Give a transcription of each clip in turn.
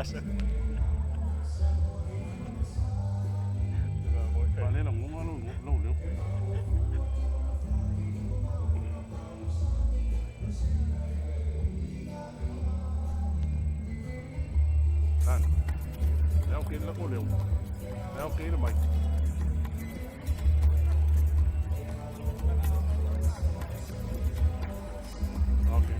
taas. Vaalele ngoma lo leo. Nan. Leo okay la ko leo. Leo okay la mai. Okay.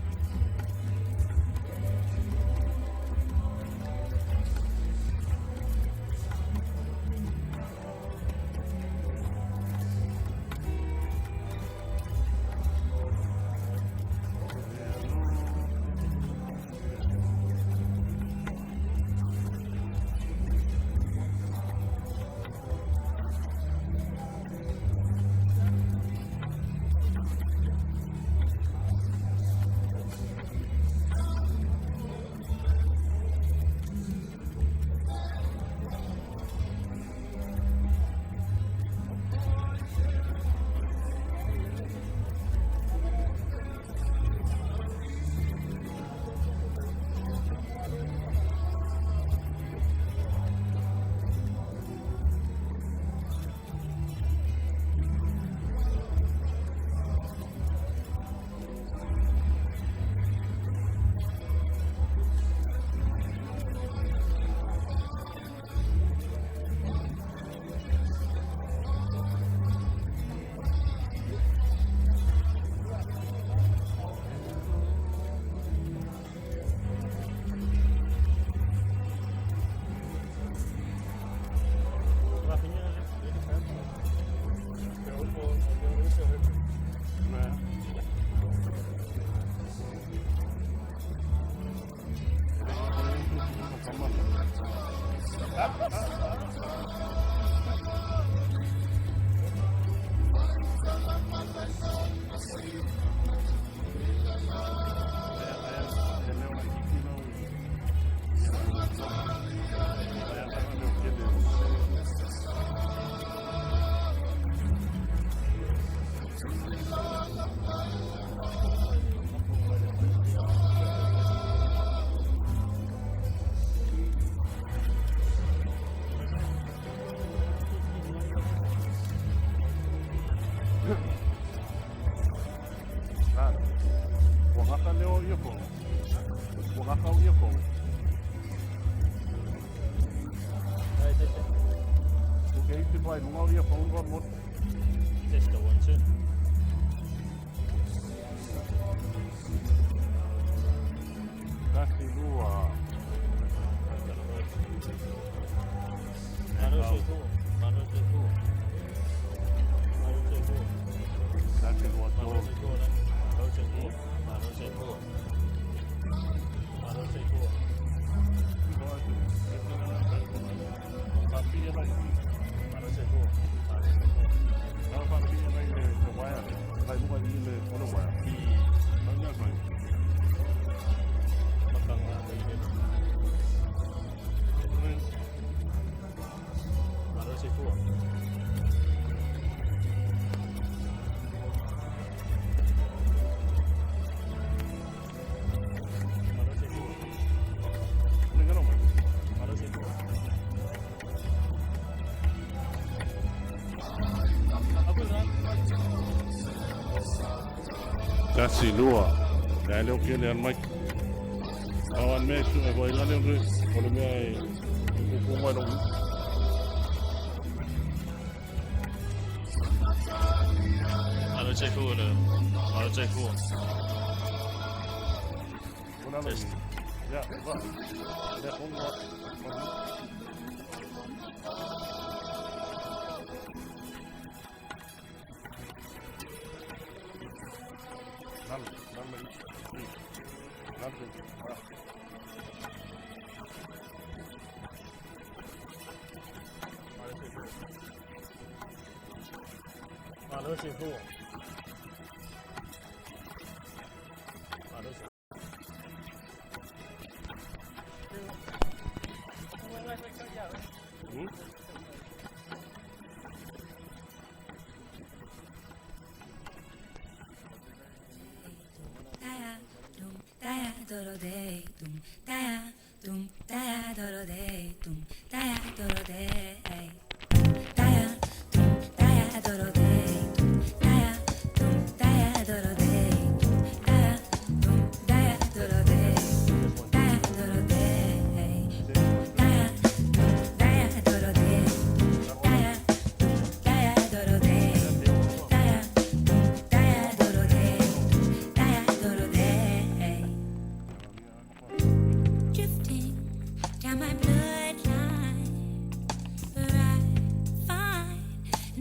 Test the one too. Kasi lua. Kasi lua tu. Kasi lua. Dale o que le al mic. Awan me tu e boy la le nre. Olo me ai ku mo lo. Malo check cool. Malo check cool. Test. Ya, va. Ya on va. Malo check cool. Malo check. Doro de dum daya dum daya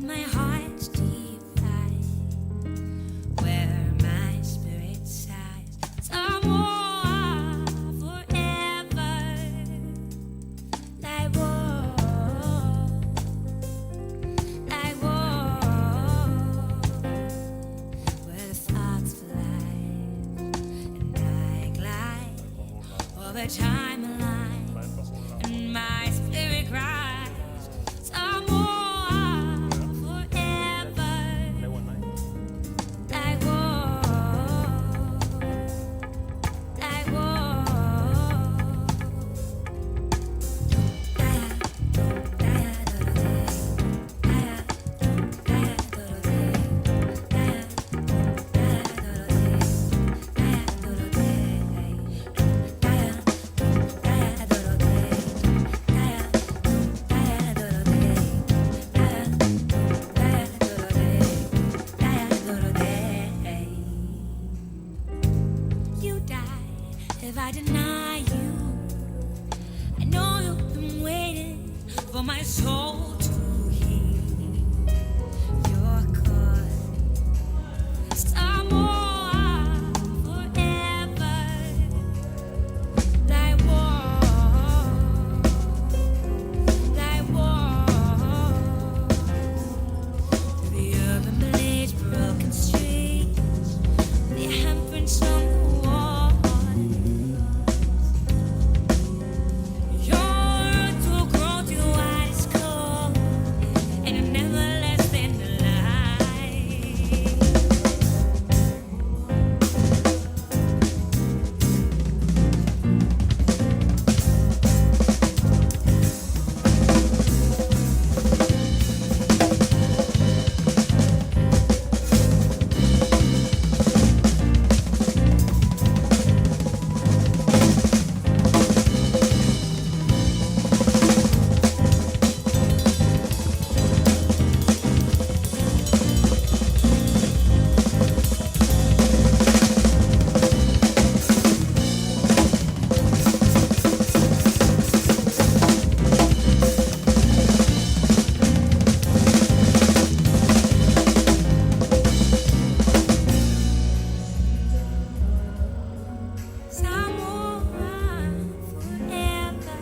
my heart's deep flight, where my spirit sighs, Samoa forever. Like war, where the fox flies and I glide over timeline, and my spirit cries, Samoa forever. Like war, you die if I deny you. I know you've been waiting for my soul to heal. You're caught, Samoa forever. Like war, through the urban village, broken streets, the handprints on the wall. Your roots will grow to the widest core, and it never less than the light. Samoa forever.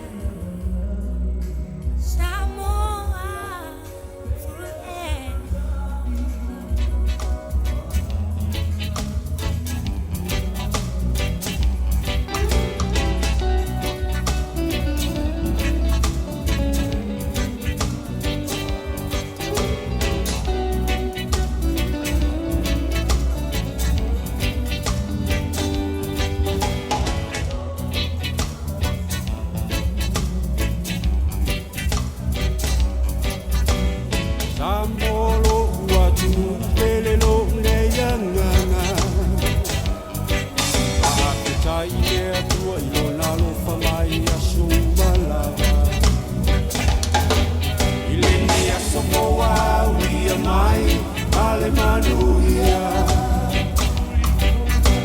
Samoa forever. Samolo watu pelelo neyanganga Akitaile tua ilona lo famai asumbalava Ileni asomoa uia mai ale manuia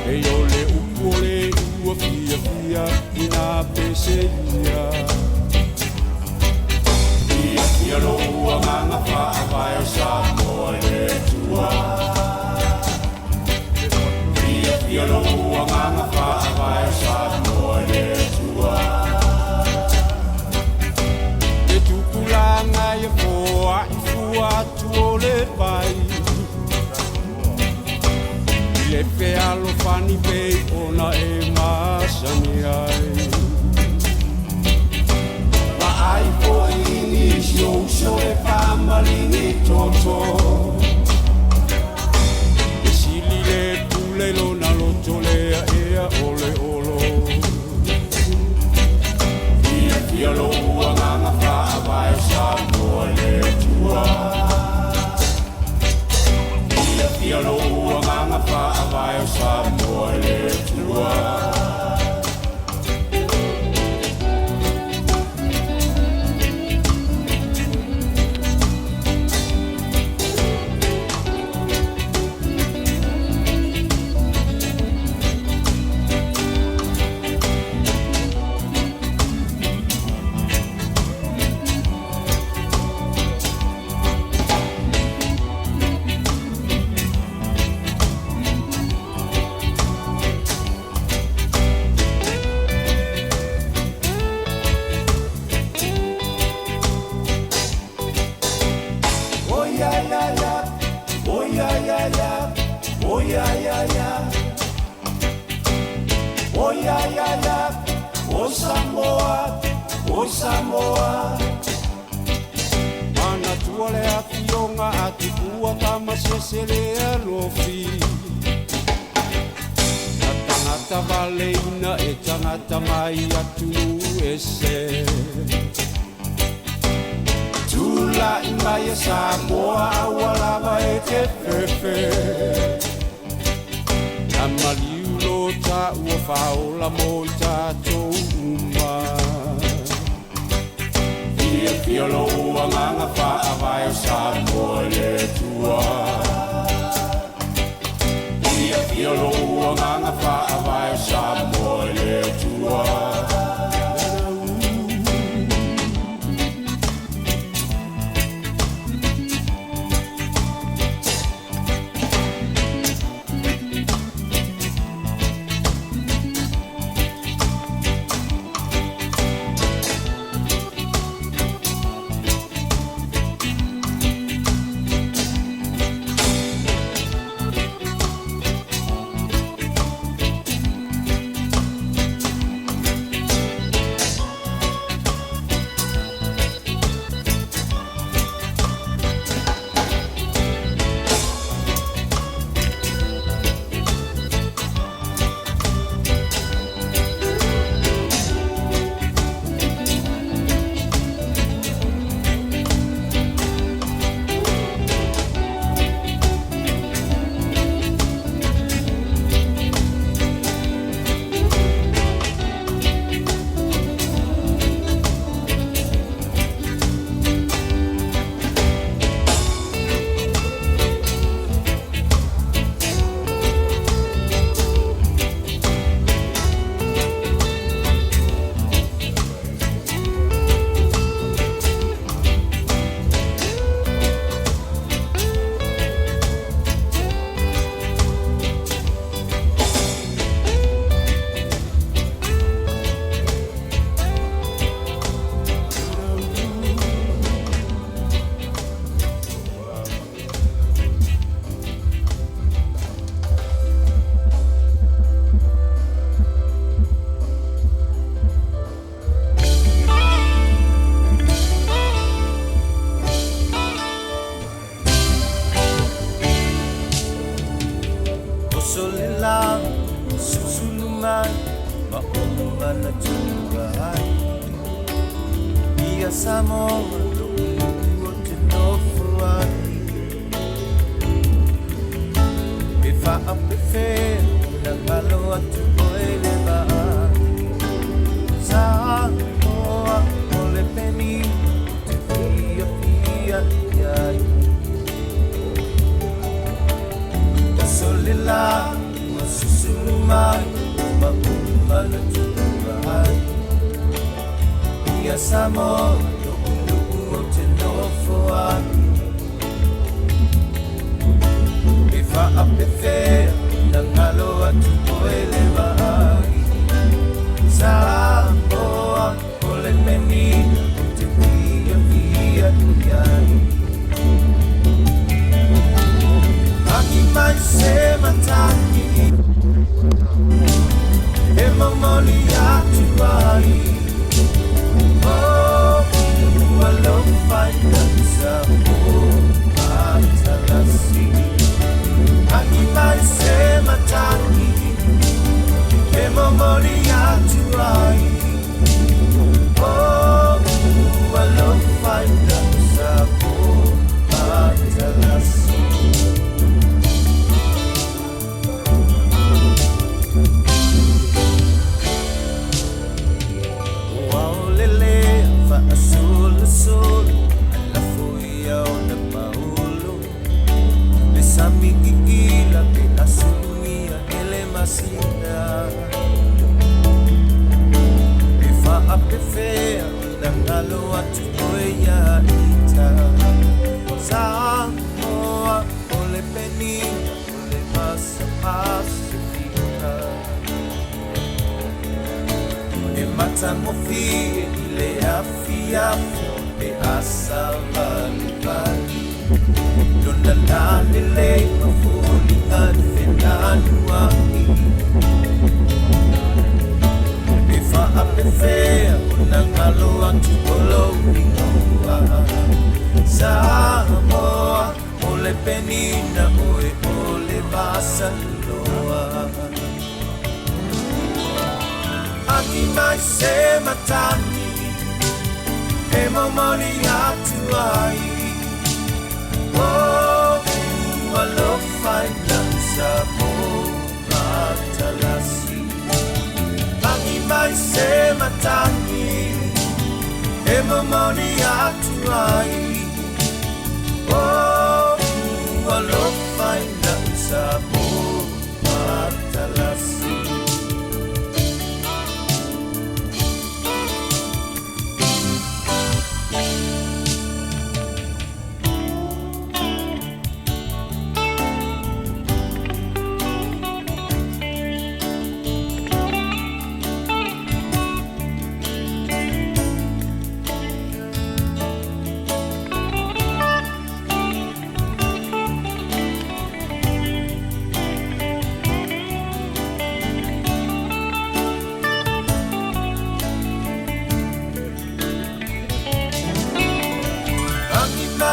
Eyole upole ua fia fia ina peseia Ia loa nganga whaawai o Samoa le tua Ia loa nganga whaawai o Samoa le tua E tukulanga ia foa i fua tuo le pai I le whea lo whani pei ona e masani ai Ai foi inisio e pamalingi toto E sili le pule lo na loto lea ea ole olo Ia lo ua nganga whaawai o Samoa le tua Ia lo ua nganga whaawai o Samoa le tua yeah, yeah, yeah. Oh, yeah, yeah, yeah. Oh, yeah, yeah, yeah. Oh, yeah, yeah, yeah. Oh, Samoa. Oh, Samoa. Mana tuole a fionga a te kua tamasesele a lofi. Na tangata Valeina e tangata mai a Tuiese. Tula i mai a Samoa a walava e te fefe. Na maliulo ta ua faola mo i tātou uma. Fiolo ua nganga wha vai o Samoa le tua. Fiolo ua nganga wha vai o Samoa le tua. Samoa, if I prefer the Faleata Samoa, ole peni te fia yai. Solila, susumai, maumana tuai. Ia Samoa, te no for if I prefer the Faleata Samoa, ole peni te fia yai. Aki mai se mataki e mamoli atu ai. Oh, I love find Samoa atalasi. Aki mai se mataki e mamoli atu ai. Oh, I love find Samoa atalasi. Sol, la fuia ona paulo. Le samiki ila pe asumia ele masina. E fa apefea da Faleata oia ita. Samoa ole peni ole masa pacifica. E mata mofi le afia e asava lupani. Lelalelei mafuli at Lelaleuai Ifa apefea unangalo atu polo inua Samoa ole penina oe ole vasaloa Aki mai se matani e momoni atu ai Oh, alo fainan sa mo matalasi Aki mai se matani e momoni atu ai Oh, alo fainan sa mo matalasi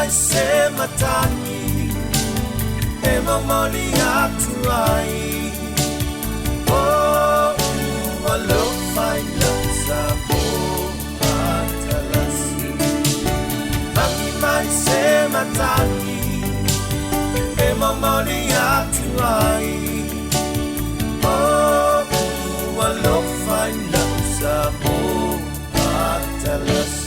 Se matani e momoni atu ai Oh, alo fainan sa mo matalasi Aki mai se matani e momoni atu ai Oh, alo fainan sa mo matalasi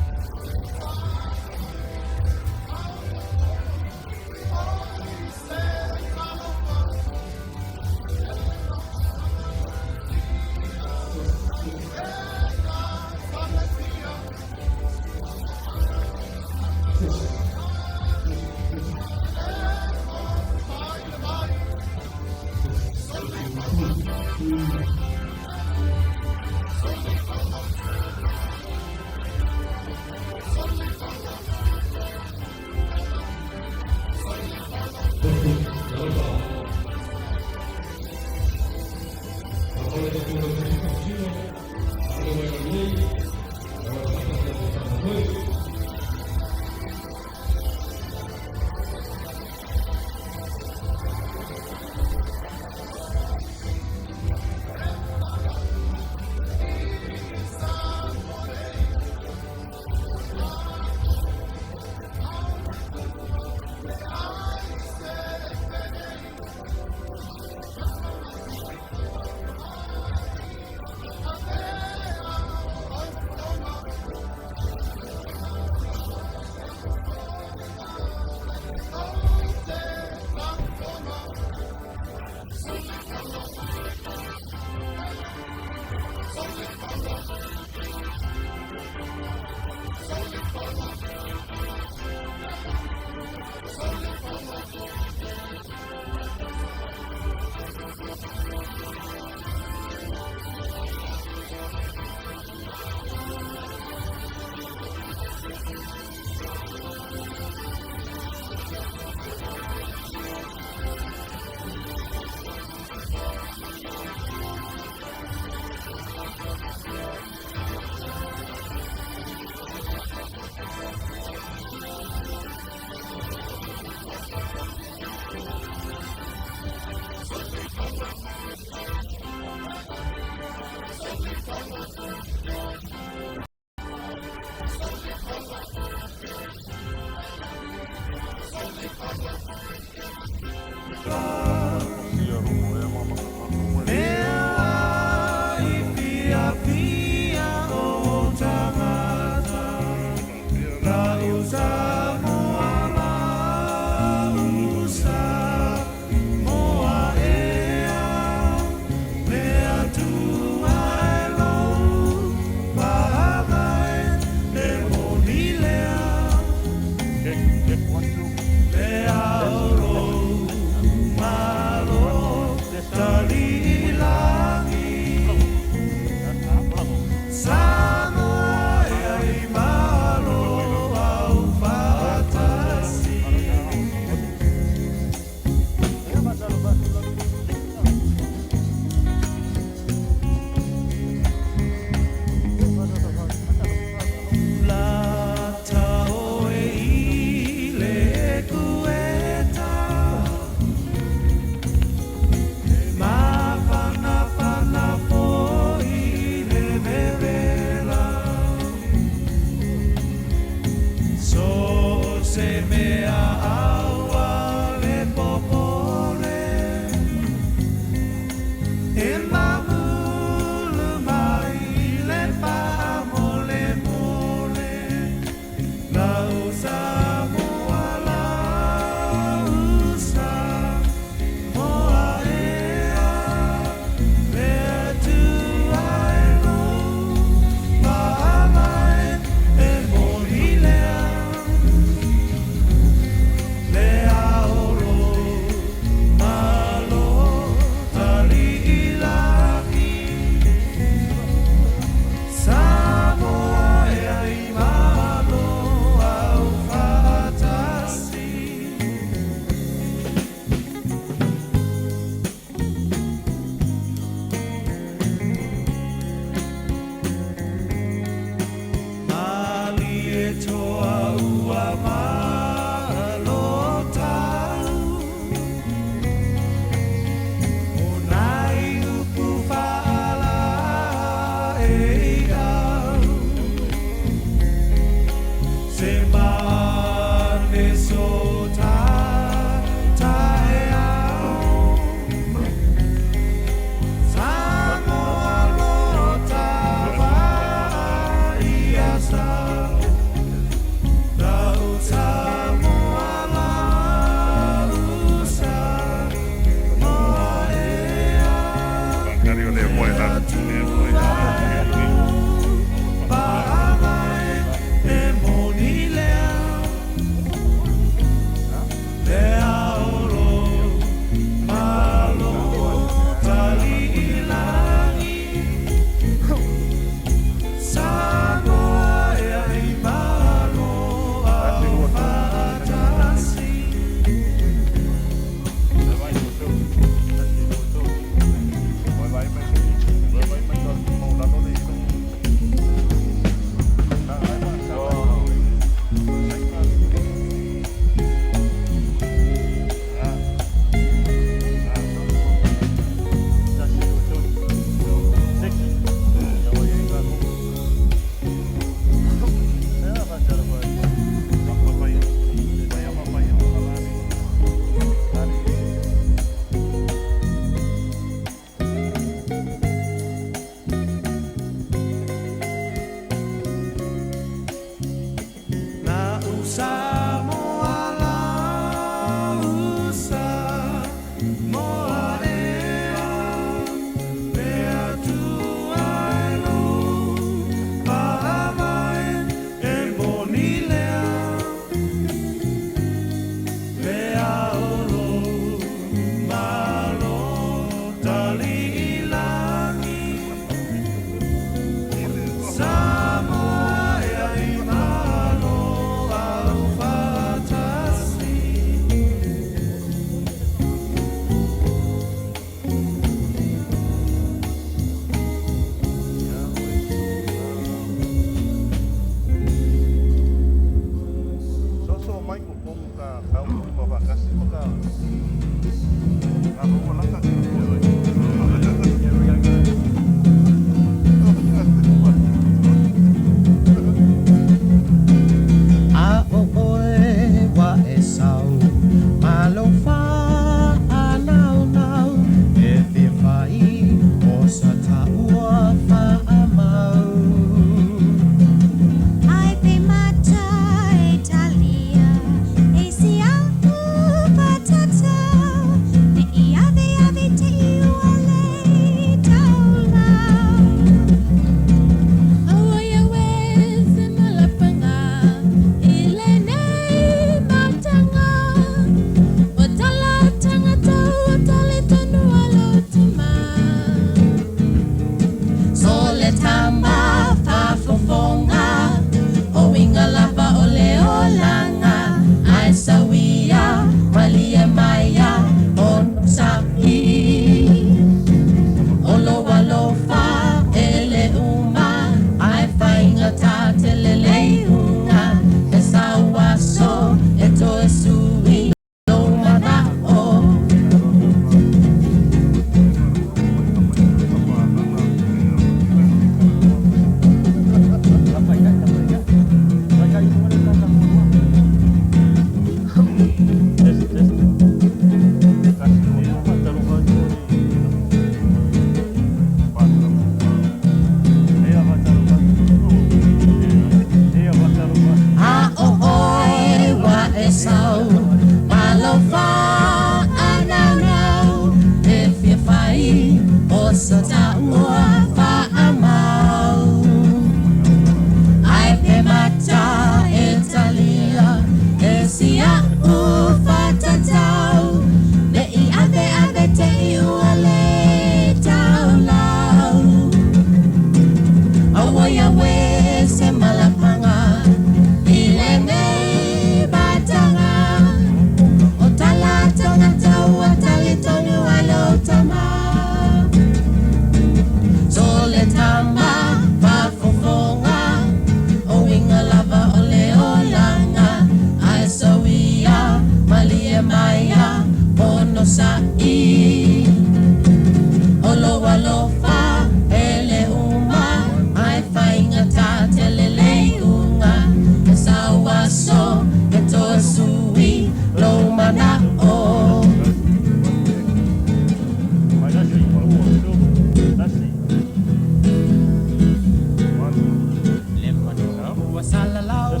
au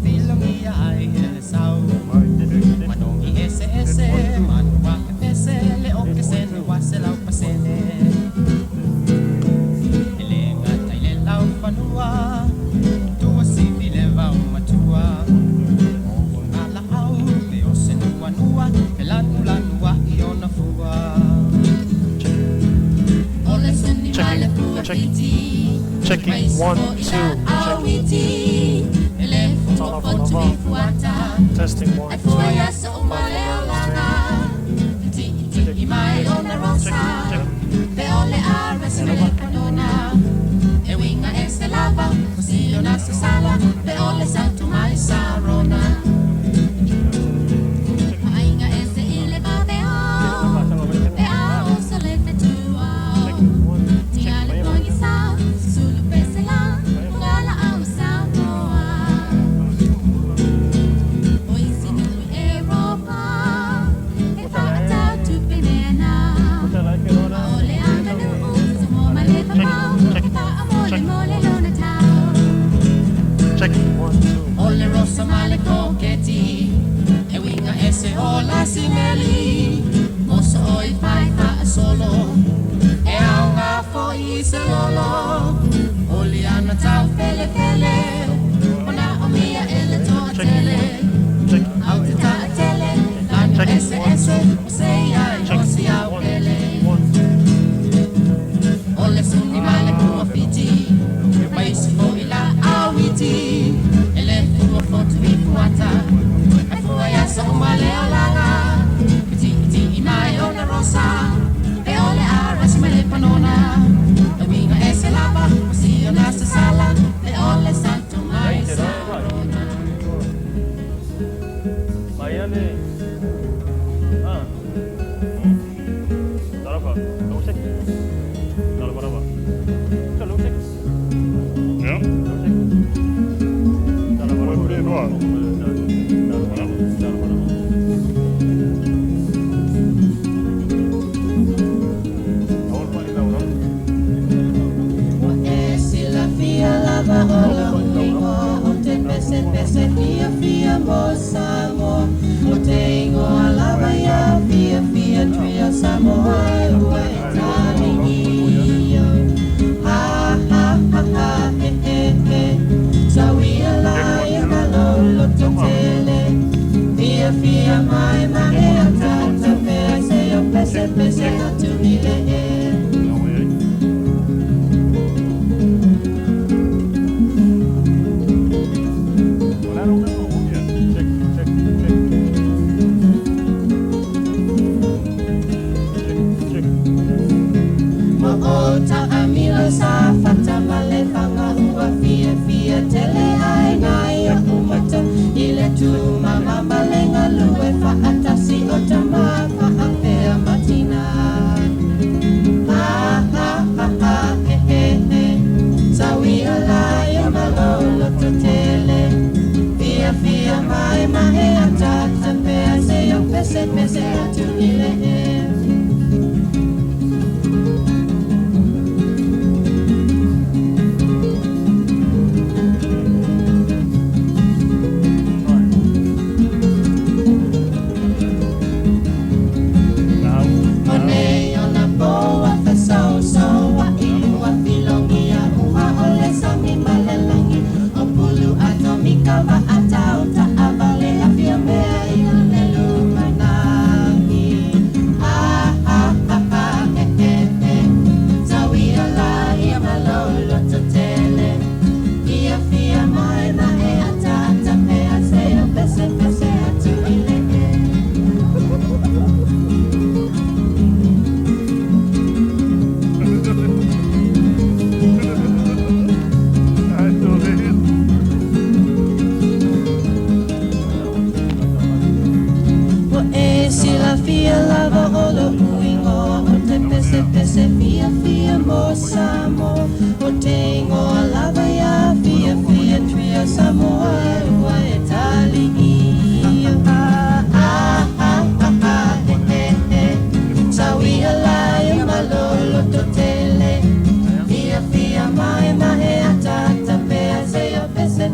filongi ai ele sau manongi ese manua ese le o que se no wase lau pasene ele ngata ile lau fanua tua si leva uma tua ngala au le o se no wanua pelanu lanua iona fua ole suni vale Checking 1, 2, testing 1, 2,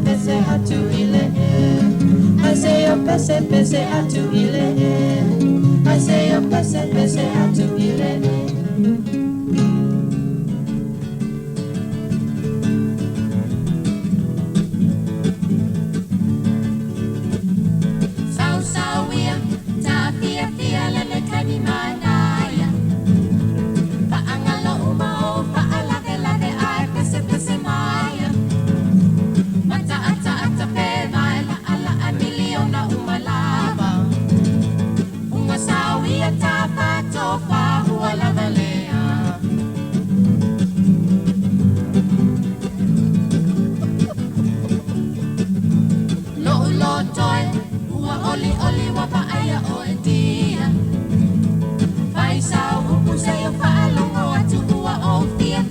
Pese atu ile I say yo pese atu ile I say yo pese atu ile Sawia ta fia lele kani manaya Paangalo umao paalade ai pese maya Mata ata pe vaila ala amiliona umalava Unga sawia ta patofa ualavalea Lo toy ua oli wapa aya o dia Paisa upu sayo faalongo atu ua o fia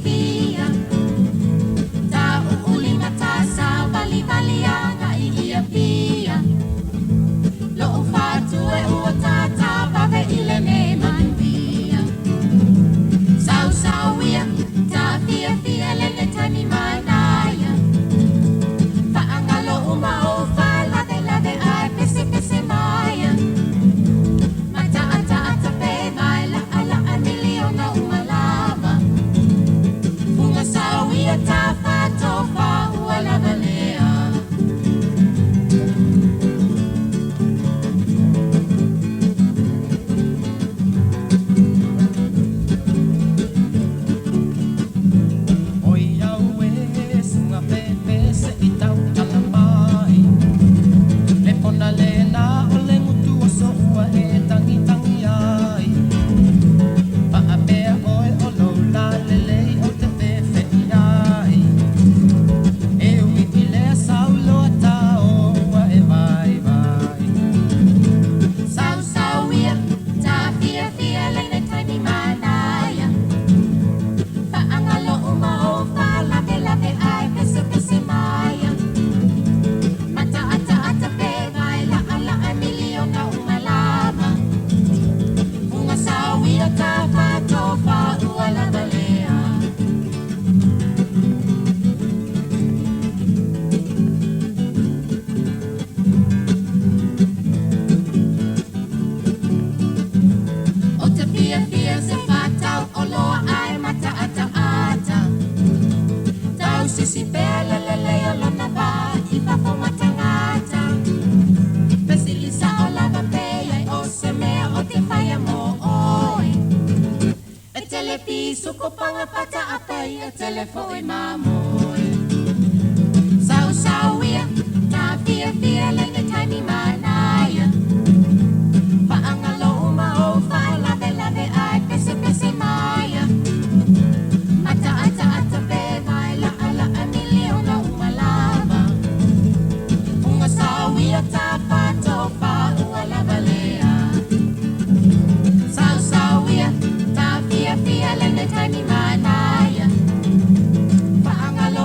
Ta uli matasa bali anga ilia pia Lo ufatu e ua tata bave ile ne manvia Sawia ta fia lele tani manaya Faangalo umao lade ai pese maya Mata ata pe vaila ala amiliona umalava Funga sawia ta patofa ualavalea Oi au e sunga pepe se itau talamai Le pona lena o le mutu o so ua e tangi ai Pa apea oe o lo lalelei o te pepe ai E ui i lea Saulo a tao ua e vai Sawia ta fia lene taimi manaya Pa angalo umao lade ai pese maya Mata ata pe vaila ala amiliona umalava Unga sawia ta patofa ualavalea O te fia se fatau o loa ai mata ata Tau sisi pea lelelei o lona va I fafo matangata Pesilisa o lava pea I o se mea o te whaia mo oi E telepiso ko panga pata apai E telefo I mamoi Sawia ta fia lene tani manaya Paangalo umao lade ai pese maya Mata ata pe vaila ala amiliona umalava Unga sawia ta patofa ualavalea Sawia ta fia lene tani manaya Paangalo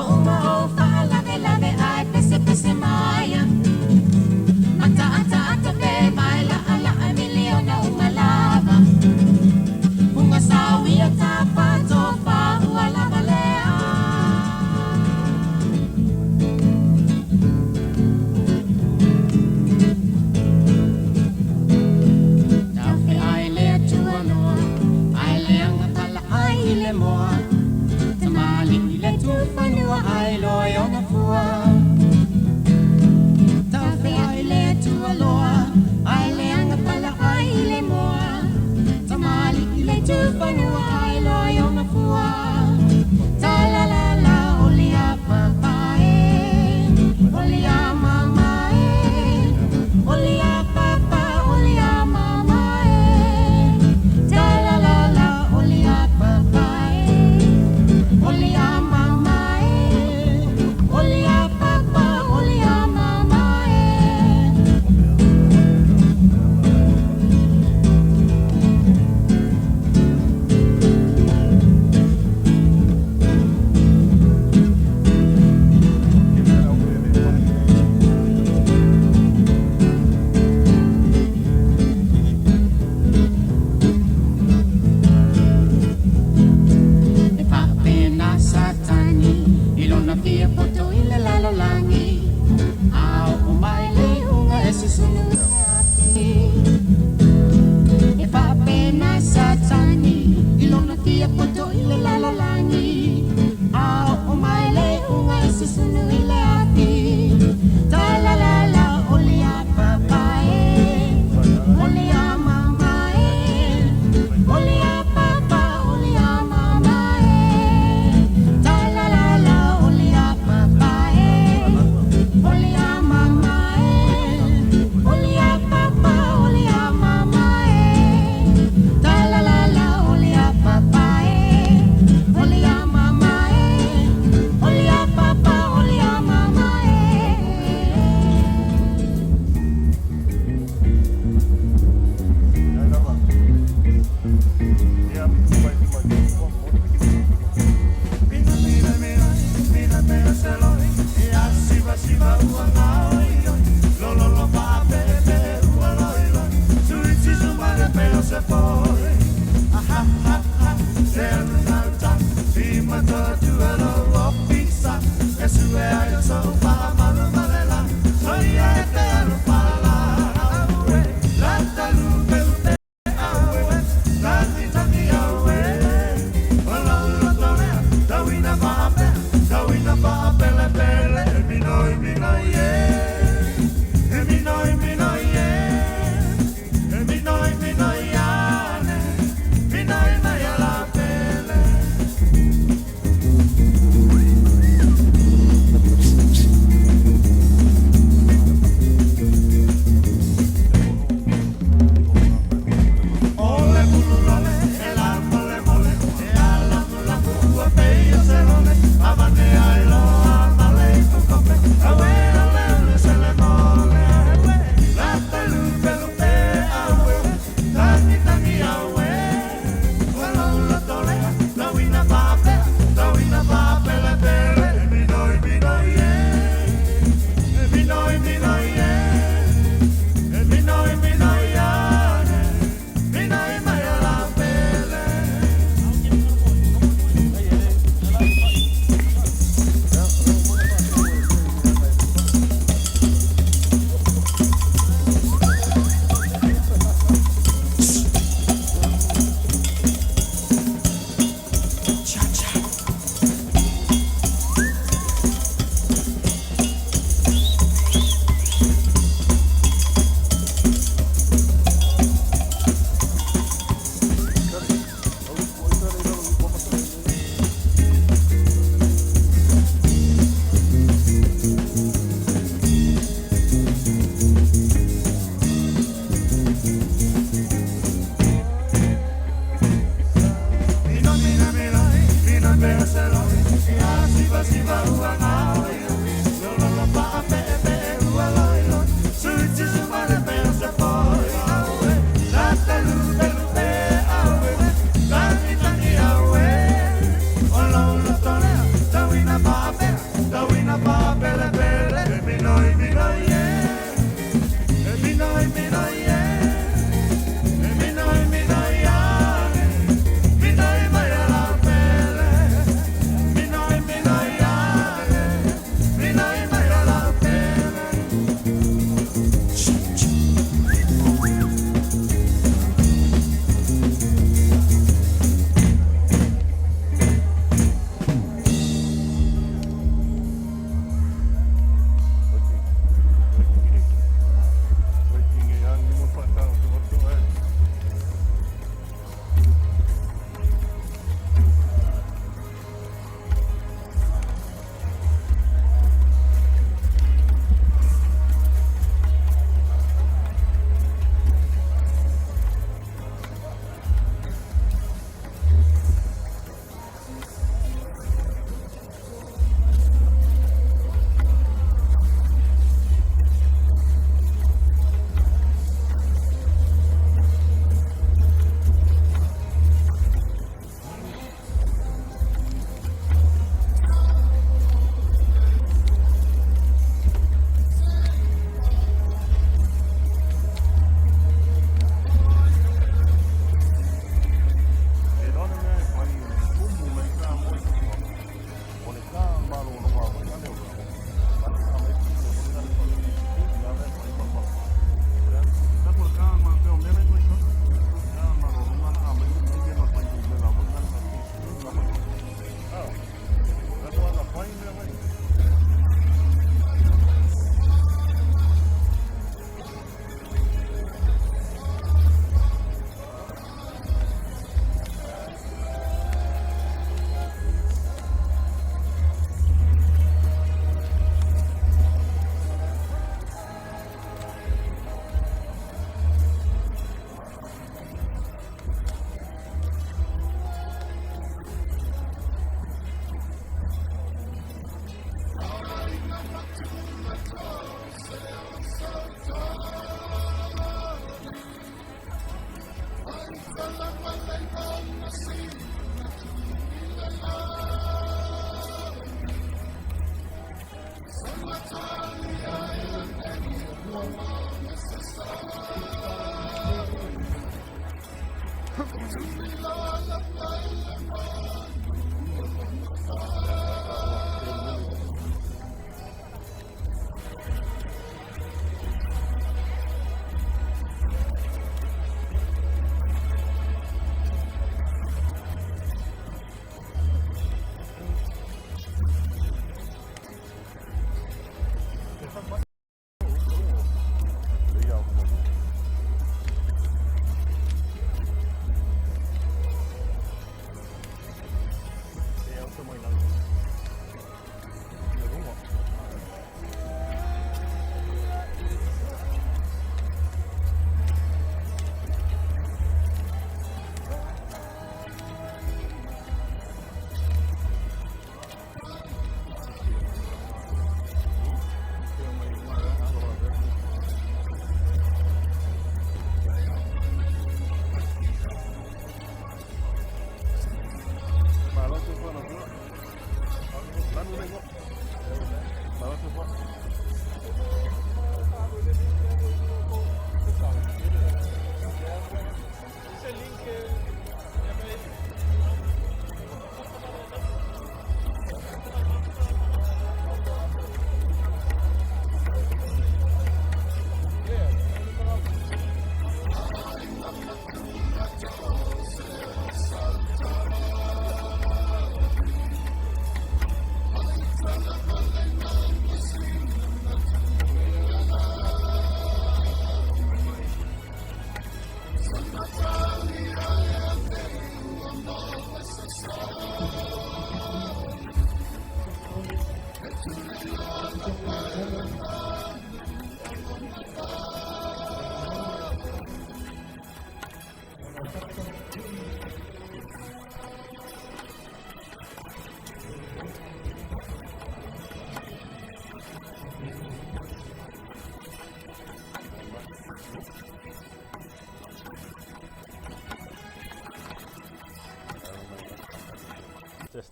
Test.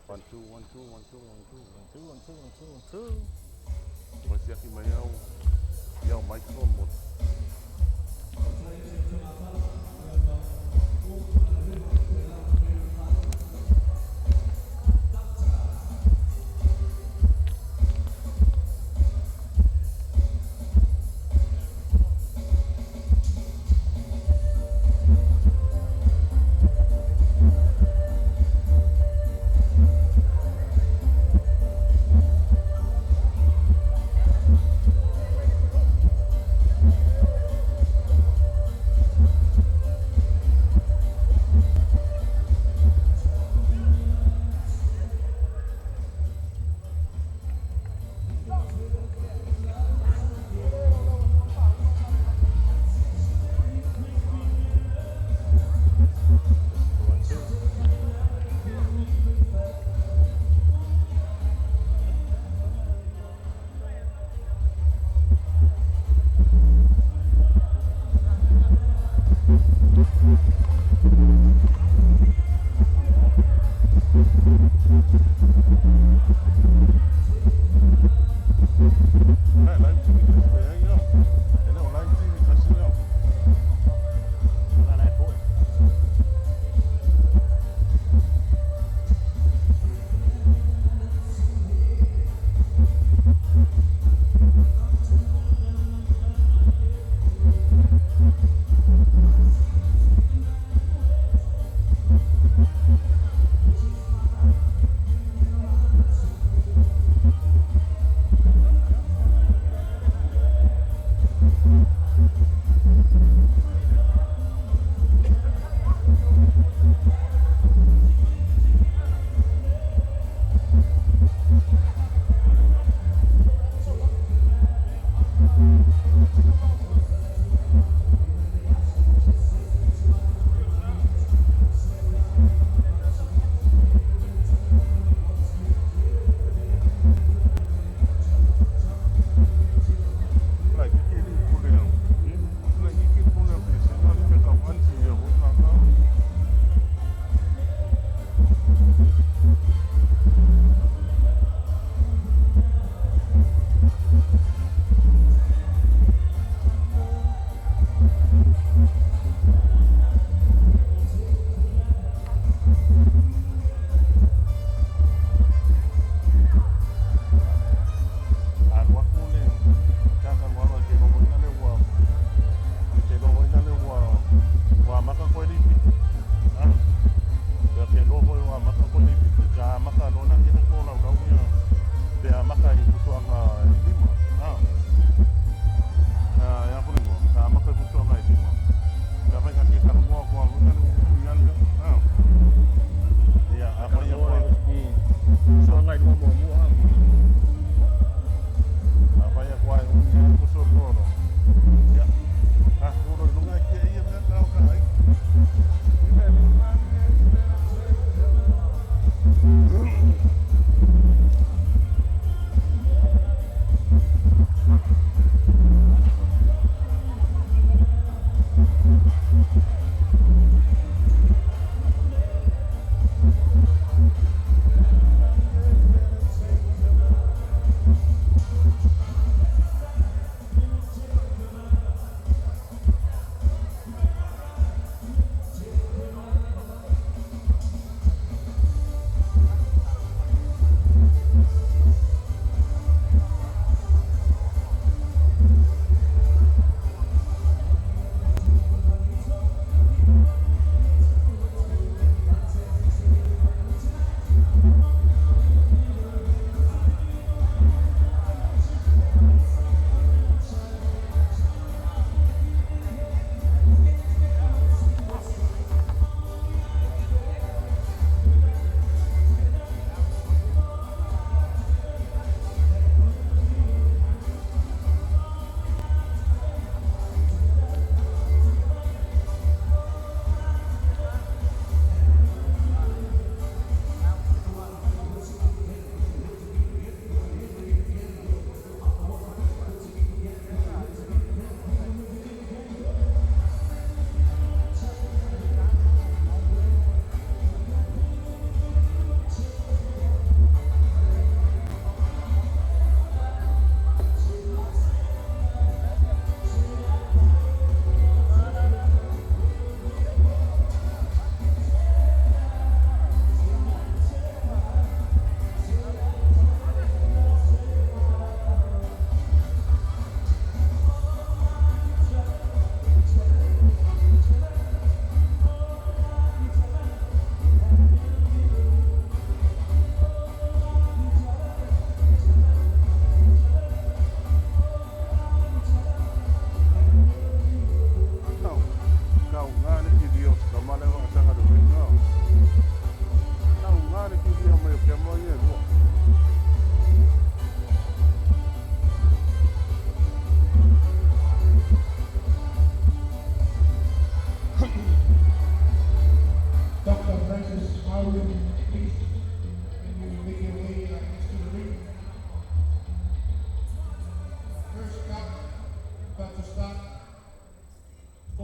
1 2 1 2 1 2 1 2 1 2 1 2 1 2 1 2. Masih aki mai au microphone mo.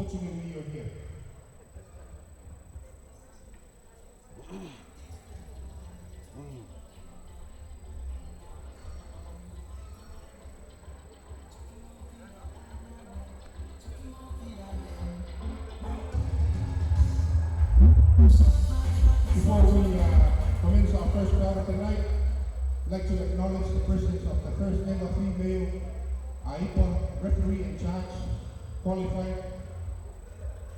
Fortunately, you're here. Before we commence our first bout of the night, I'd like to acknowledge the presence of the first ever female AIPA referee in charge, qualified,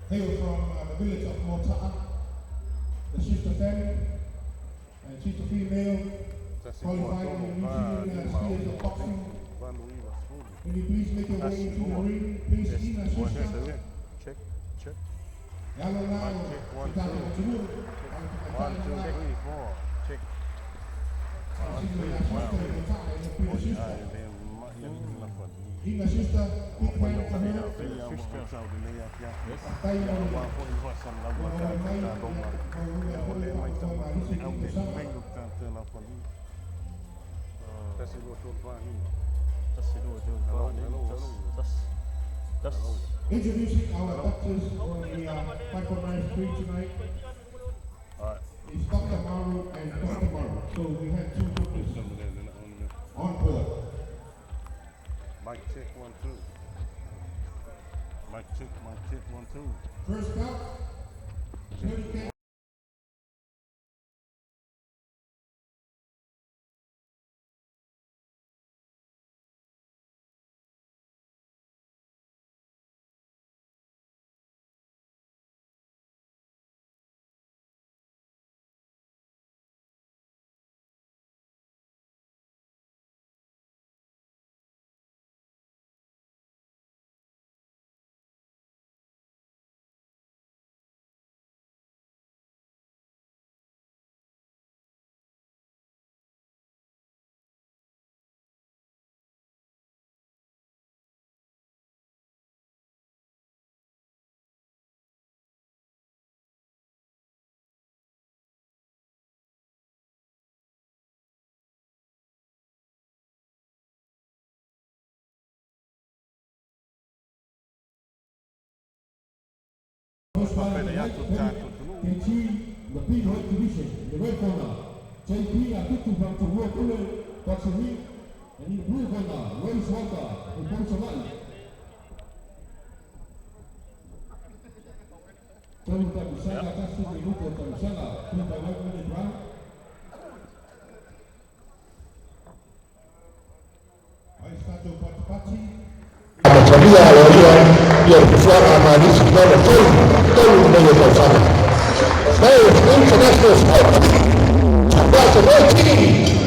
hail from the village of Mota'a, the sister family, and she's a female, qualified in the New Zealand spheres of boxing. Will you please make your way into the ring, please, Ina, sister. Check. Yalalai, Kitaka Tulu, 1, 2, 3, 4. Check. Ina sister, big fan for her. Introducing our doctors on the Marist Street tonight. It's Dr. Maru and Dr. Maru. So we have two doctors on board. Mic check 1, 2. Mic check 1, 2. First up, 30K. Repeat weight division, in the red corner, J.P Afitu T from Pule, boxing, and in the blue corner, Welter, from Savaii. Tolu Tamisanga, Tassi, Minuto Tamisanga, 2 by 1 minute round. Ahí está Joe Patipati. Sabía lo harían y el fuera Marist no lo fue, todo un medio causado. Both international sports. That's a great team.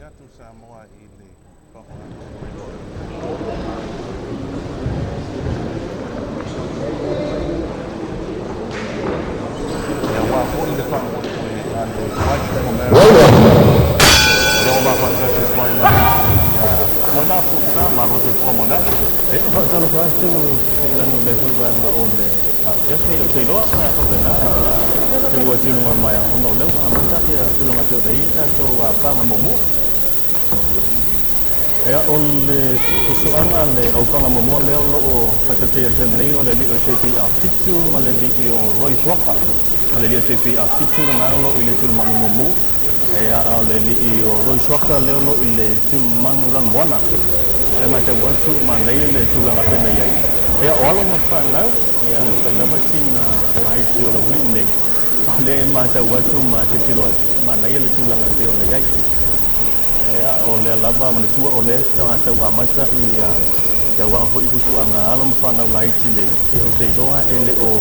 Come Samoa ili Oleh persoalan orang memua leo fakultas seni oleh J.P Afitu oleh Schwalger oleh J.P Afitu dengan lo ile tu manumu le li o roi swaka leo lo ile tu manu lan wana le mai te watu ma nei le tu la pena ia ola ma fa na ia pena ma sina ai tu la win nei le ma te watu ma te tilo ma nei le tu la te o nei ia o le lava ma le tu o le ta wa ma sa ia ta wa ho ipu tu anga ala ma fa na lai ti nei o te doa ele o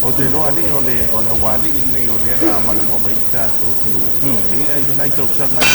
o te loa li o le wali nei o le a ma le mo mai ta to tulu ai nai to sa nai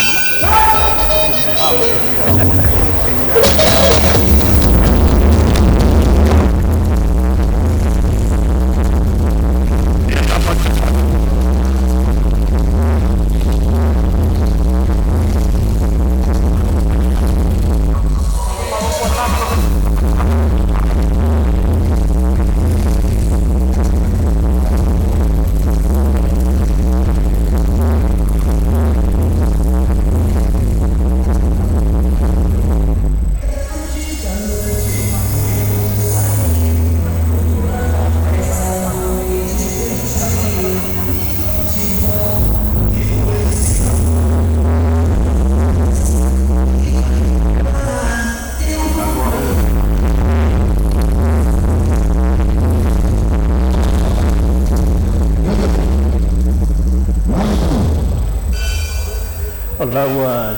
lawa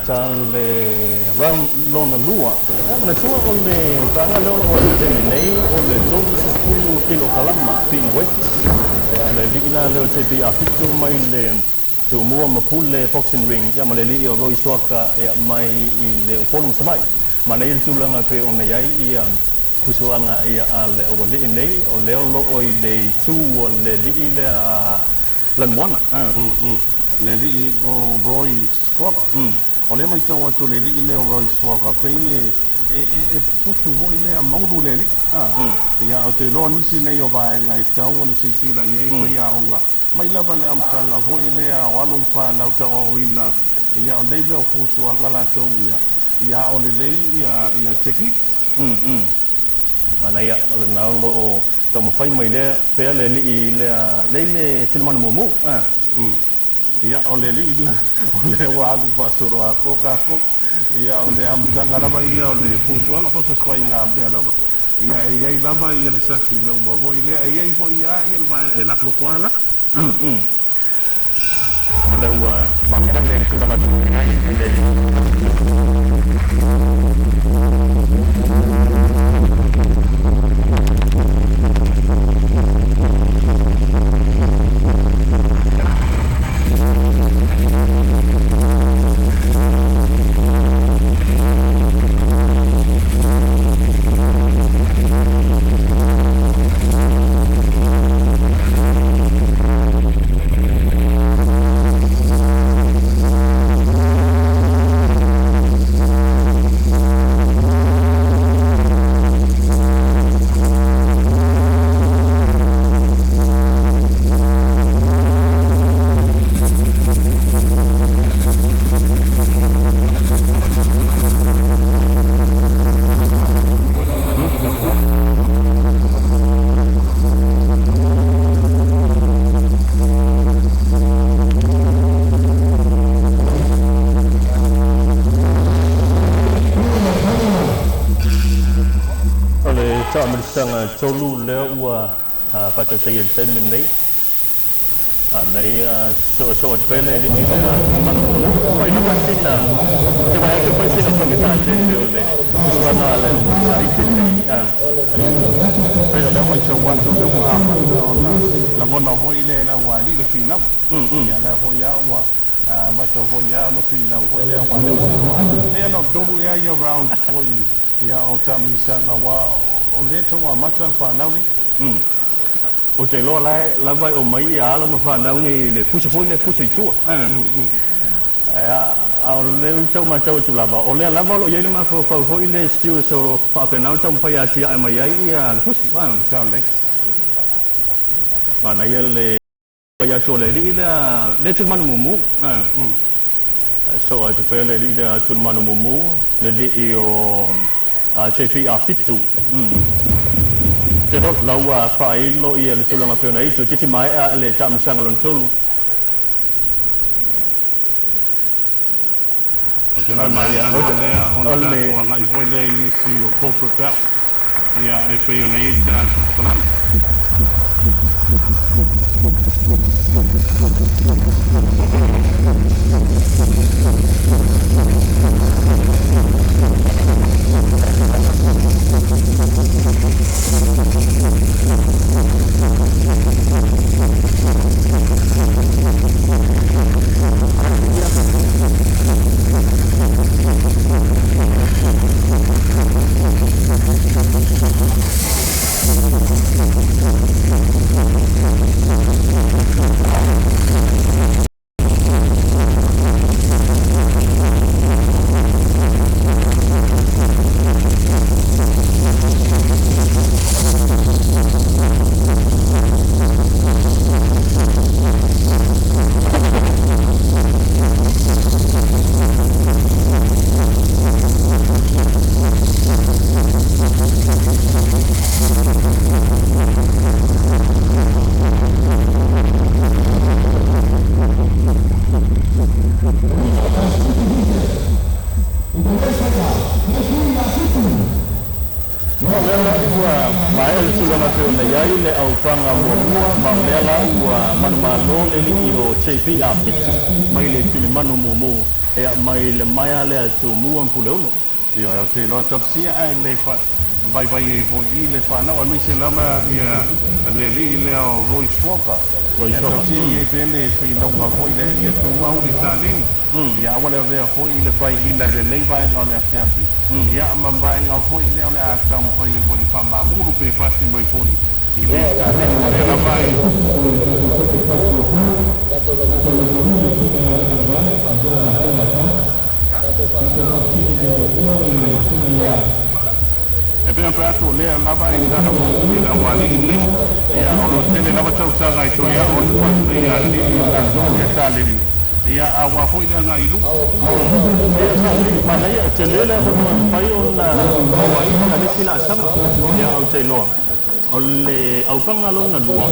le ram lona lua na tua o le tanga leo o le tene nei o le zon 10 kilo kalama pin weight le lila leo J.P Afitu mai le Tumua ma Pule boxing ring ia ma le li o roi swaka ia mai i le Upolu Savaii ma nei tulanga pe ona yai ia kusuanga ia ale o le nei o le lo o le tu o le li le lamwana le li o roi swaka o le mai tau atu le li le o roi swaka pe e pusu voi le a mauru le li ia o te loa nisi nei o vae ngai tau ona sisila i ei koe ia onga mai lava le amtanga voi le a walum whanau ta o ina ia o nei leo fusu anga la tau ia o le lei ia teknik mana ia o le naulo o tau mawhai mai le pea le li le silmanu mumu ia o le li o le walu pasoro a koka ia o le amtanga lava ia o le fusu anga fosa skwa inga ambea lava ia e iei lava ia le sasi leo ma vo i lea e iei vo ia e la klokwala mana ua makana le kulamatu ngai le Sanga Saulo leo ua pata tayan temen nei nei so pele ni pai no pasina te vai que pasina para me dar gente ole suana ale sai que pero le mo cho wanto le mo ama la bona voi le la wali le fina ya la voi ya wa ma to voi ya no fina voi le wa le no todo ya around for ya o tami sanga wa o le tau mata whanau ni o te loa la vai o mai ia ala ma whanau ni le fusa foi le fusa i tua o le tau ma tau tu lava o le lava lo iele ma foi le stiu so Apineru tau pai ati ai mai ai ia le fusa mana ia le pai atu le li le tu manu mumu so te pele li le tu manu mumu le li o J.P Afitu te ro laua failo ia le tulanga pe ona itu titi mai a le tamasanga lon tolu. Kena mai ana lea ona tātua ngai voile inisi o corporate belt. Ia e pei ona i tātua kanani. J.P Afitu mai le tini manu mumu e mai le mai le Tumua Pule ono. Ia o te loa tapsia ai le fa vai e vo i le fa na wa mi se lama ia le li le o Roy Schwalger. Roy Schwalger. Ia pele fi no va vo ile ia tu mau di tani. Ia wala ve vo i le fai i le nei vai no le afiapi. Ia ma vai no vo i le a tam vo i fa ma mulu pe fasti mai vo i le tani e la vai. E per prato le lava in da la wali ne ya ono tele lava tau sanga ito ya on kwa ya ni la zona tale ya awa foi na nga ilu mana ya telele ko pai ona wa ina le sila sama ya au te loa ole au panga lona lua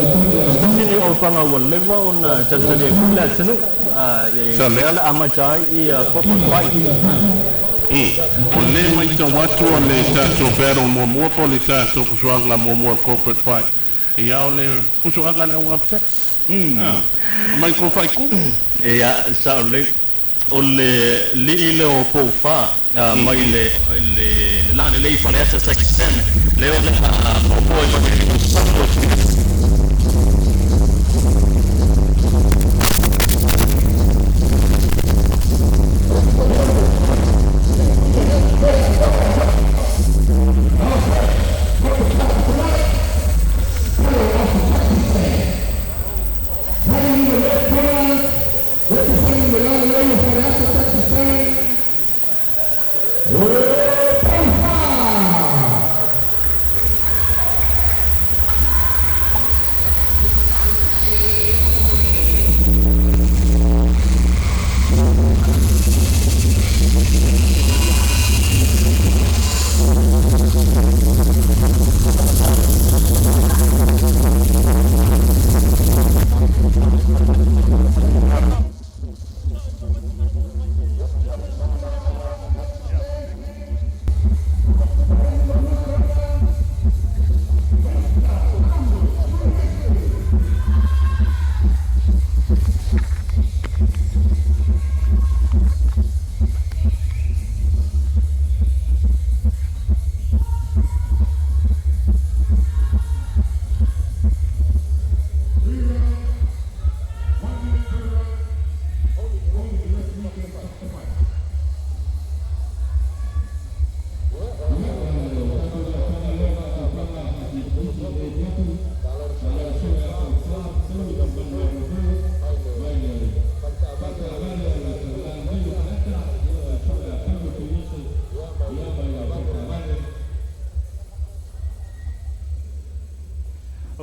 tini au panga wa leva ona tatale kula tenu ya le amachai ia papa pai o le mai tau watu o le tātou pero mo po le tātou kusuanga mo corporate fight. Ia o le kusuanga le au tax. Mai ko fai ku. Ia sa o le li o Poufa mai le Lelalelei Faleata section le o le mo i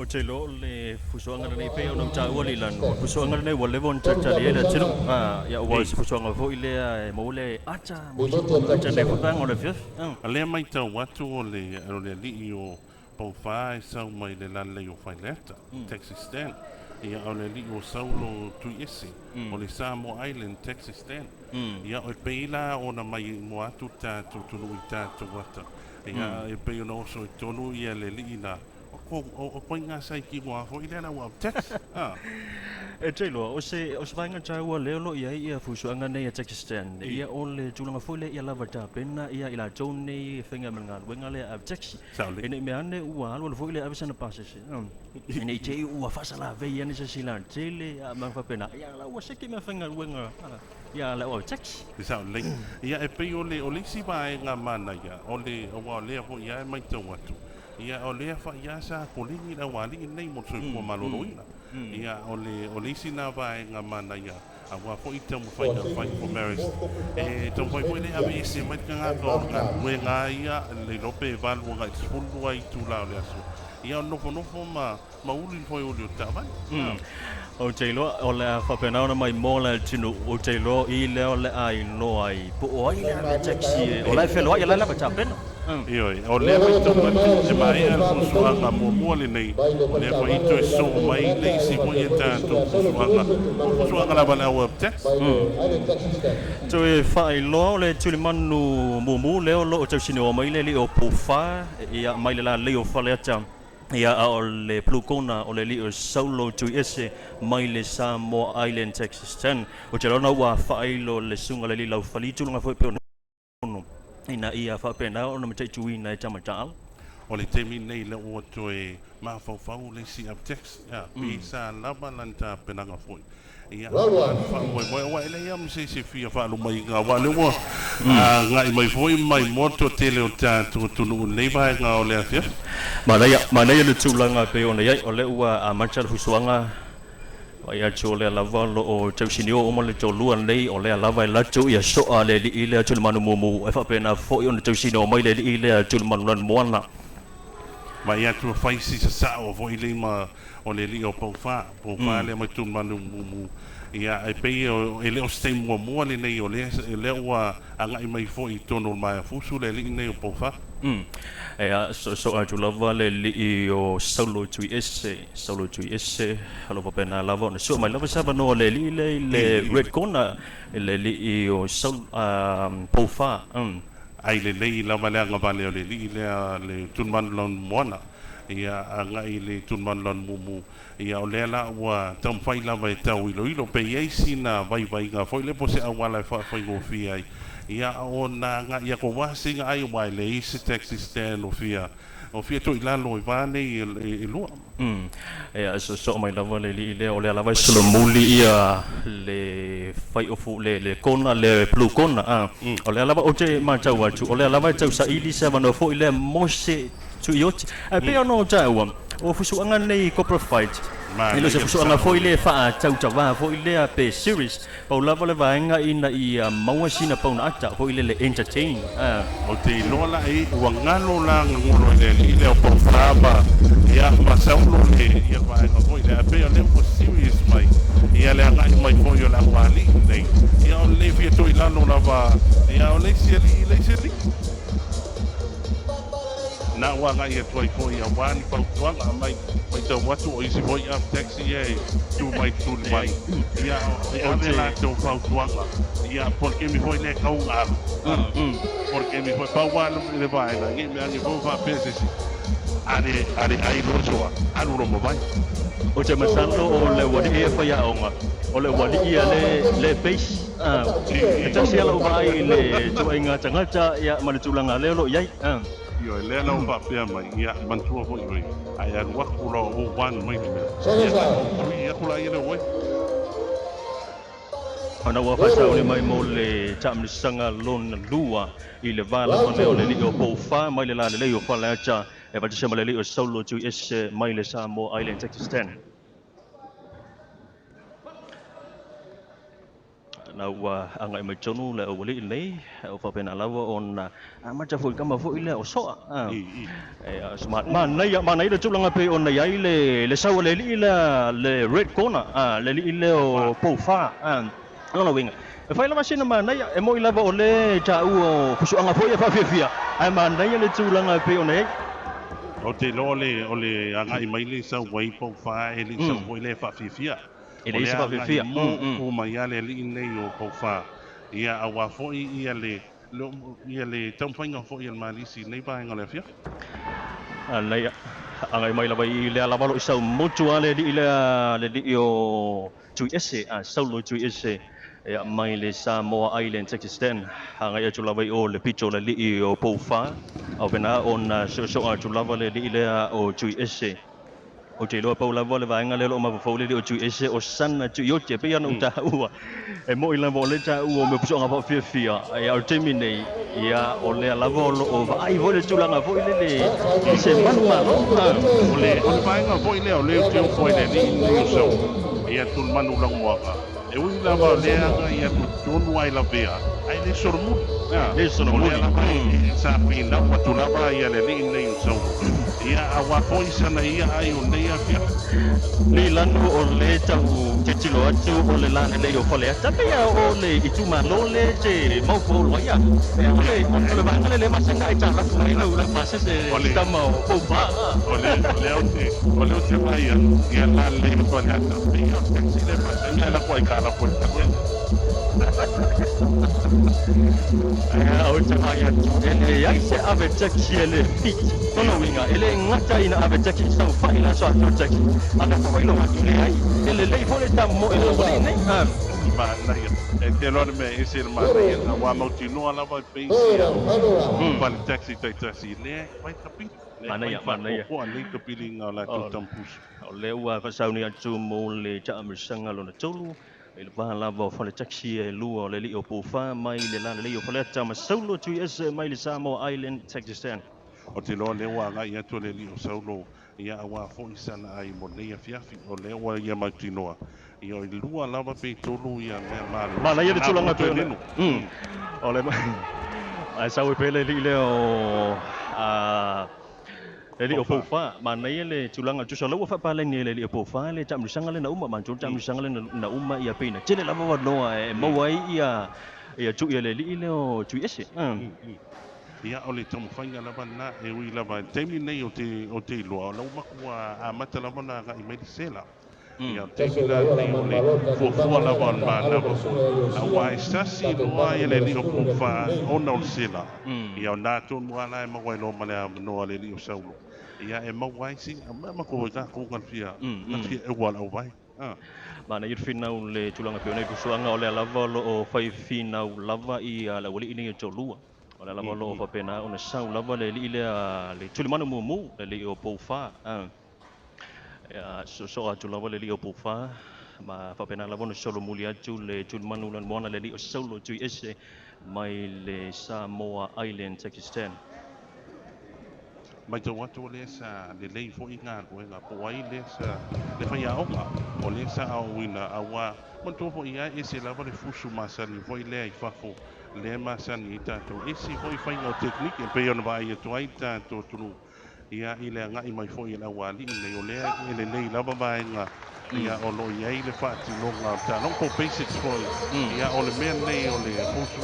te lo le fusuanga nei pe ona ta ua li lanu fusuanga nei wa levon ta ta le tiro ya wa fusuanga fo ile mo le acha mo ta le futanga o le fios ale mai ta watu o le li o Poufa sau mai Lelalelei o Faleata, Texas stand. Ia o le li o Saulo Tuiese, o le Samoa Island, Texas stand. Ia o peila o na mai mo atu tātou tunu i tātou wata. Ia e pei ona oso e tonu ia le li na o koe ngā sai ki ngoa fo i lena ua Texas. E telo o se vainga taua leo ia fusuanga nei a Texas stand. Ia o le tulanga fole ia lava tapena ia ila tone whenga mga wenga le a Texas. Ene me ane ua alu le fo ile avisa na pasese. Ene te ua fasala vei ane se sila tele a mga whapena. Ia la ua seki me whenga wenga. Ia la ua Texas. Sao le. Ia e pei o le si vae ngā mana ia. O le o le fo ia e mai tau atu. Ia o le fa ia sa polingi na wali nei mo tsu ko maloloina. Ia o le sina vai nga mana ia a wa fo itam fight for Marist. E to foi le ave se mai nga ko we nga ia le lope valu nga tspulu ai tu la le aso. Ia no fo ma uli foi o le tava. O te loa o le whapenau na mai mola tinu o te loa I leo le ai no ai po o ai le taxi o lai whenua I lai lapa tapena. Ioi, o le mai tō matu e mai ala fusuanga mua le nei o le fa ito e so mai le si mo e tātou fusuanga la wana ua tax. So e whai loa o le tuli manu mumu leo lo o tau sini o mai le li o Poufa ia mai le la leo Faleata. Ia o le plukona o le li o Saulo Tuiese mai le Samoa Island Texas 10 o te rona ua whaelo le sunga le li lau whalitu lunga fwoi peo no ina ia whapena o na matei tuina e tamatal o le temi nei le ua toe mawhauwhau le si up text pisa lava lanta penanga fwoi ia whamoe ele ia mse se fia whaalu mai ngā wale ua ngai mai fwoi mai moto tele o tātou tunu leiva e ngā o le afia Manaya le tūlanga pe ona iai o le ua a manchal husuanga Wai atu o le lava lo o tausinio o le tō lua nei o le lava I latu ia soa le li I le atu le manu mumu e whapena fōi o le tausinio o mai le li I le atu le manu lan moana Mai atu whaisi sa sa o fōi le ma o le li o Poufa le mai tu manu mumu ia e pei o ele o stei mua le nei o le ua angai mai fōi tono mai fusu le li nei o Poufa Ea so atu lava le li o Saulo Tuiese halo papena lava ona so mai lava sava no le li le red corner le li o Saulo Poufa ai le lei lava le anga vale o le li le tunman lon moana ia angai le tunman lon mumu ia o le la ua tam fai lava e tau ilo pe ai sina vai nga foi le pose awala fa foi go fi ai ia ona nga ia ko wasi nga ai wai le isi taxi stand o fia to ilalo I vane I lua ea so mai lava le li le o le lava solo muli ia le fai ofu le kona le blue kona o le lava o te matau atu o le lava tau sa ili sa vano fo ile mose tu ioti e pe ono tau o fusuanga nei corporate fight Ilo se fusuanga fo ile fa tau tawa fo ile a pe series pa lava le vaenga ina I maua sina pa una ata fo ile le entertain o te lola I wangalo la ngolo le o Poufa ia masaulo le ia vaenga fo ile a pe o le po series mai ia le angai mai fo yo la wali nei ia o le fia to ilano lava ia o le seli na wanga ia toi fo ia wani pa tuanga mai tau watu o isi foi up taxi e tu mai ia o te la tau pau tuanga ia porque mi foi le kau ngalo porque mi foi pau wano le vaina ngi me angi fo fa pese are ai lo soa alu ro mo vai o te masalo o le wadi e fa ia onga o le wadi ia le base e tasi ala o vai le tuainga tangata ia manutulanga lelo iai Io le la va pe mai ia mantua fo I ai a wa kulo o wan mai ia kula ia le oi Ana wa fa sa mai mo le tam sanga lon lua I le vala o le li o Poufa mai le Lelalelei o Faleata e va se le o Saulo Tuiese mai le Samoa Island Texas 10 na wa anga mai tonu le o li nei o fa pena lava on ma ta foi kama foi le o so smart man nei le tulanga pe on nei le sau le li le red corner le li le o Poufa no winga e fai lava sina ma nei e mo lava o le ta u o fusu anga foi fa fia ai ma nei le tulanga pe on nei O te lole o le anga I mai le sa wai Poufa e le sa wai le whawhiwhia. Ele O le isi anga I whawhiwhia. mo o mai ale li nei o Poufa. Ia awa foi ia le tampanga foi al malisi nei paenga le fia. Nei angai mai lava I le lava lo sau motu ale di le di o Tuiese a Saulo Tuiese e mai le Samoa Island Pakistan angai atu lava o le pito le li o Poufa au pena on so atu lava le di le o Tuiese o te loa pau lava le vaenga le lo ma fo le o Tuiese o sana tu yo te pe ana uta ua e mo I lava le ta ua me puso nga fia fia e au te mine ia o le lava o vai vo le tulanga vo le I se manu malo O le vaenga foi le o le te o foi le li nei o sau. Ia tun manu lang moaka. E ui lava le anga ia tu tonu ai la vea. Ai le sormu. le sono O mo le lava sa pina wa tu lava ia le li nei o sau. Ia awa foi sana ia ai o nei a fia. ni lanu o le tau te tilo atu o le lana le o Faleata pe ia o le I tu malo le te mau fo loia e o le vanga le masanga I tala mai na ula masa se tama o Poufa O le o te mai ia la le o Faleata pe ia o te le masanga la koi kara po o te mai atu ele ai se ave taki ele fit tono winga ele ngata ina ave taki sau faina so atu taki ana ko ilo atu le ai ele le fo le tamo ele o le nei ma na ia e te lor me ese ma na ia na wa mo tino ala va pe ia pa le taxi le vai kapi Mana ia. ko le kapi nga la tu tampus o le ua fasauni atu mo le taamisanga lona tolu I le lava o fale taxi e lua o le li o Poufa mai le lana le o Faleata ma Saulo Tuiese mai le Samoa Island Pakistan. o te lo le wa nga ia to le li o Saulo ia awa fo isana ai mo le fiafi o le wa ia ma tinoa ia I lua lava pe tolu ia me ma Mana ia le tulanga pe o le ai sau pe le li le o le li o Poufa mana ia le tulanga tu so lo fa pa le ni le li o Poufa le taamisanga le na uma man tu taamisanga le na uma ia pena tele lava wa noa e mawai ia tu ia le li le o Tuiese ia o le tamu whainga lava na e ui lava teimi nei o te loa o lau makua a mata lava na ka I mai sela ia o teimi na nei o le fuafua lava on ma lava a wai sasi loa ia le li o Poufa o na o sela ia o nātou mua la e mawai lo male a manoa le li o Saulo ia e mawai si a mea mako ka kōngan fia e wala au vai mana ir finau le tulanga pe nei pusuanga o le lava lo o fai finau lava I la wali ini to lua o le lava lo fa pena ona sau lava le li le tuli mana mumu le li o Poufa ya so atu lava le li o Poufa ma fa pena lava no solo muli atu le tuli manu lan mona le li o Saulo Tuiese mai le Samoa Island Pakistan mai tau atu o le sa le lei fo I ngā koenga po ai le sa le whai aonga o le sa au wina a wā man tō fo ia e se lava le fusu masani fo I lea I whafo le masani I tātou e se fo I whainga o tekniki e pei ona vai e toai tātou tunu ia I lea ngai mai fo I la wali I le o lea e le lei lava vaenga ia o lo ia I le whaati longa tā long po basics fo ia o le mea nei o le fusu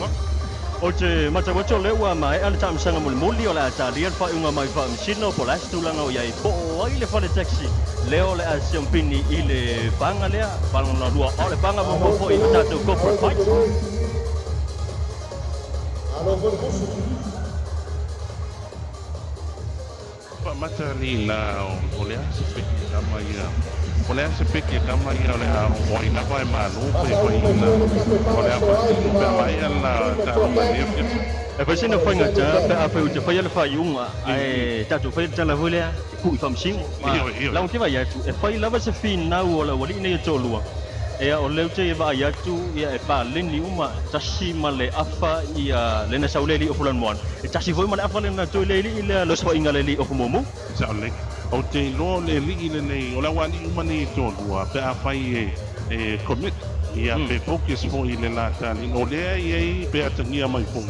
o te matawato leua mai ala taamisanga muli o le atalia le whaiunga mai whaamisino po la stulanga o iai po ai le whale taxi leo le asiampini I le panga lea whalanga lua o le panga mo I tātou corporate fight mata ni na o le ase peki kama ia o le ase peki kama ia o le a o ina vai manu pe o ina o le a pe mai ala Talamua e fa sina fanga ta pe a fe fa ia le whaiunga ai tātou whai tala hulea ku I whamsingo lau te vai atu e whai lava se finau o la wali nei tolua e o leu te vai atu ia e pa leni uma tasi ma le afa ia le na sauleli o fulan moan e tasi foi ma le afa le na toileli le lo so inga le li o momu saule o te lo le li le nei o la wani uma nei tolua pe a fai e commit ia pe focus fo I le lata ni o le ia pe atangia mai fo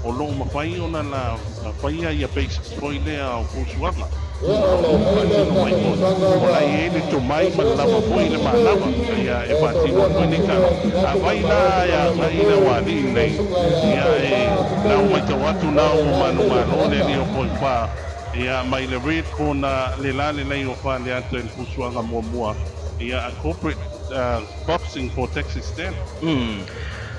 o lo ma fai ona la fai ia basics fo I le o fusuanga Ola ele to mai ma lava foi le malava ia e patino foi ni ka a vai la ia mai la wali nei ia e na o mai tawatu na o manu manu le ni o foi pa ia mai le red pona Lelalelei o Faleata i le pusuanga mua ia a corporate boxing for Texas standard.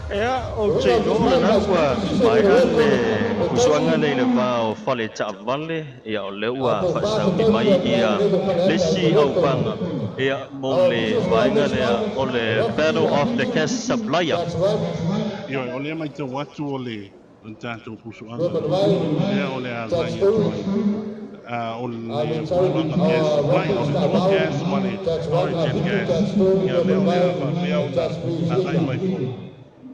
Ea o te lo na ua mai ale kusuanga nei le va o Faleata vale ia o le ua fasau i mai ia lesi au panga ia mo le vainga le o le Battle of the Cast Supplier. Ia o le mai tau atu o le tatou pusuanga. Ia o le a ngai atu ai. O le pusuanga gas supply, o le toa gas ma le origin gas. Ia leo lea whapea o na a ngai mai fo.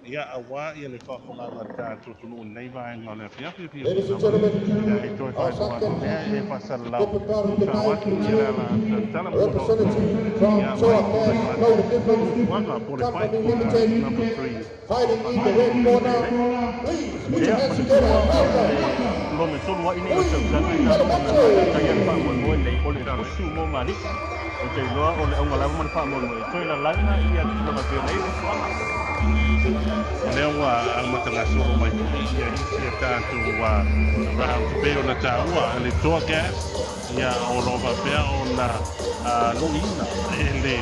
Ia a wā ia le whawhanganga tātou tunu nei vaenga o le whiawhi Ladies and lawa. gentlemen, Ia e toi whai our moa second lea e whasalau. corporate battle Ka watu champion, ia la Talamua representative Ia from mai Toa po le Gas, whatu. no difference, Pusuanga po le whai Company po number Limited, 3. fighting in the red corner. Please put your Ea hands ma le together tua and o welcome. le lo me tonu wa ini o tau sanga i talo o na tai al wha moe moe nei o le pusu mo marika. O te iloa o le aunga lava man wha moe moe. Toi la langa ia kilonga pio nei pusuanga. O lea ua ang matanga solo mai fui ia isi e tātou round te peo na tā ua le toa gas ia o lo whapea o na loina e le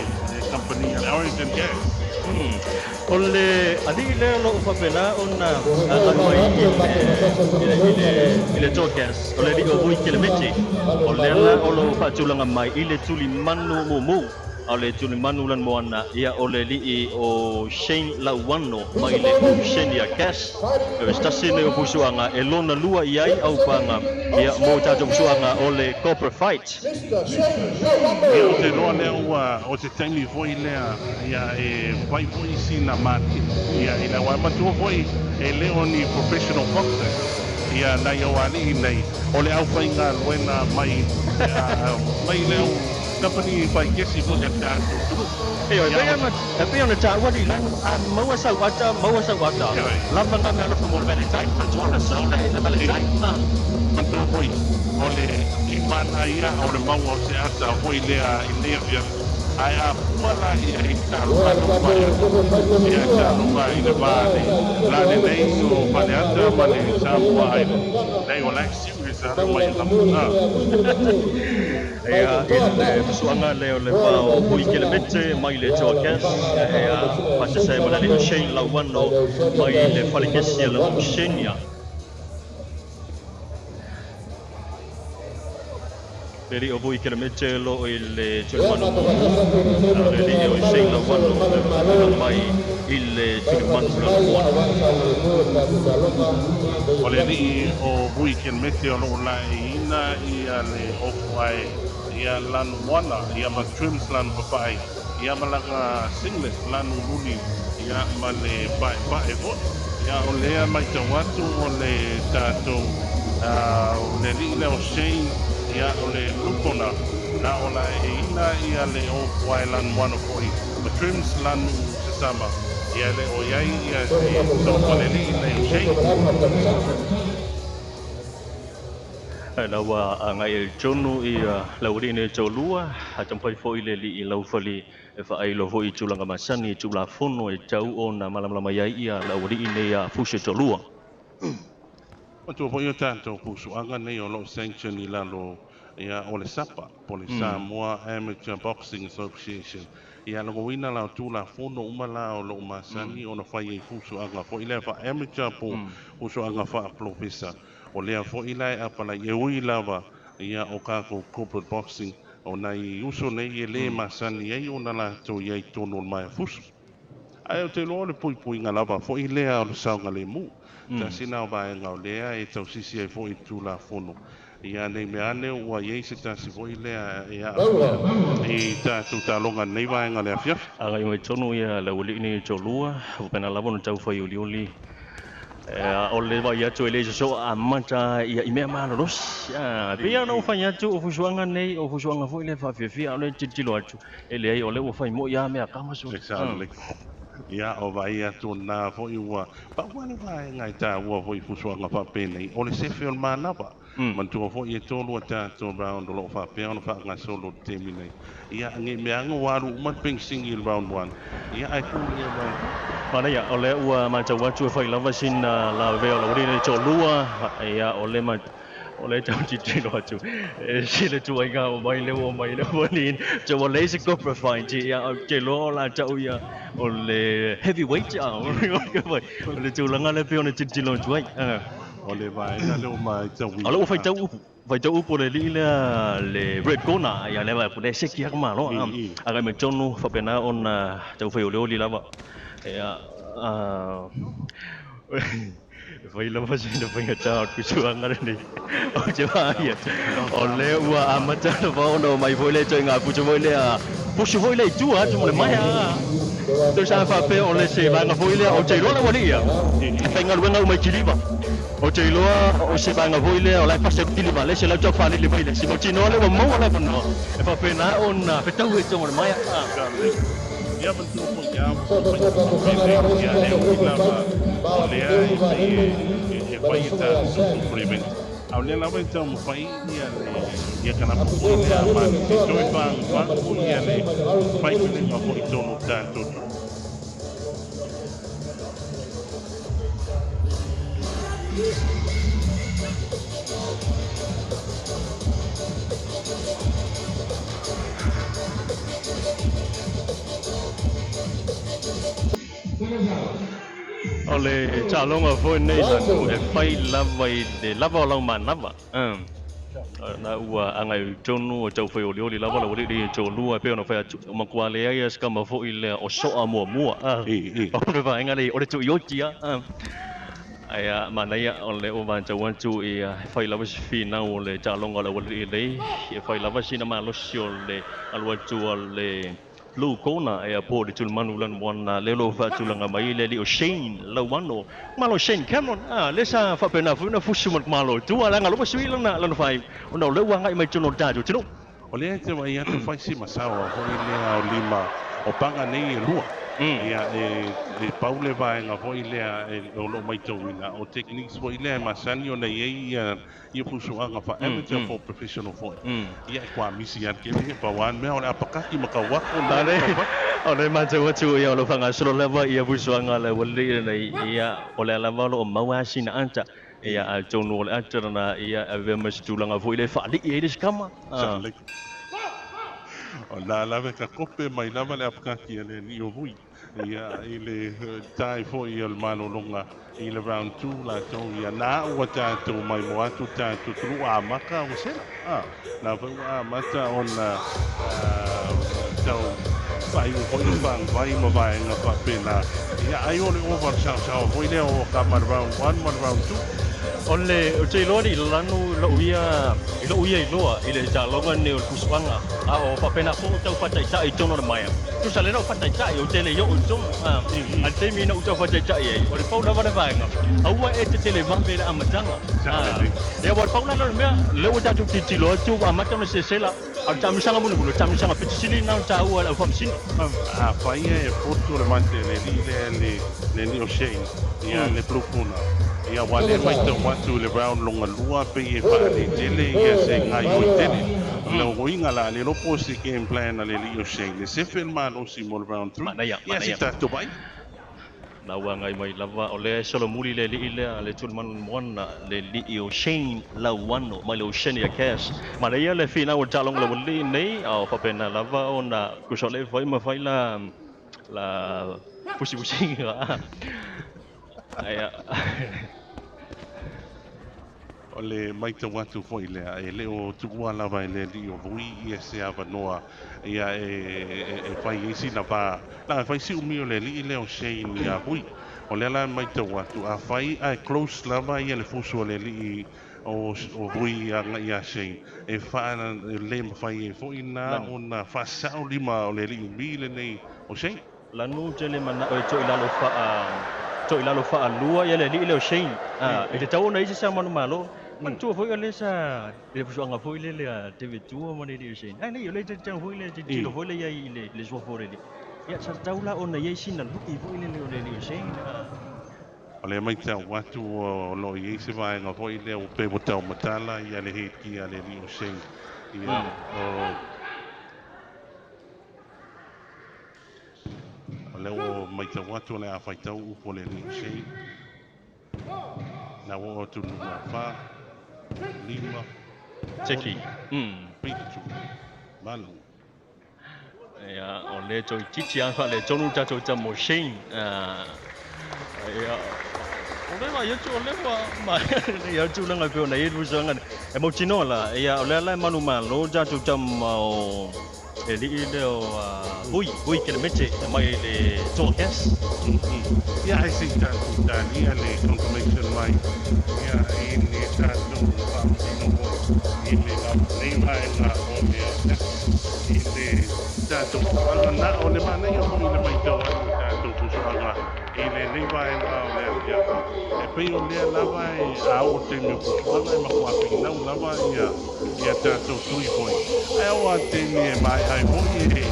company le Origin Gas. O le ali le lo whapena o na lai mai i le tokas. O le ri o vui Kelemete. O le ala o lo whaatulanga mai i le tuli manu mumu. O le tuli manu lan moana ia o le li o Shane Lauano mai le Oceania gas. E stasi ne o pusuanga e lona lua iai au panga ia mo tato pusuanga o le copper fight. Ia o te roa lea ua o te taimi foi lea ia e vai foi sina mati ia i le wai matua foi e leo ni professional boxer ia nai o ali nei o le au whai ngā luena mai mai leo company vai kesi foi e tātou turu. Eyo, e pe ona ta wadi la maua sa wata lava nga nga fa mo vele tai patona sa ona e vele tai Matua foi o le i mana ia o le maua o se ata foi lea i lea via ai a pumala ia i tāruka no mai ia tāruka i le vāle Lelalelei o Faleata ma le Samoa ai nei o lai series a rau mai lamuna Ea il suanga le o le pao hui Kelemete mai le tokas ea pasa sa mo le Shane Lauano mai le Faleata le Oceania. Peri o vui Kelemete lo il Tuanaimato le o Shane Lauano mai il Tuanaimato o le li o vui Kelemete o lo lai ina ia le ofai ia lanu moana ia ma trims lanu papai ia ma langa singlet lanu luni ia ma le bae vo ia o lea mai tawatu o le tātou o le li le o Shane ia o le lupona na o la e ina ia le o wai lanu moana foi ma trims lanu sesama ia le o iai ia e so le li le o Shane la wa nga il tonu i laurine tolua a tampai foi le li i laufali e fa ai lo foi tulanga masani tula fono e tau ona malamala ia ia laurine ia fuse tolua. O tō poi o tātou pusuanga nei o lo sanction i lalo ia o le sapa po le Samoa Amateur Boxing Association ia lango wina la tūla fono umala o lo masani o na whai e pusuanga fo ile fa amateur po pusuanga fa professor o lea fo ile apala e ui lava ia o kako corporate boxing o nai uso nei e le masani ei o na la tō iei tono mai fusu. Ai o te loa le pui ngā lava fo i lea o le saunga le mu. Ta sina o vai ngā o lea e tau sisi ai fo i tū la fono. Ia nei me ane ua iei se tasi fo i lea e a i tātou tālonga nei vai ngā lea fiafi. Aga i mai tonu ia lauli ni tolua o pena lavo no tau fai uliuli. O le vai atu ele so a mata ia i mea mana ros. Pia no fai atu o fusuanga nei o fusuanga fo ile fa fia o le titilo atu. Ele ai o le o fai mo ia mea kama so. Exactly. Ia o vai atu nā fo i ua. Pa wane vai ngai tā ua fo i fusuanga fa penei. O le sefe o le mānapa. Mantua fo i e tolu a tātou round o lo fa pea o na fa ngā solo te minei. Ia nge mea anga waru umat peng singi round 1. Ia ai kūri e round 2. Mana ia o le ua mata watu fai lava sin la veo la urina tolua ia o le Oleh jauh cincin tu, sila tu ayah main ni, jauh laser go profile je ya, jelo lah jauh ya, oleh heavyweight jauh, oleh jauh langan lebih oleh cincin long juai. Oleh baik kalau mai jauh. Kalau phải jauh boleh lila le red corner ya lewa boleh sekian kemana agak macam nu, phải pernah on jauh phải oleh lila ba, ya. Phải lắm phải xin phải nhớ chào cứ xuống ngay đây, chứ mà ya, oleh ua amat chả bao nó mày vui lên chơi ngã phụ chơi vui lên à, phụ chơi vui lên chú à, chúng mình mày à, tôi sang pha pe oleh se bang vui lên, ông chơi đó là what đi à, phải ngồi bên ngồi mày chỉ đi ba. Oce loa o se banga voile o lai pase tili vale se la jo fani le vile se mo chino le mo le no e fa pena on pe tau e tongo mai ya bentuk pun ya ya le o le ai vai ta suplement au le la vai ta mo fai ya kana po le ama se toi fa ya le fai le ma po tono tanto. Oleh calon apa ni lah tu fai lavai de lava long man lava na ua angai tonu o tau fai oli oli lava la di tau lua pe ona fai ma kwa le ai ska ma fo ile o so a mo o va ngai o tu yo tia aya mana ya oleh o van tau tu e fai lava fi na ole calon ola oli le fai lava sina ma lo sio le alwa tu ole lu kona e po de tul manulan wana lelo fa tulanga mai le li o Shane Lauano malo Shane Cameron lesa fa pena fu na fusumat malo tu ala ngalo pa sui lana lana fai ona le wanga mai tuno da tu tino oleh te mai atu fai si masawa ho ile o lima o panga nei lua ia Pule vai nga ho ile o lo mai tu ina o techniques ho ile masani o nei ia fusuanga fa amateur for professional for ia kwa misi ya ke pa wan me ona apakaki makawa ole ole macam tu ia lo fanga solo leva ia fusuanga le wali nei ia ole lava lo mawasi na anta ia jono ole anta na ia ave mas tulanga vo ile fa li ia skama la lave ka kope mai lava le apakaki le ni o vui ia ile tai fo ia le mano longa ile round 2 la to ia na o ta to mai mo atu ta to tru a maka o sela na va a mata on tau vai o foi vai mo vai na pa pena ia ai ole over sa foi le o kamar round 1 round 2 Oleh ucai lori lanu lo uia loa ile jalongan ni kuswanga o papena ko tau patai tai tono mai tu sale no patai tai o tele yo untung ante mi no tau patai tai o le paula vale vai au e te tele vambe le amatanga ya wa paula no me le o tatu titi lo tu amatanga se sela a tamu sanga mun bulo tamu sanga pitisili na tau o famsin fai e porto le mante le ni o Shane ia le plukuna ia wale mai te watu le round longa lua pe e whare tele ia se ngai oi tele le oinga la le lopo si game plan le li o Shane le sefen man o si mo round 3 ia si tato bai na wangai mai lava ole solo muli le li le tulman mona le li o Shane Lauano mai le Oceania ya cash mana ia le fina o talong le wali nei au papena lava ona kusole foi ma fai la pusi aya ole mai te watu foi le o tuua lava le li o vui ia se ava noa ia fai isi na va na fai si umi o le li le o Shane ia vui o le la mai te watu a fai close lava ia le fusu o le li o vui ia Shane fa le fai e foi na ona fa sa o lima o le li umi le nei o Shane lanu jele mana o to ilalo fa lua ia le li le o Shane e te tau nei se manu malo man tu foi le sa le fuanga foi le TV tu mo le o Shane nei le te tau foi le te tilo foi le ia le so foi le ia sa tau la ona ia sina lu i foi le o Shane ole mai te watu o lo i se vai nga foi le o pe botau matala ia le hit ki ale li o Shane ia ole o mai te watu le a fai tau upo le li o Shane na o tu nu fa lima, Teki. pitu, malu. Ya, oleh coi cici angkat le jonu jatuh jam machine. Ya, oleh mah ya tu oleh mah ya tu lang aku na itu sangat emosional lah. Ya, oleh lah malu jatuh jam mau eli leo hui Kelemete mai le Torres. Ya, I think that ia le confirmation mai. Ya, ini satu pamino ini la leva en la olea. Ini satu na ole mana ya mo ile mai tau satu pusuanga. Ini leva en la olea ya. E pe olea lava e au te me pusuanga ma kwa pina lava ya satu tui foi. Ai o te me mai ai mo e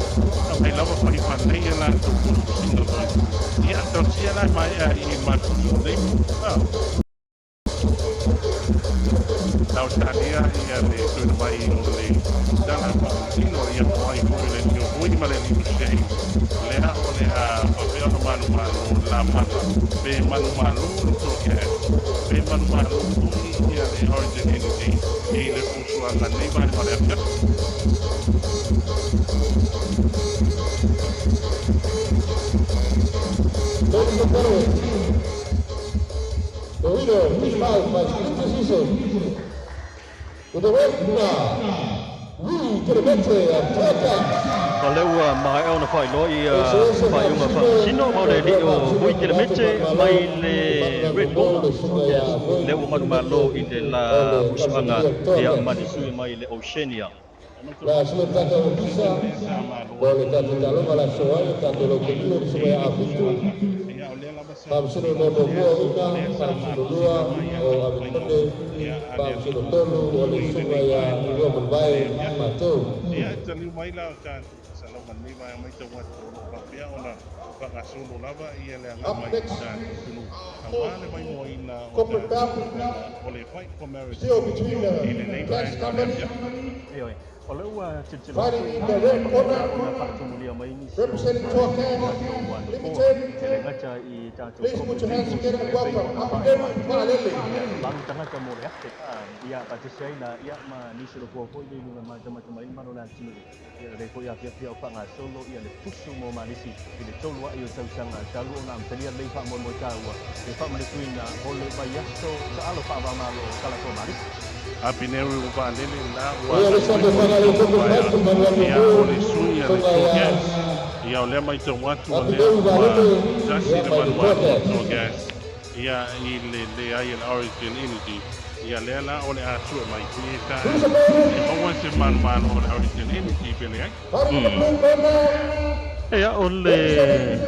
ai lava pai pa nei la tu pusuanga. Ya, entonces ya la maya y Martino de la Oceania y el Tuanaimato le dan a Martino y el Martino y el niño muy mal en el shey le ha papel mano la mano ve mano lo que ve mano y el origin y le puso a la neiva de Faleata. Ladies and gentlemen, the winner, this fight by split decision, with the red corner, Kelemete of Poufa. Kalau mai on fai loi fai fai sino mau le dio hui Kelemete mai le red ball le malo in la usanga dia madisui mai le Oceania. La sementara Poufa, boleh kata Talamua la Savaii, kata lokalinya di J.P Afitu T. Pamsino nomor 2 ina, pamsino 2 o Apineru, pamsino 3 oleh Supplier dua berbaik Mato. Ya, jadi maila kan salaman ni mai tawat papia ona pakasulo lava ia le nga mai dan tunu. Awale mai mo ina oleh fight for marriage. Still between the gas company. Fighting in the red corner, representing Tuiese Limited. Please put your hands together and welcome Apineru Vaalele. Bang tengah kamu lihat, ia pada saya na ia ni sudah kuat ini macam-macam ini mana nak sini. Reko ia pihak Pak Saulo ia le pusu mau malisi. Ini colwa ia sang Saulo nam sedia lepak mau tahu. Lepak melikuin oleh bayar so soal Pak Bamalo kalau kau Marist. Apineru Vaalele la Ia bersama Vaalele ia oleh suya le gas. Ia oleh mai tawat oleh jadi lepas gas. Ia le ai el origin energy. Ia lela oleh asu mai kita. Bawa seman oleh origin energy pilih. Ya oleh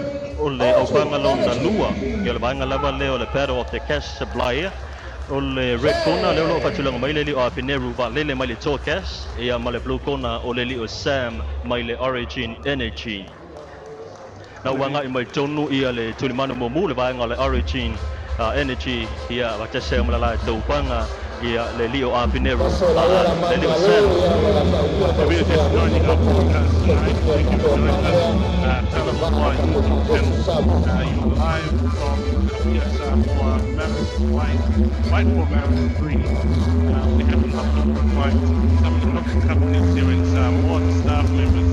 Aupangalon dan Lua. Ia lebih ngalaban le oleh pair of the cash supplier. Oleh red corner lelo patulang mai le Apineru Vaalele mai le Torres. Ia mai le blue corner oleh le Sam mai le origin energy. Na wanga mai tonu ia le tulimano momu le vai ngale origin energy ia baca saya melala tupanga ia le Leo Apineru le Leo Sam. We are just joining our podcast tonight. Thank you for joining us. Talamua, you live from Samoa, Marist fight for Marist 3. We have an upload fight. Some of the local companies here in Samoa, the staff members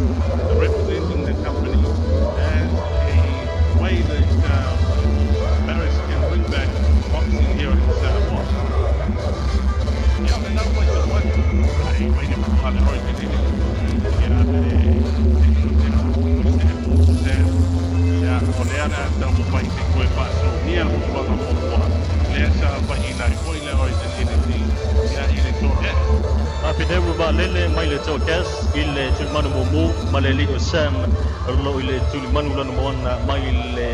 representing the company as a way that Marist can bring back boxing here in Samoa. Yeah, I know what I waited for the origin. Oleana dan baik kue pasu ni yang buat apa? Lesa baik nak kue le origin ini ya ini Torres. Apineru Vaalele mai le Torres ile tulimano momu maleli Sam lo ile tulimano lano mona mai le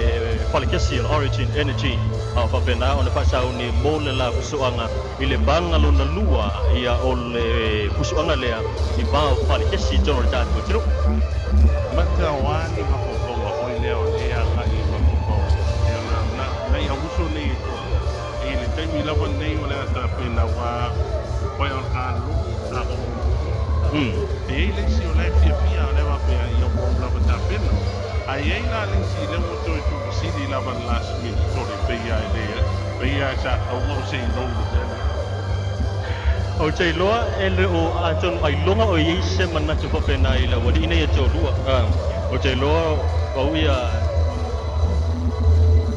Faleata origin energy. Apa pena ona pasau ni mole la kusuanga ile banga lo lua ia ole kusuanga le i ba Faleata jono ta kutru. Maka wani hapo kwa leo ya ngai mambo. Ya na ya uso ni ile temi la bon nei wala ta pena wa wa kan lu na ko. Ile si ola pia le va pe ya ko la ta pena. Ai na le si le mo to tu si di la ban last minute to le pe ya sa au mo se no. O te loa ele o atonu ai longa o i se mana tu papena i la wadi ina ia tō lua. O te loa au ia...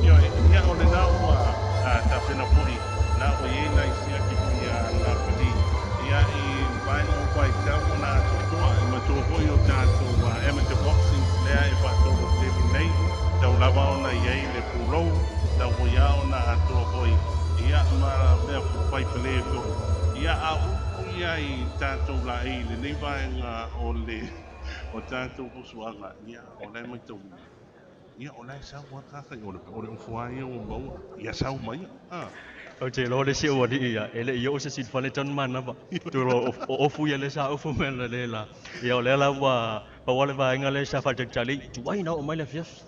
Ia o le nā ua ta pena pui, nā o i ena i sia ki pui a nā pati. Ia i vai o vai tau o nā toa i matua hoi o tātou amateur boxing lea e whātou o David nei. Tau lawa o na iei le pūrou, tau hoi a o nā toa hoi. Ia mara mea pai pele e tō. Ia a upu ia i tātou la e le nei vaenga o le o tātou kusuanga. Ia o lai mai tau. Ia o lai sau wa kaka i o le ufuai o maua. Ia sau mai. O te loa le si o wadi ia, ele i o se si whale tonu mana wa. Turo o ofu ia le sa ofu mele le la. Ia o le la wa pawale wa inga le sa whajak tali. Tuai na o mai le fias.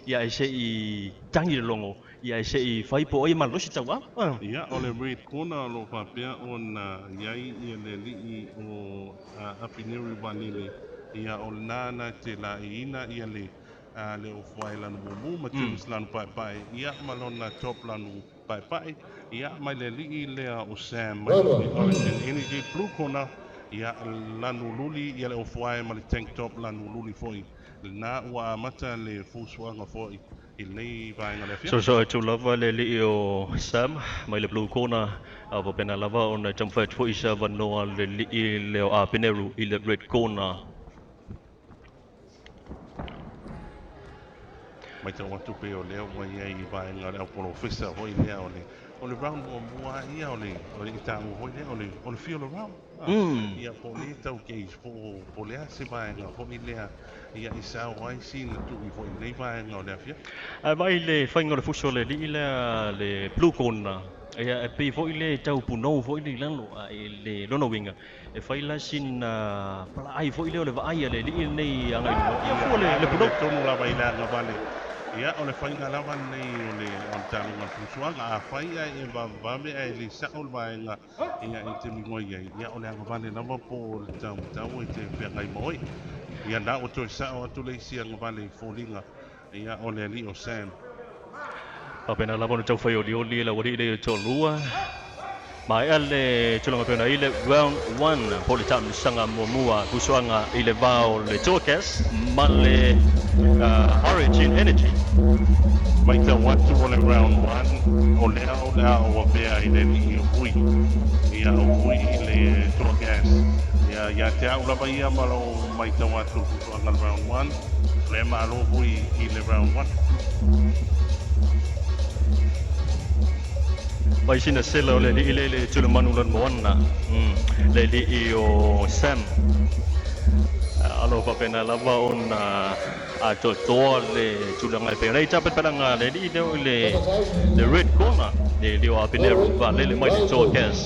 Ia e se i tangi le longo. Ia e se i whaipo o i malusi tau wa. Ia o le red corner lo whapea o na iai i le li o Apineru Vaalele. Ia o le nana te la i ina ia le le o whai lanu mumu ma tunis lanu pai pai. Ia malona top lanu pai pai. Ia mai le li lea o Sam mai le Orange Energy Blue Corner. Ia lanu luli ia le o whai ma le tank top lanu luli foi. Na ua mata le fusuanga foi. So to lava le li o Sam mai le blue corner ava pena lava ona jamfa tui sa vanoa le li le o Apineru i le red corner. Mai tau atu pe o leo mai ai vai ngā leo polo fisa hoi lea o le round o mua ia o le itangu hoi lea o le feel around. Ia po le tau keis po lea se vai ngā hoi lea ia i sao ai si na tu i hoi nei vai ngā o lea fia. Vai le whainga le fuso le li le blue corner. Ia e pe foi le tau punou foi le lano i le lono winga. E whai la sin pala ai foi le o le vaai le li nei angai no. Ia fo le punou. Tonu la vai la ngā vale. Ia o le whainga lawa nei o le tanu ngā pusuanga a whai ai e vame ai le sao le vaenga ia i te mingoi ai. Ia o le anga vale lawa po le tau e te whiangai moi. Ia na o toi sao atu le isi anga vale i fōlinga. Ia o le li o Sam. Apena lava no tau whai o li la wari le tō lua. Mai ale tulanga pena i le round 1 po le tamu sanga mua kusuanga i le vao le Torcas ma le Origin Energy. Mai tau watu o le round 1 o lea o wapea i le li o hui. Ia o hui i le Torcas. Ia te au lava ia malo mai tau watu kusuanga le round 1. Le malo hui i le round 1. Mai sina sela o le li le tulu manulan moana. Le li o Sam. Alo papena lava ona a toa le tulanga pe nei tapet paranga le li le red corner le o Apineru Vaalele mai le Torcas.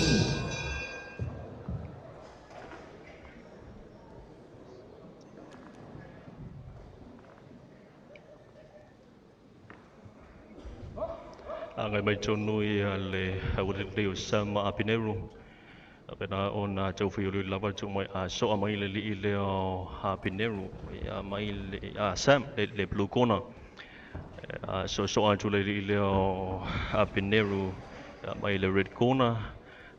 Angai mai tonui le le o Sam Apineru. Apena ona tau whiuri lava tu mai a soa mai le li le o Apineru ia mai le Sam le blue corner. So atu le li le o Apineru mai le red corner.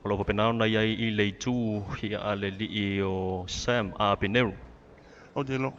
Olo apena ona iai i le tu ia le li o Sam Apineru. O te lo.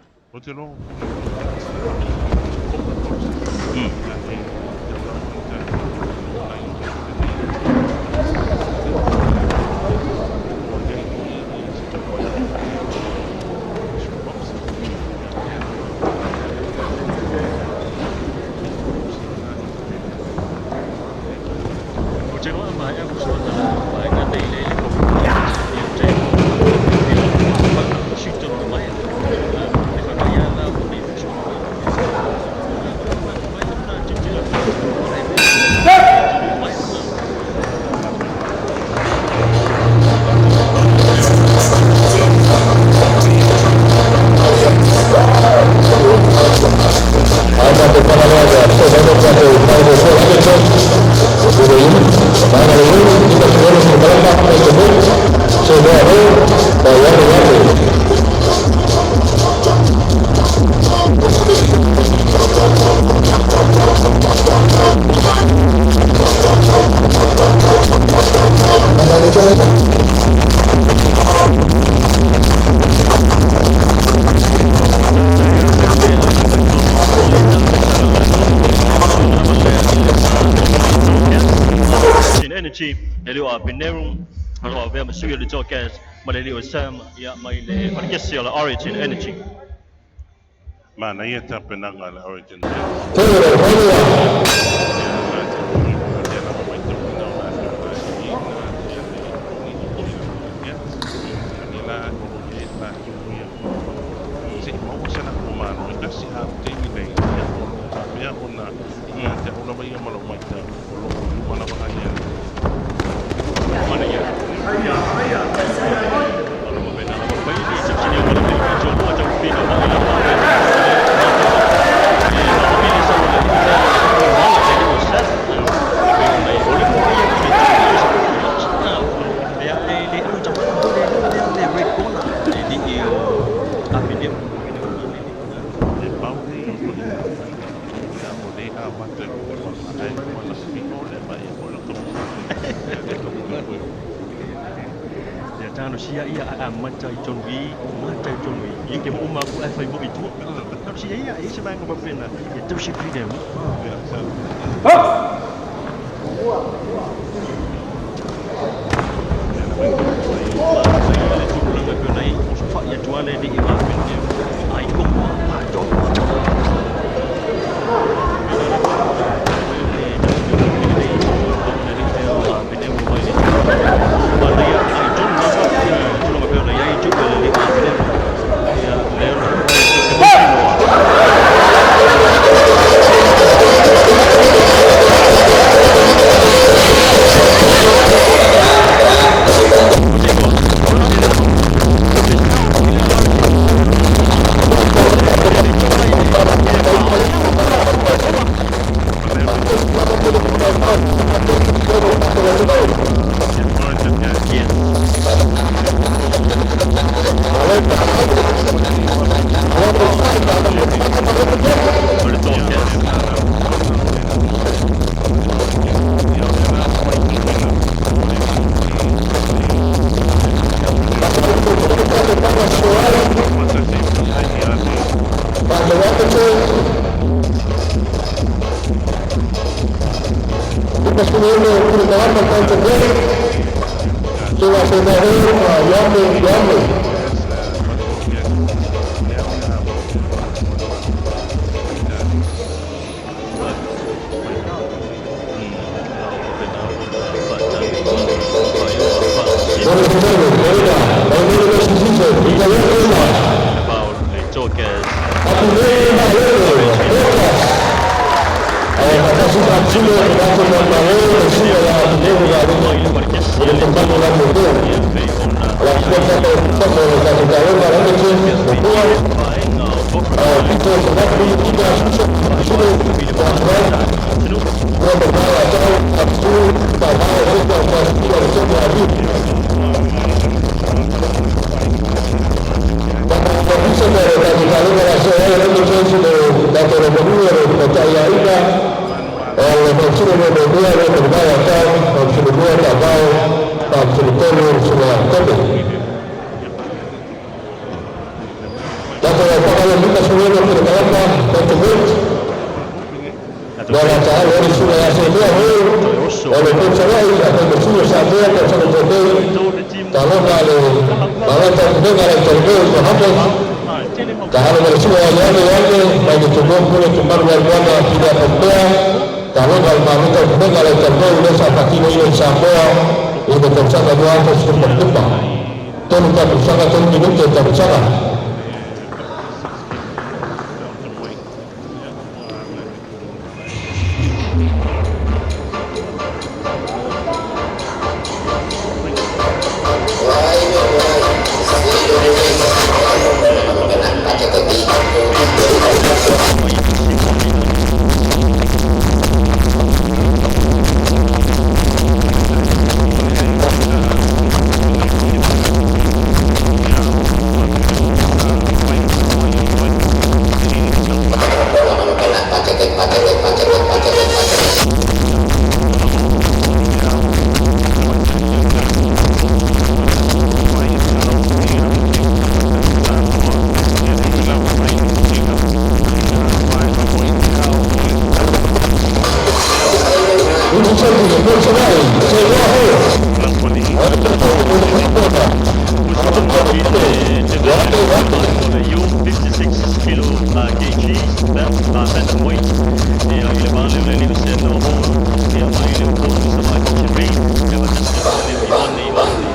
Energy, le leo Apineru, alors vers monsieur le Jokers, mais le leo Sam, ya mai le orchestra la Origin Energy. Mana ia tapenanga la origin. Say what? cheese, Bantam weight. I le Vaalele le Seanoa hall. Mai le Upolu Savaii boxing ring. Le Ioane. Mai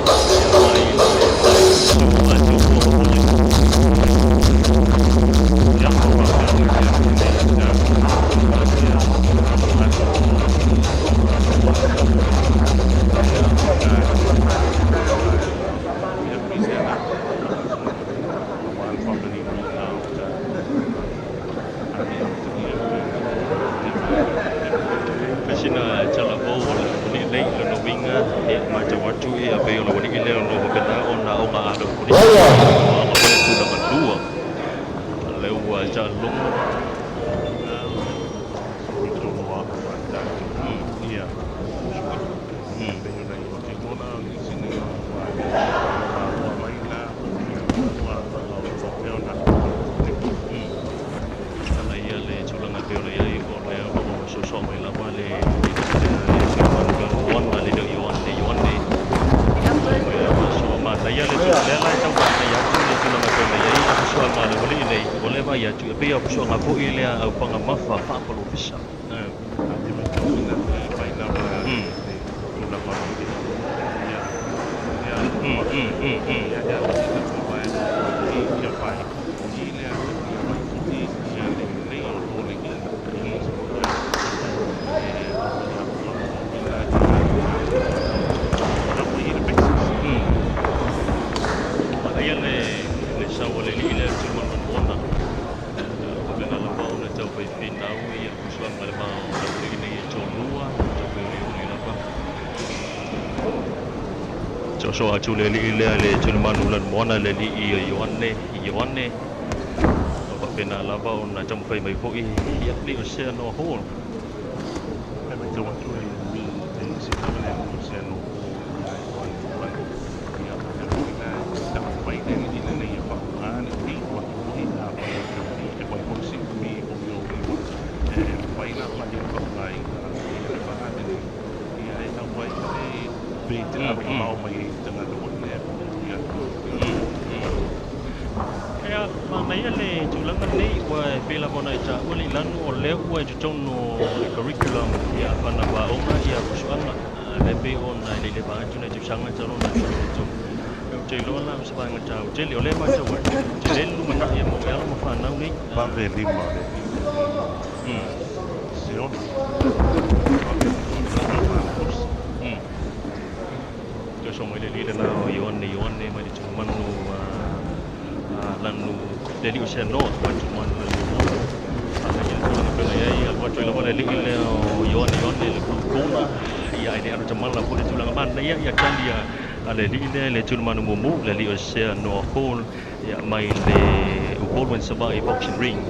so atu le Tuanaimato lan moana le Ioane o pena lava ona tamu fai mai fo'i ia li o Seanoa hall mai tau atu e mi te sikone o Seanoa ia ia tama mai le ni nei e whakaane ki wa ki a e wai hosi mi o yo e wai na mai o whakai e whaane ia e tau wai e bete a mau mai tanga do ne ia ya mai le tulanga nei wa pela bona ita uli lanu o le wa tono curriculum ya pana ba ona ya kusuana le pe ona le ba tuna tu sanga tano na tu te lo na sa ba ngata te le le ma te wa te le lu mana ya mo ya mo fa na ni ba ve lima le Seanoa so mai le na Ioane mai te manu lanu le li Seanoa mai te manu ala ya tu na pela ya wa tu la le Ioane le kona ya ide ana te mala po le tu la mana ya kandia ale le tu manu mumu le li Seanoa hall ya mai le Upolu and Savaii boxing ring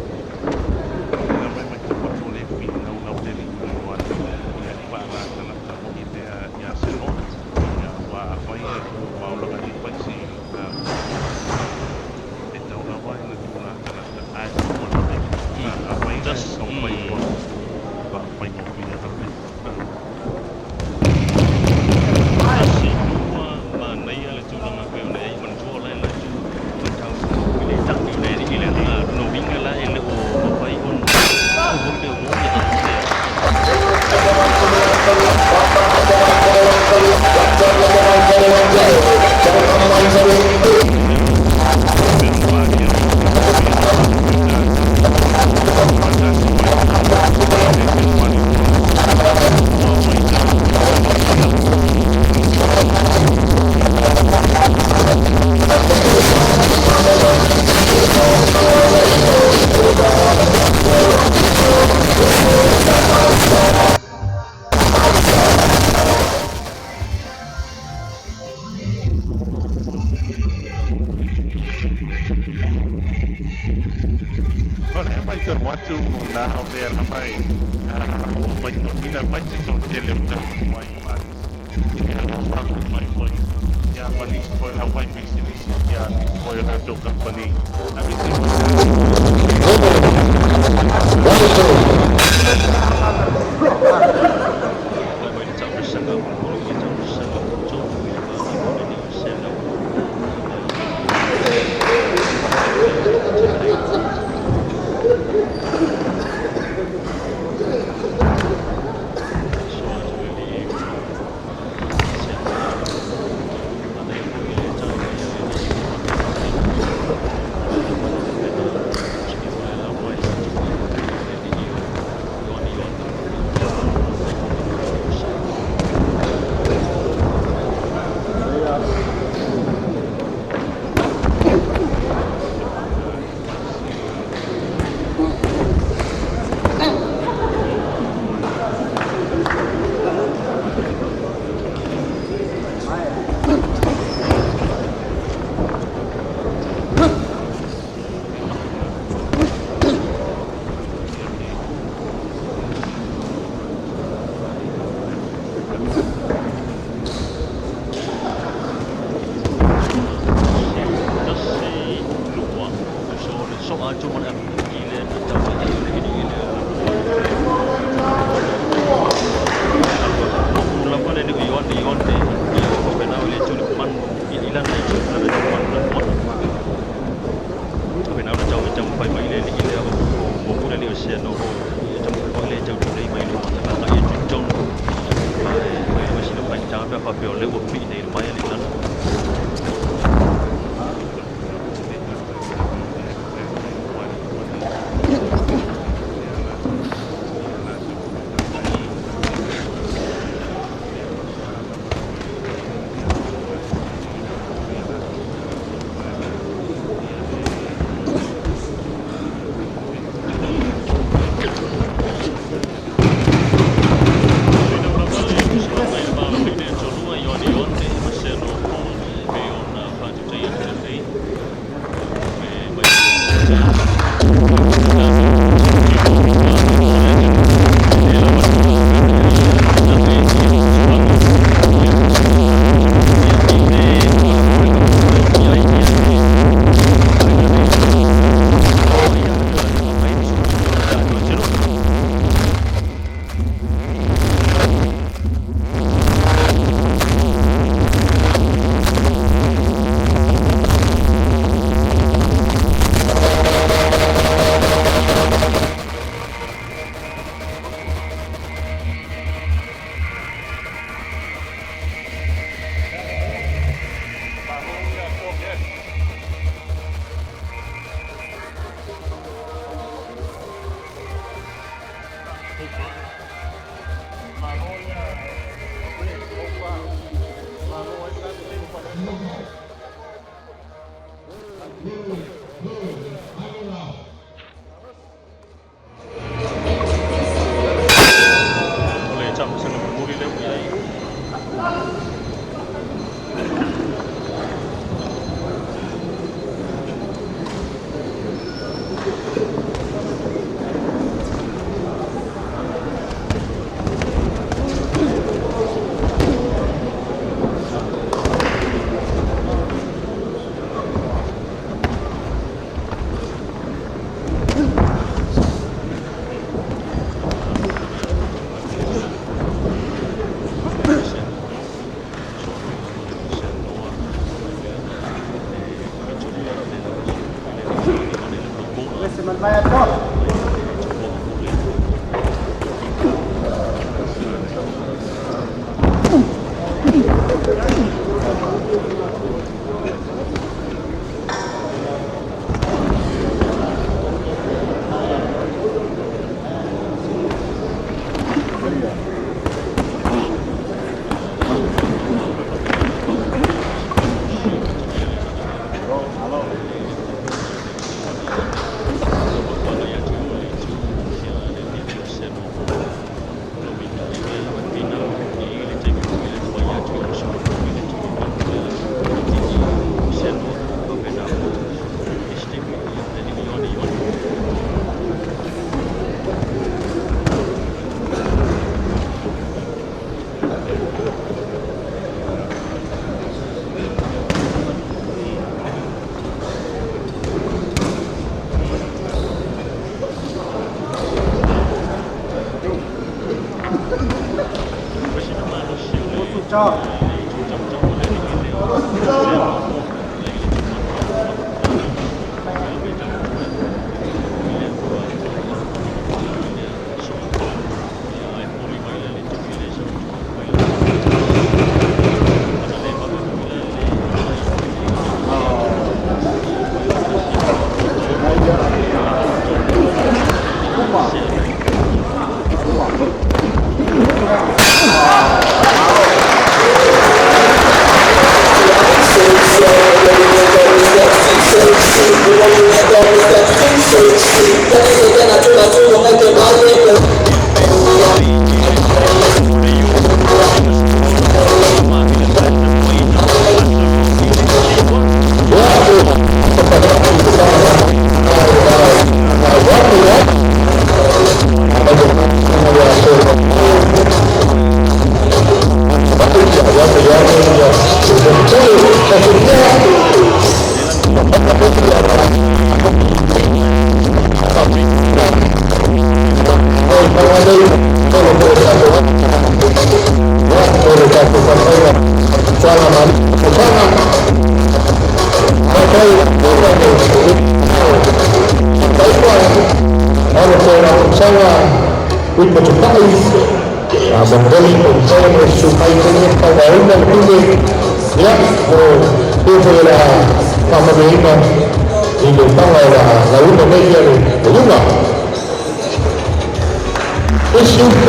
This youth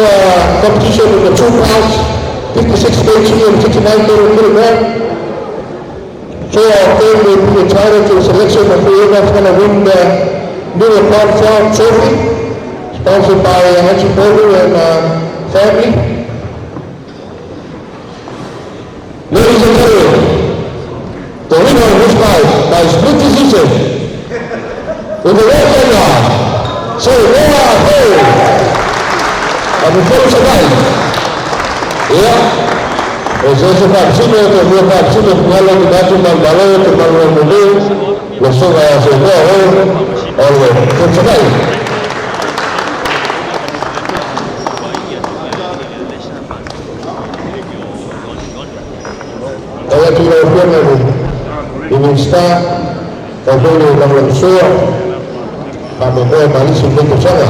competition in the 2 class, 56 kg and 69 kilogram. So they will be entitled to the selection of whoever's going to win the new Bantam trophy, sponsored by Upolu and family. Ladies and gentlemen, the winner of this fight by split decision with the red flag, Saulo. Upolu Savaii. Ya, saya sebab sini untuk buat sini pengalang kita cuma balai terbangun dulu, langsung semua oleh Upolu Savaii. Saya tidak pernah ingin start, kalau ni dalam suara, kami boleh balik sebelum kesana.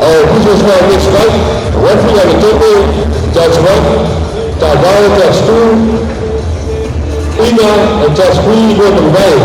This is our next fight. Referee on the table, Judge 1, Judge 2, Ina, and Judge 3 go to the right.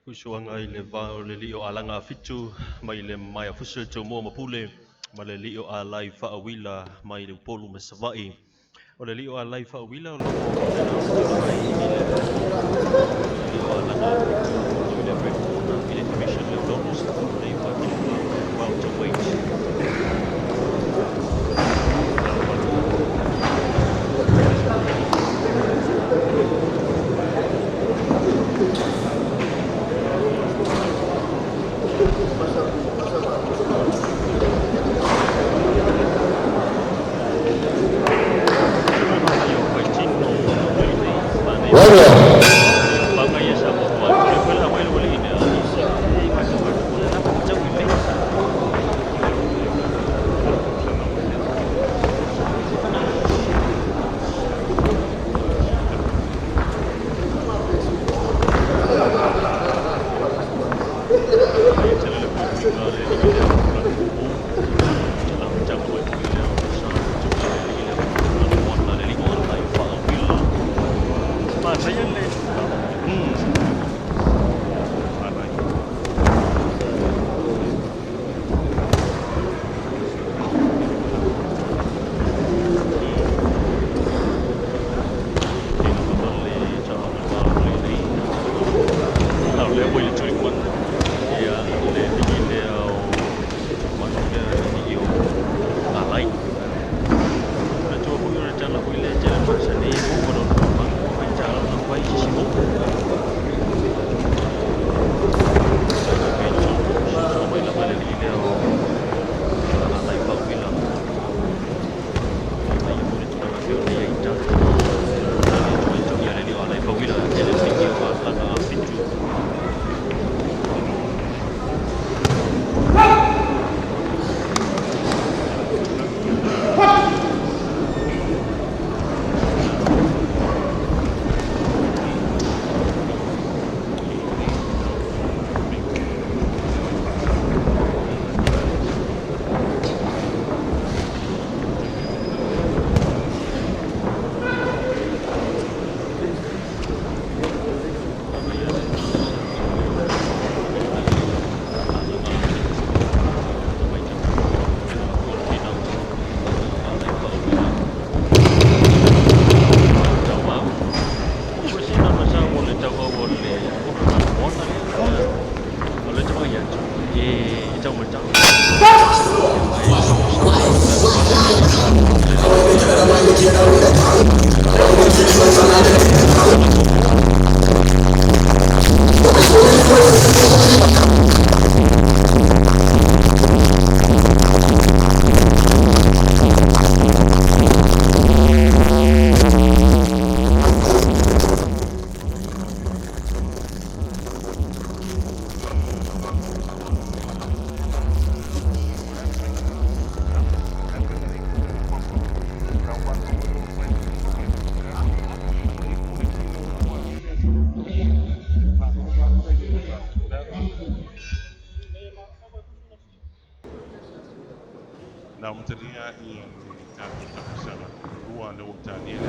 Kusuanga i le Vaalele o alanga Afitu mai le mai afusu Tumua ma Pule ma le lio a lai whaawila mai le Upolu ma Savaii o le lio a lai whaawila o le mai i le lio a alanga Afitu i le Prepona i le Commission le Donos le i whakilua Welter weight Naumtania i taki takasana rua le utania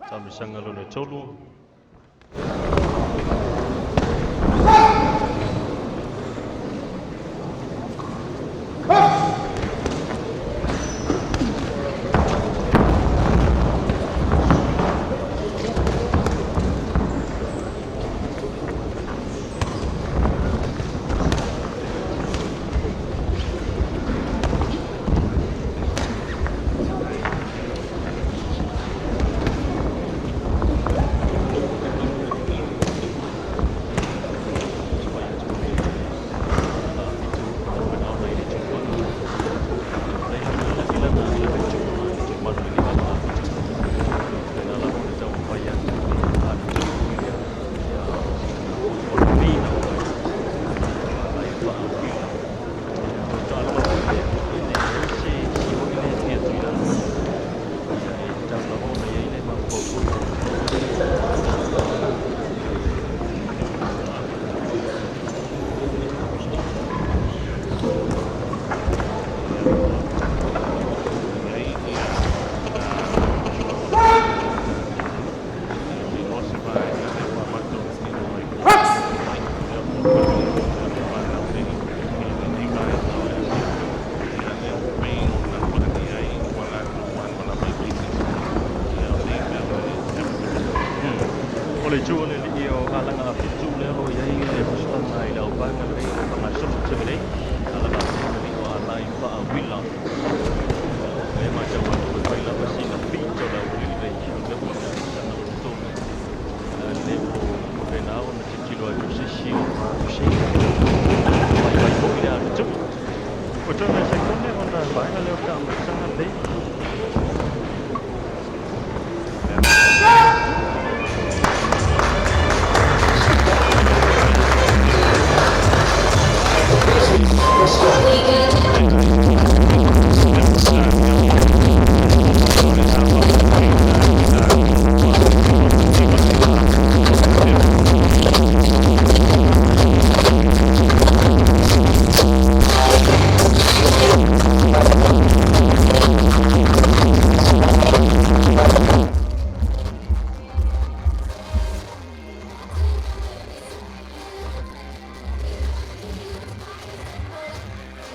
Tamisanga lona tolu.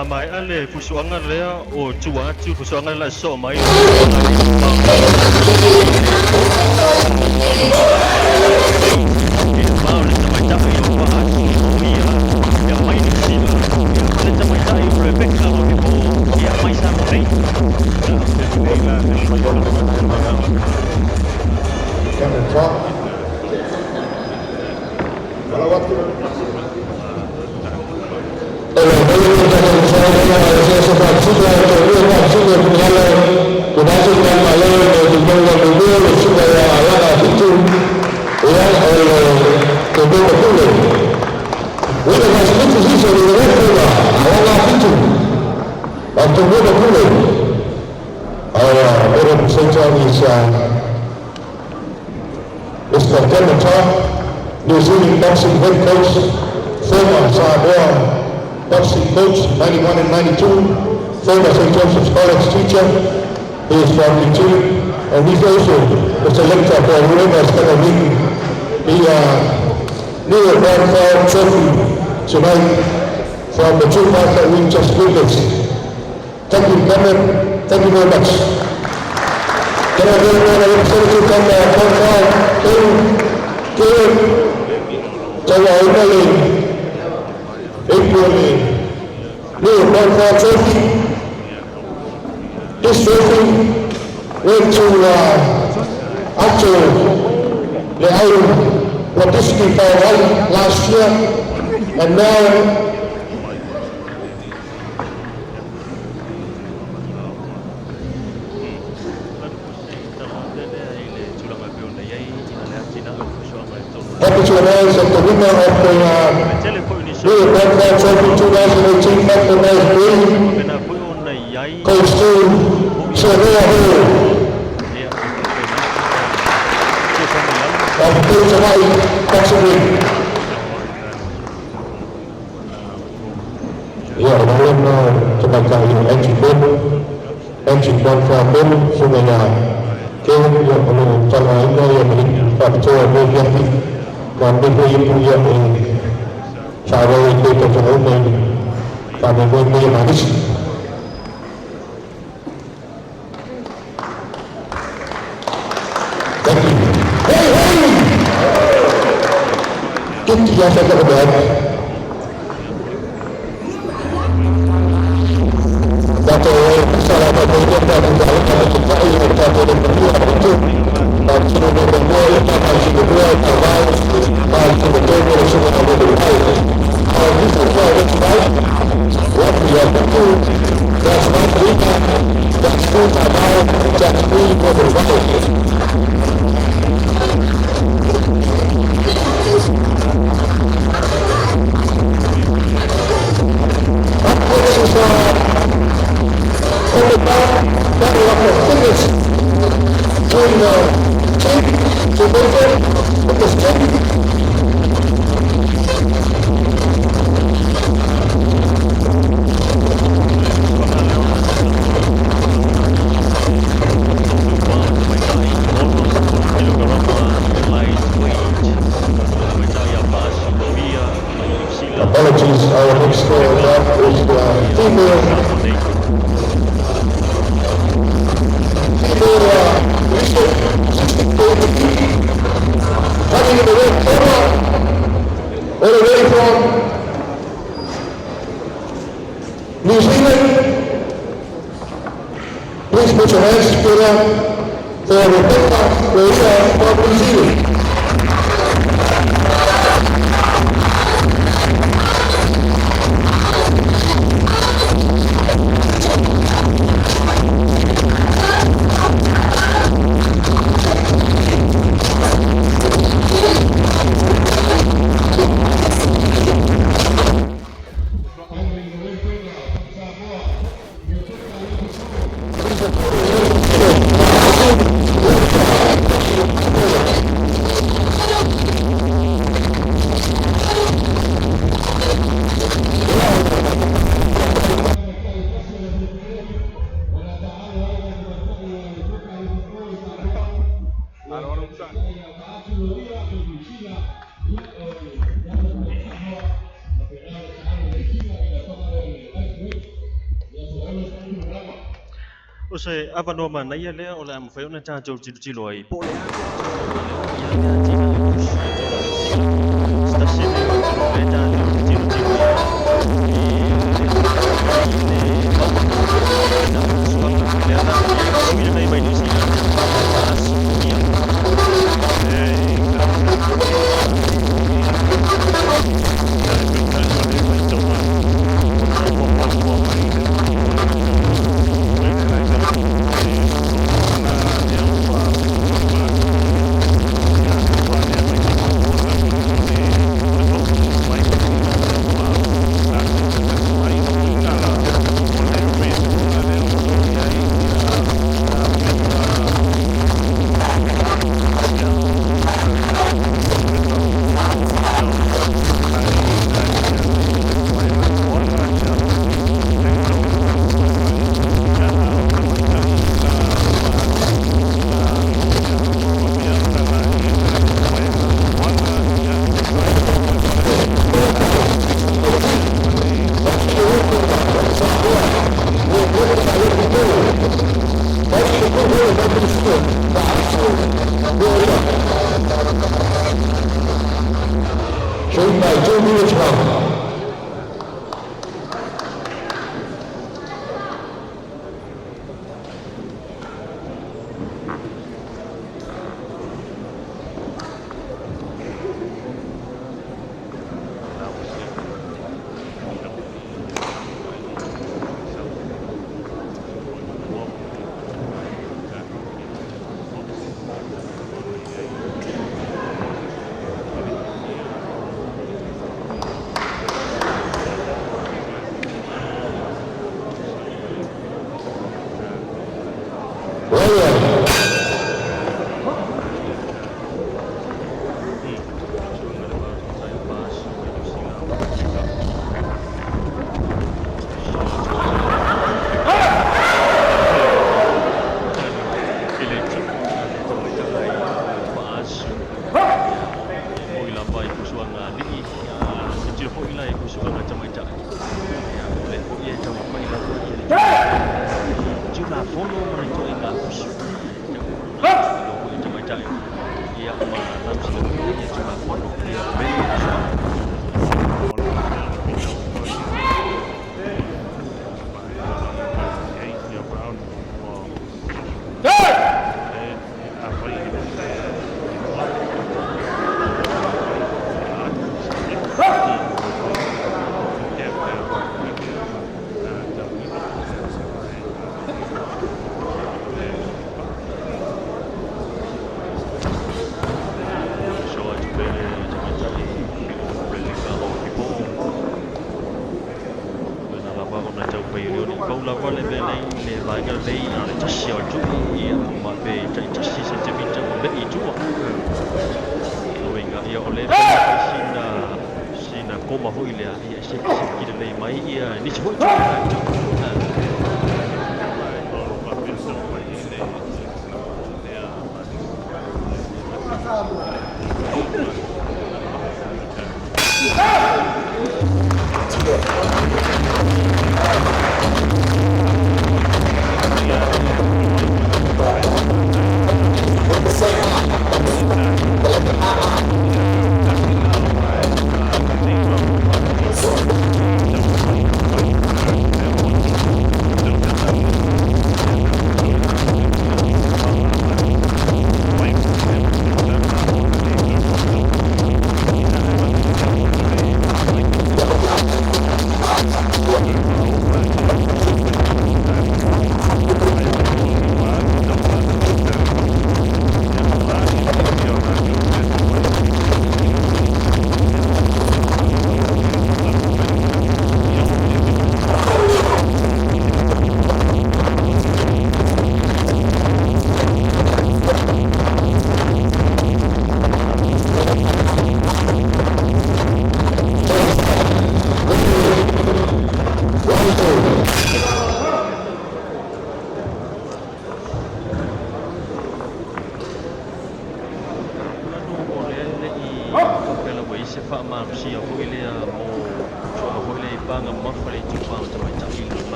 Amai ale fusuanga rea o tuatu fusuanga la so mai. Mr. Kelemete, New Zealand boxing head coach, former Samoa boxing coach, 91 and 92, former St. Joseph's College teacher. He is 42, and he's also the selector for whoever's going to win the new Bantam trophy tonight from the two fights that we just witnessed. Thank you, Cameron. Thank you very much. Can I get another representative from the Bantam? Talamua, Pule, new Bantam trophy. This trophy went to Lelalelei participated for last year, and now happy to announce that the winner of the new Bantam Trophy 2018 Bantam goes to Seanoa of the Savaii boxing ring. Yeah, malam terbaca ini engine bomb from bomb sungai Kevin yang perlu Tuanaimato yang milik faktor yang kami punya Savaii itu terjadi kami punya Marist. Kita yang saya berbuat. Dato salah satu yang dapat kita kita berdua itu bagi berdua bagi berdua terbaik bagi berdua semua berdua. Kalau kita terbaik, waktu yang tentu dan semuanya dan semua mau jadi berbaik. Apologies, our next up is the female coming in the red corner, all the way from New Zealand. Please put your hands together for Rebecca from New Zealand. Ose Apineru mana ia le oleh am fai una cha jauh cilu ai. Pule. Stasiun le cha jauh cilu. ia ma be tasi se te vita o le I tua loinga ia o le sina koma hoi lea ia se ki le mai ia ni se hoi tua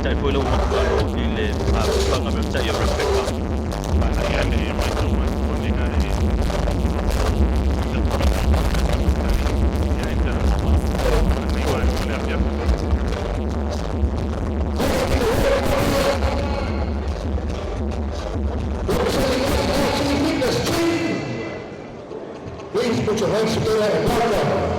tai foi lo mo ile panga me tai respect Ai ane mai tu mai o ni nga ni. Ya ita. Ni wa ni ya. Please put your hands together and welcome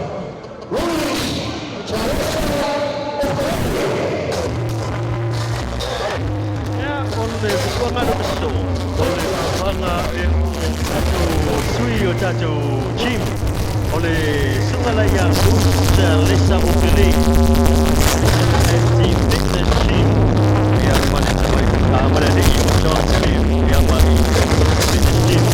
Ole kua ngano beso ole panga atu sui o tatu chim ole sungalaya usa lesa upili team fitness chim yang mana sampai mana di John Chim yang mana fitness chim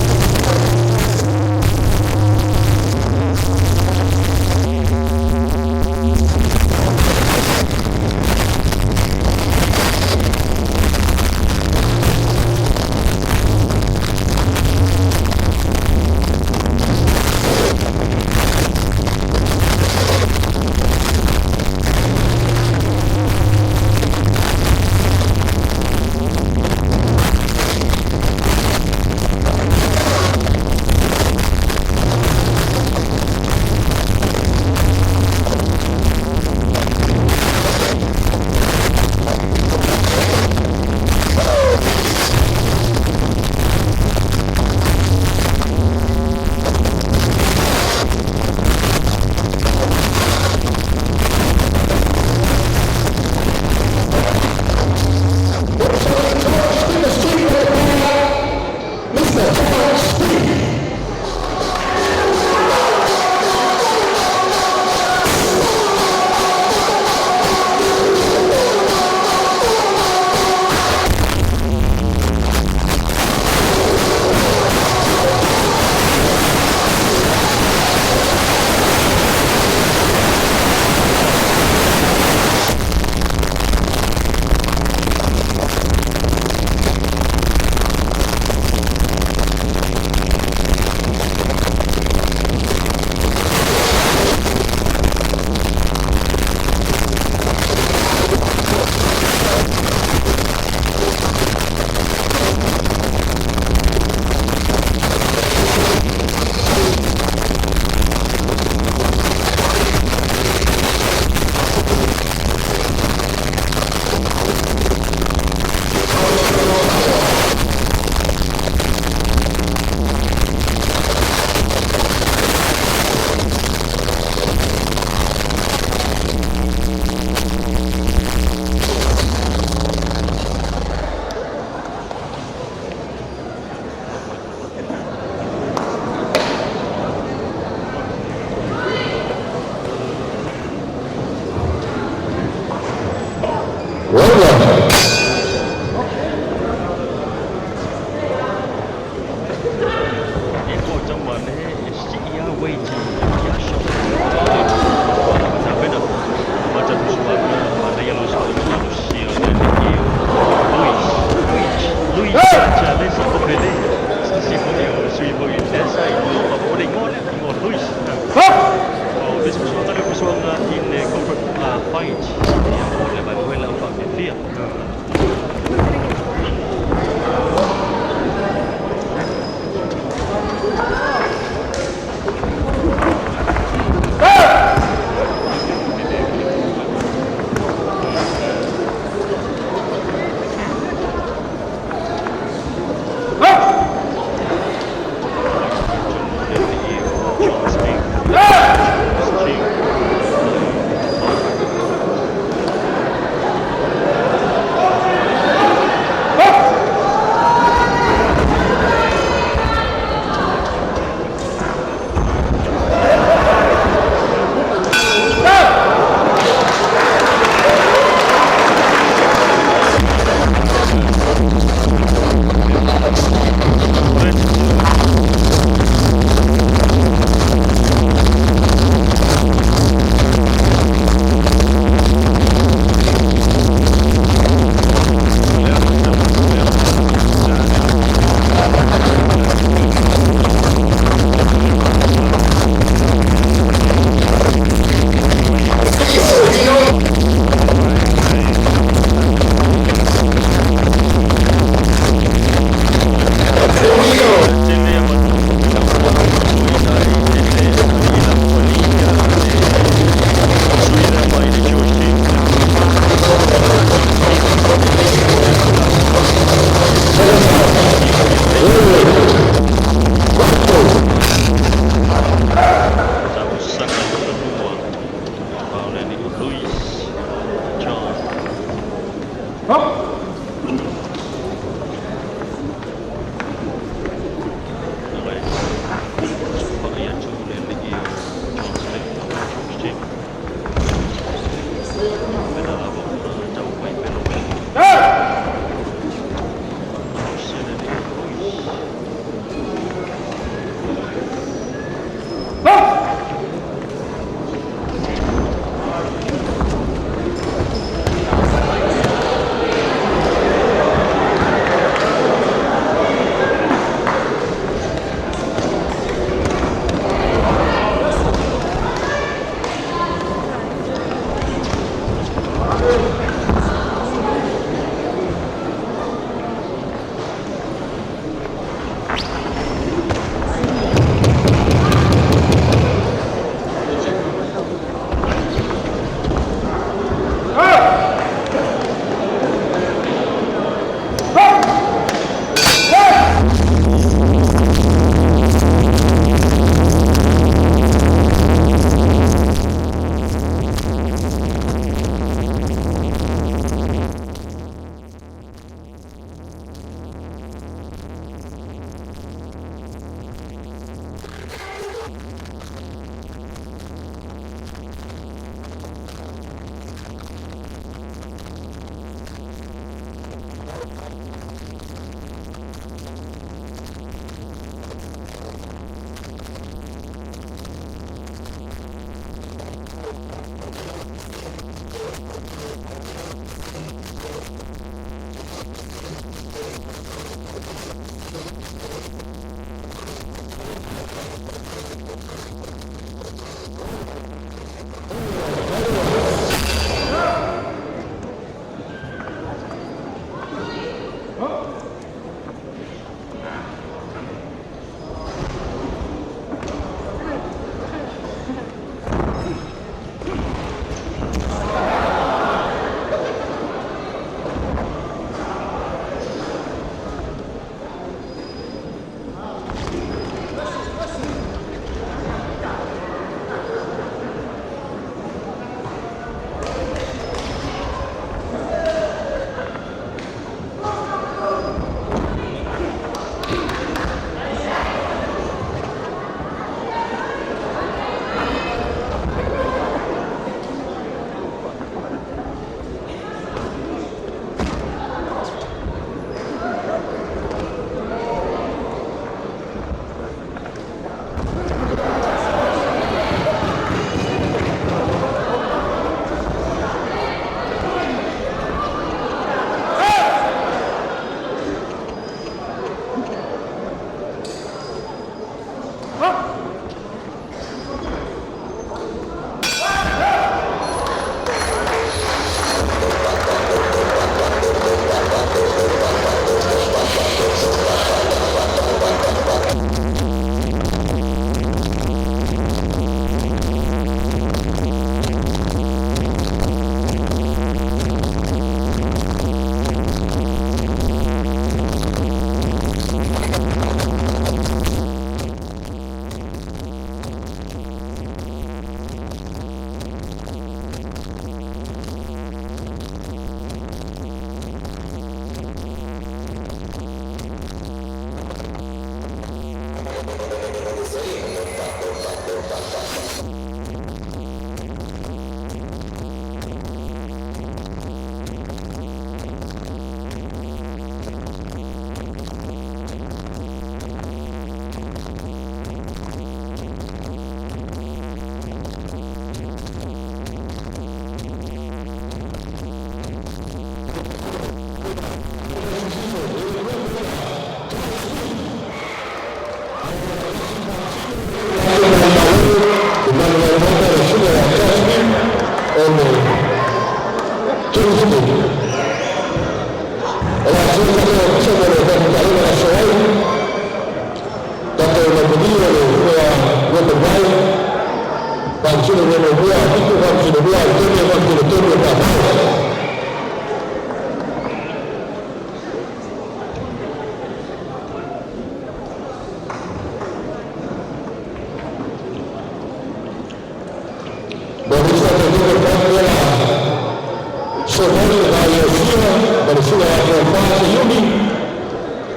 Ioania, Marisula ya Poufa Yumi,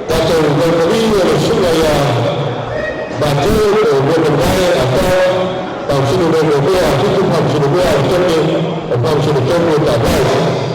Tato Golkovino, Marisula ya Bout, Golkovino, atau Pausinu Golkovino, Afitu Pausinu Golkovino, Pausinu Golkovino, Tabai.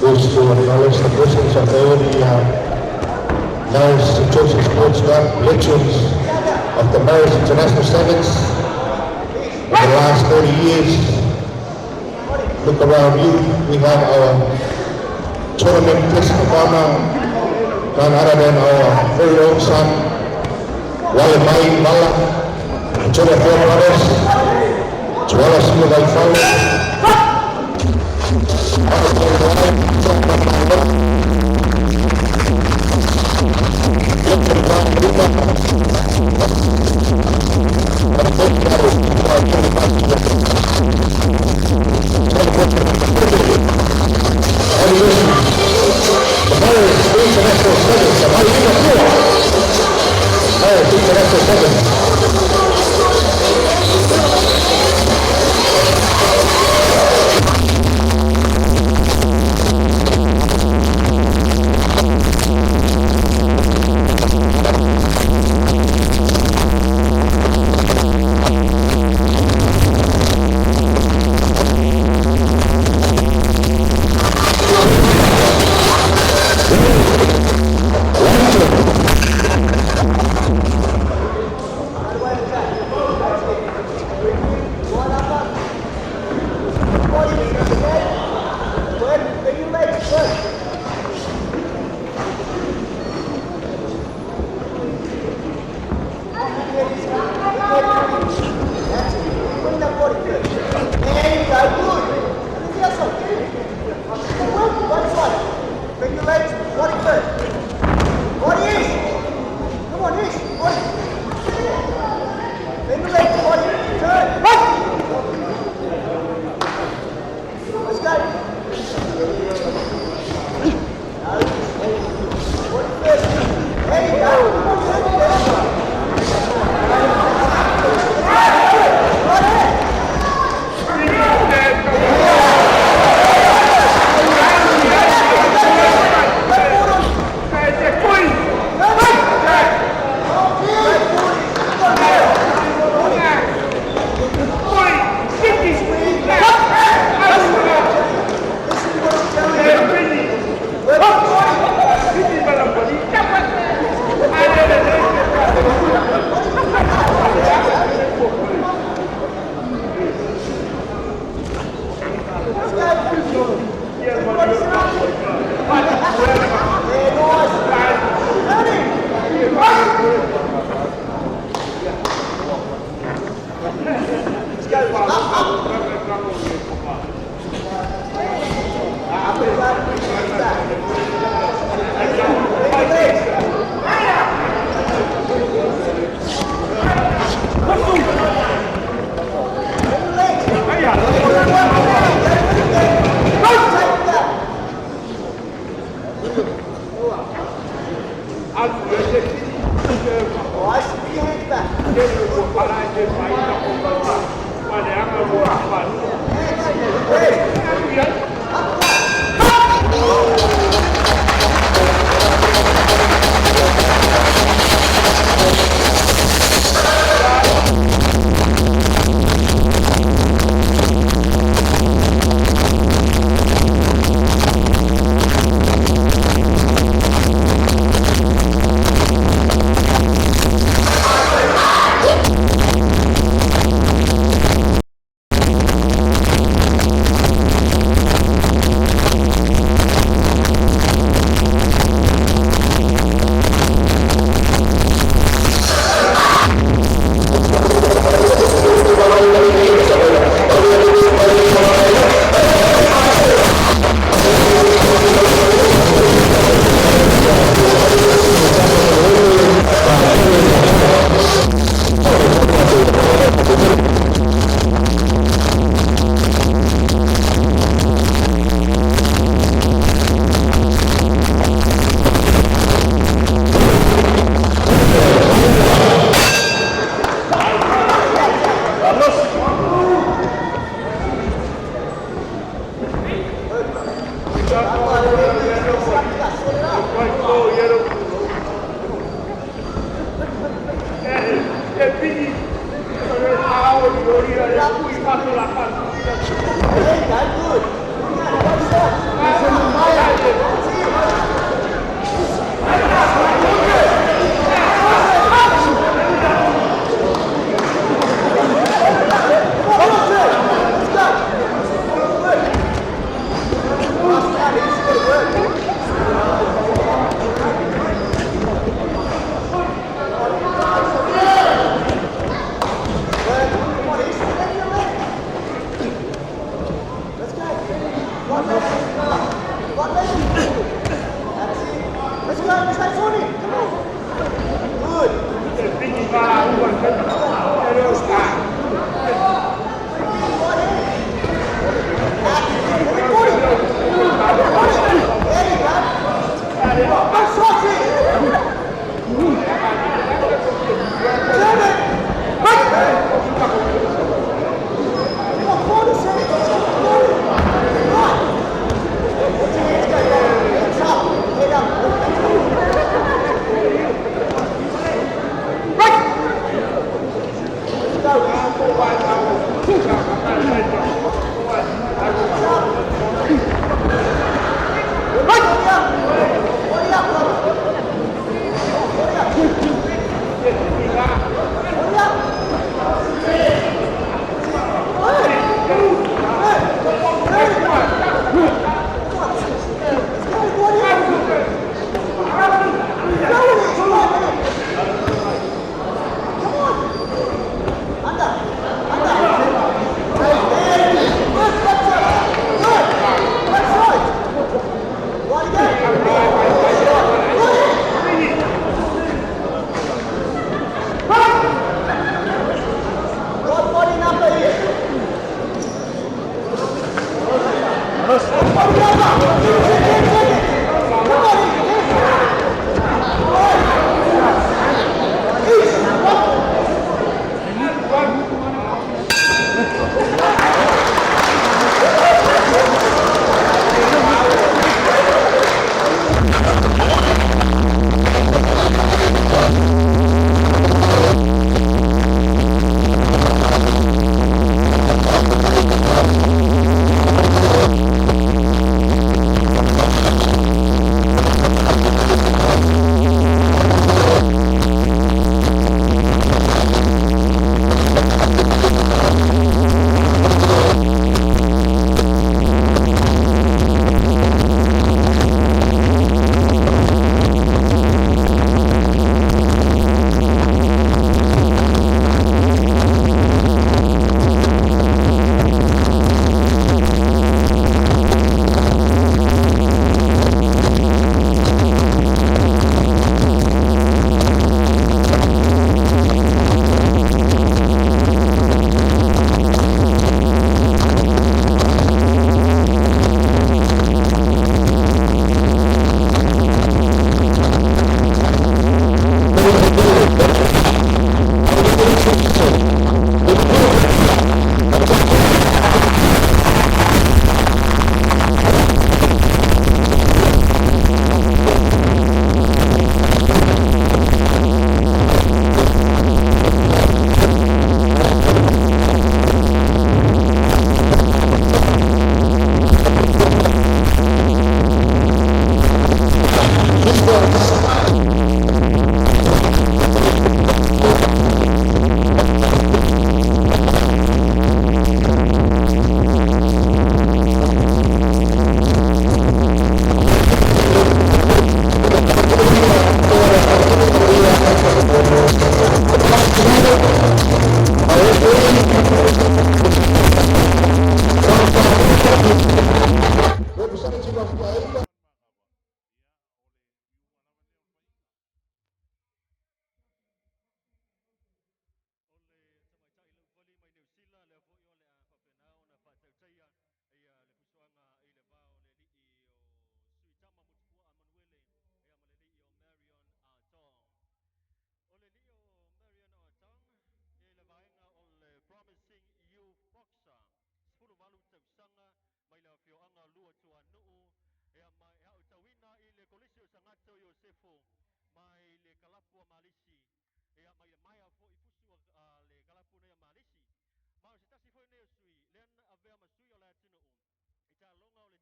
Wish to acknowledge the presence of all the Marist and Church Sports legends of the Marist International Sevens in the last 30 years. Look around you, we have our tournament guest performer, none other than our very own son, Savaii, and to the four brothers, as well as some of our family.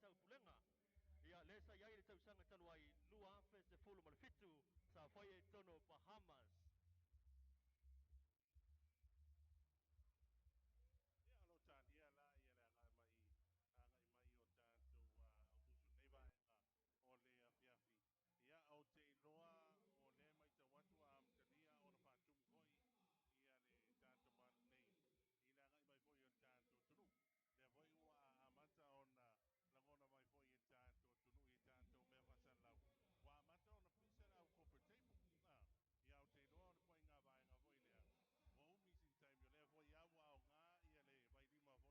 tau pulenga. Ia lesa iai le tau sanga tanu ai lua afe se fulu ma le fitu Savaii e tono Bahamas. Ia alo talia la ia le anga mai o tanto upusu nei vaenga o le afiafi. Ia au te iloa o le mai te watu a amtania o na whātumu hoi ia le tanto manu nei. I le anga mai foi o tanto tunu. Le foi ua a amata o na langona mai foi o tanto tunu i tanto mea fasan lau. Wa amata o na pisa au corporate table. Ia au te iloa o le foi ngā vaenga foi lea. Wa missing time yo le foi ia wa o ngā ia le vai lima foi nei vaenga o le afia.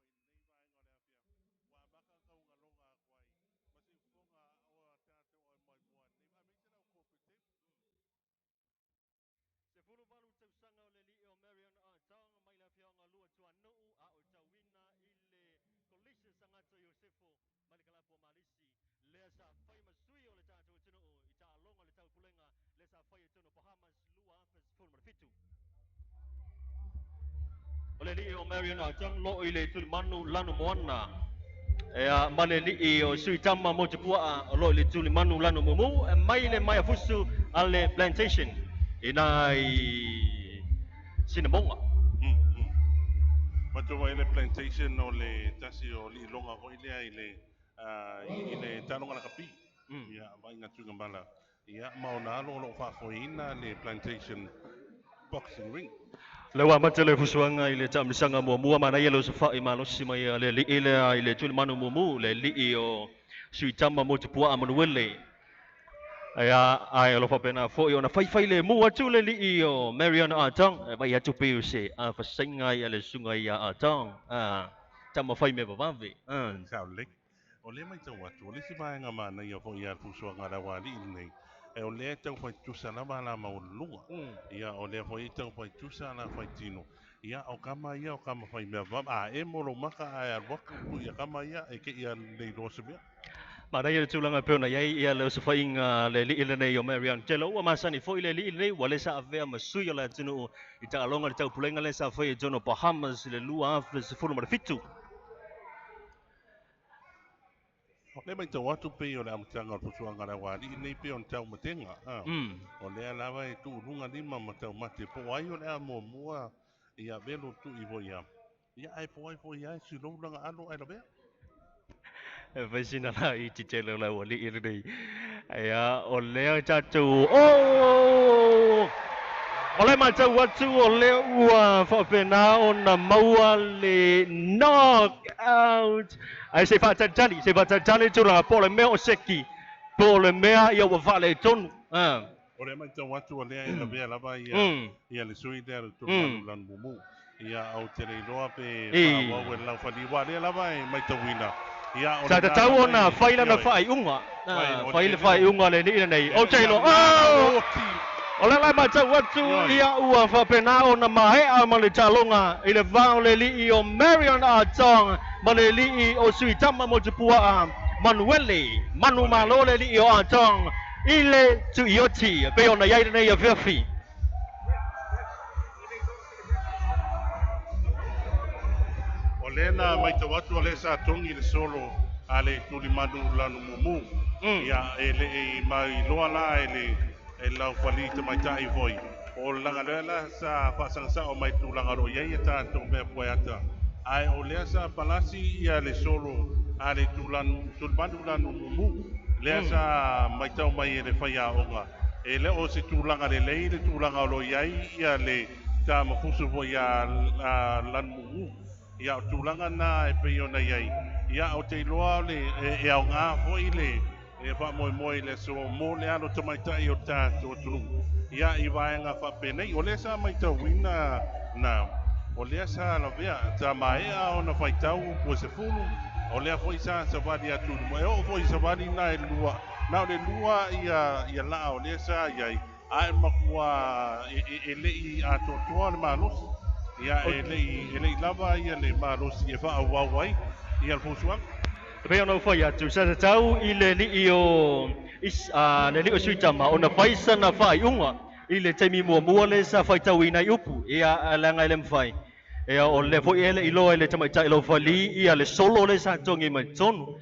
Wa maka kaunga longa kwai. Masi fonga o tanto o mai mua nei va misa au corporate table. Se fulu valu tau sanga o le li o Marion a tang mai la fionga lua tuanuu a o tawina i le kolise sangato Yosefo mai le kalapo malisi le sa fai masui o le tātou tunu i ta alonga le tau pulenga le sa fai tunu Bahamas lua afes fulu marfitu. O le li o Marion a tang lo i le tuli manu lanu moana ea male li o sui tama mo te pua o lo i le tuli manu lanu mumu mai le mai afusu ale plantation inai Sinamonga. Matua ele plantation o le tasi o li longa ho ile talonga na kapi. Ia vai nga tunga mala. Ia maona lo fa foina le plantation boxing ring. Lewa matele fusuanga ile tamsanga mua mana yelo Savaii malosi mai le ile tuli manu mumu le li o suitama mo te pua Manuele. Aya ai lo fa pena fo yo na fai le mu atu le li o Marion Atang ba ya tu pe se a fa singa ya le sunga ya Atang tama fai me bavavi Saule o le mai tau atu o le si vaenga mana ia fo ia fusuanga la wali nei e o le tau fai tusa na vala maulunga ia o le fo i tau fai tusa na fai tino ia o kama fai me va a e molo maka a waka pu ia kama ia e ke ia nei rosebia. Mana ia tulanga pena ia le Savaii le li nei o Marion telo wa masani fo ile li nei wale sa ave masui la tunu i ta longa le tau pulenga le sa fai jono Bahamas le lua afe se fulu marfitu. Le mai tau atu pe o le amtanga o fusuanga la wali nei pe on tau matenga o le lava e tu runga lima ma tau mate po ai o le amo mua ia velo tu i vo ia ai po ia si lo langa alo ai la bea. Vai sina la i titelo la wali i nei. Aya o lea tatu. O le matau watu o le ua whapena o na maua le knock out. Ai se whatatali tura po le mea o seki. Po le mea ia wa Vaalele tonu. O le mai tau watu o lea i la bea lava ia le sui lea le tunu manu lan mumu. Ia au te le iloa pe whawau e lau whaliwa lea lava e mai tau wina. Sa te tau o na whaila na whai unga. Whaila whai unga le ni nei. O teilo. O le lai matau watu ia ua whapena o na mahea ma le talonga i le vao le li o Marion Atang ma le li o suitama mo te pua Manuele Manu malo le li o Atang i le Tuiese pe ona iai nei a whiawhi. O lena mai te watu o le sa tongi le solo a le tuli manu lanu mumu. Ia e le e mai loa la e lau whali te mai tai voi. O langa lela sa whasangsa o mai tu langa ro iei e tātou mea poeata. Ai o lea sa palasi ia le solo a le tuli manu lanu mumu. Lea sa mai tau mai e le whaia onga. E le o se tūlanga le lei le tūlanga o lo iei ia le tā mafusu voi a lanu mumu. Ia o tūlanga nā e pei o nei ai. Ia o te iloa le e au ngā hoi le e wha moe le so mō le alo tamaitai o tātou tunu. Ia i waenga whapenei. O lea sa mai tau wina na o lea sa la vea ta maea o na whaitau po se fulu. O lea foi sa Savaii atu. E o foi Savaii na e lua. Na o le lua ia la o lea sa iai. Ae makua e lei a totoa le malosi. Ia e lei lava ia le malosi e wha au ai. Ia le fusuanga. Pe ona whai atu sa te tau i le li o suitama o na whaisa na whai unga i le teimi mua le sa whai tau i nei upu ia langa i le mwhai. Ea o le fo ele i loa i le tamaitai lo whali ia le solo le sa tongi mai tonu.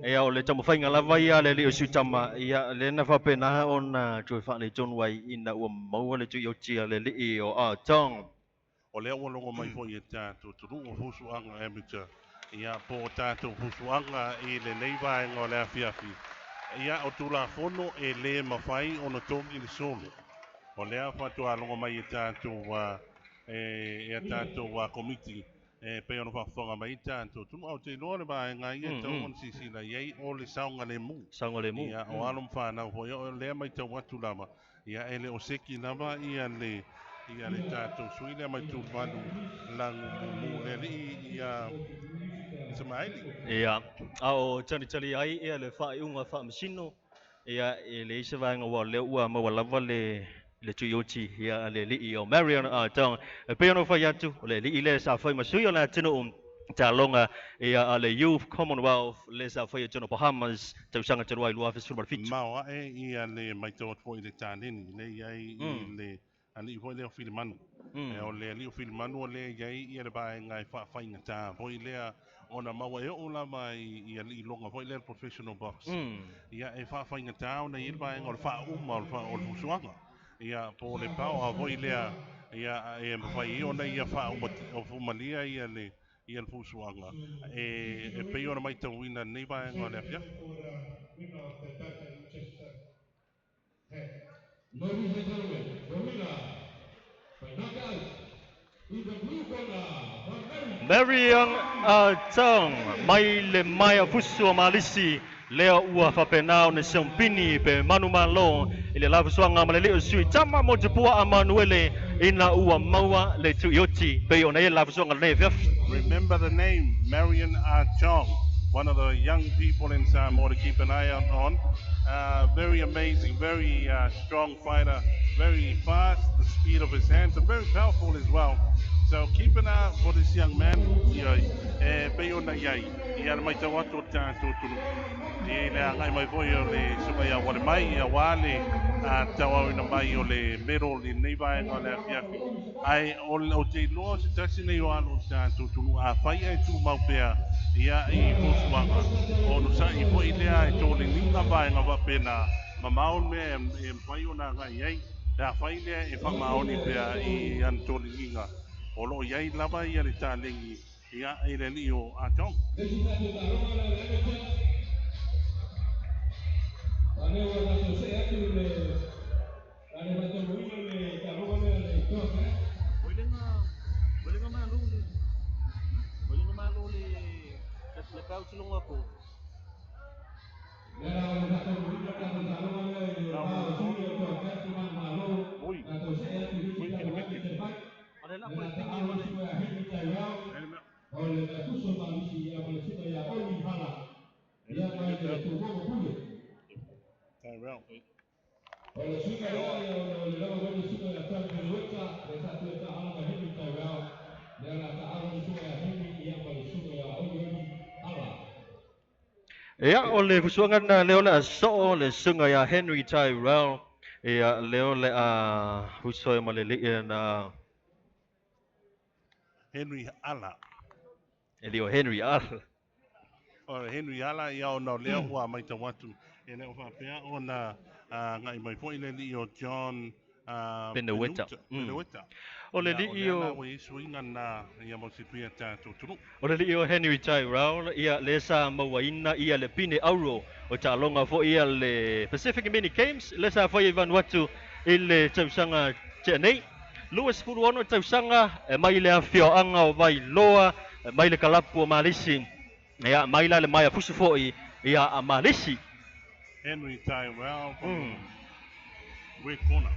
ia o le tamu whainga lava ia le li o sutama ia le na whapena o na tui whane John Wai ina ua maua le tui o tia le li o a tong. O lea ua longo mai fo i e tātou turu o fusuanga amateur. Ia po tātou fusuanga i le leiva e ngā lea fiafi. Ia o tula fono e le mawhai o na tongi le solo. O lea whatua longo mai e tātou e tātou komiti. E pe ono whawhanga mai tātou. Tunu au te loa le ba e ngā ia tau on sisila iei o le saunga le mu. Saunga le mu. Ia o alum whanau ho ia o lea mai tau watu lama. Ia ele o seki lama ia le tātou suile mai tū manu langu mu le li ia Savaii. Ia, au tani ai ia le whae unga wha masino. Ia e le isa vanga wa le ua maua lava le tuioti ia le li o Marion a tong. E pe ono whai atu o le li le sa whai masui o na tino ta longa ia a le Youth Commonwealth le sa whai tino Bahamas tau sanga tino ai lua fisu mar fitu. Maua e ia le mai tau atfo i le tāneni le iai i le ani i hoi leo filimanu. E o le li o filimanu o le iai i le bae ngai whainga tā. Hoi lea ona maua e o lama i li longa hoi lea professional box. Ia e whainga tā o na i le bae ngai o le wha uma o le fusuanga. Ia po le pao a hoi lea ia e mwhai i ona ia wha uma o fumalia ia le fusuanga. E pei ona mai tau ina nei bae ngai le afia. Winner of the Bantam Chester head. Ladies and gentlemen, the winner by knockout in the blue corner from Marion Tong mai le mai a fusu o malisi lea ua whapenao ne seompini pe manu malo i le lafu suanga ma le leo sui tama mo te pua a manuele ina ua maua le tuioti pe o nei lafu suanga le fiafi. Remember the name, Marion Chong, one of the young people in Samoa to keep an eye out on. Very amazing, very strong fighter, very fast, the speed of his hands, and very powerful as well. So keep an eye out for this young man. Peo na iai, ia mai tau atu tātou tunu. I le angai mai voi o le Supplier wale mai, ia wale tau au ina mai o le mero le neivae ngā le afiafi. Ai o te loa se tasi nei o alo tātou tunu a whai e tū maupea ia i fusuanga. O no sa i foi lea e tō le ninga vai ngā wapena ma maon me e mwhai o nā ngai ei. Ea whai lea e whamaoni pea i an tō le ninga. O lo iai lava ia le tālengi ia e le li o atong. Ia o le fusuanga na leo le so le sunga ya Henry Tyrell ia leo le husoi ma le na Henry Ala. Elio Henry Ala. O Henry Ala ia o na leo ua mai tau atu. E leo whapea o na ngai mai po i le li o John Peneweta. O le li o o le li o Henry Tyrell ia le sa mawaina ia le pine auro o talonga fo ia le Pacific Mini Games le sa fo ia Vanuatu i le tausanga tenei Louis Furuono tausanga mai le afioanga o vai loa mai le kalapu o Malisi ia mai la le mai a fusu fo ia a Malisi. Henry Tyrell from Red Corner.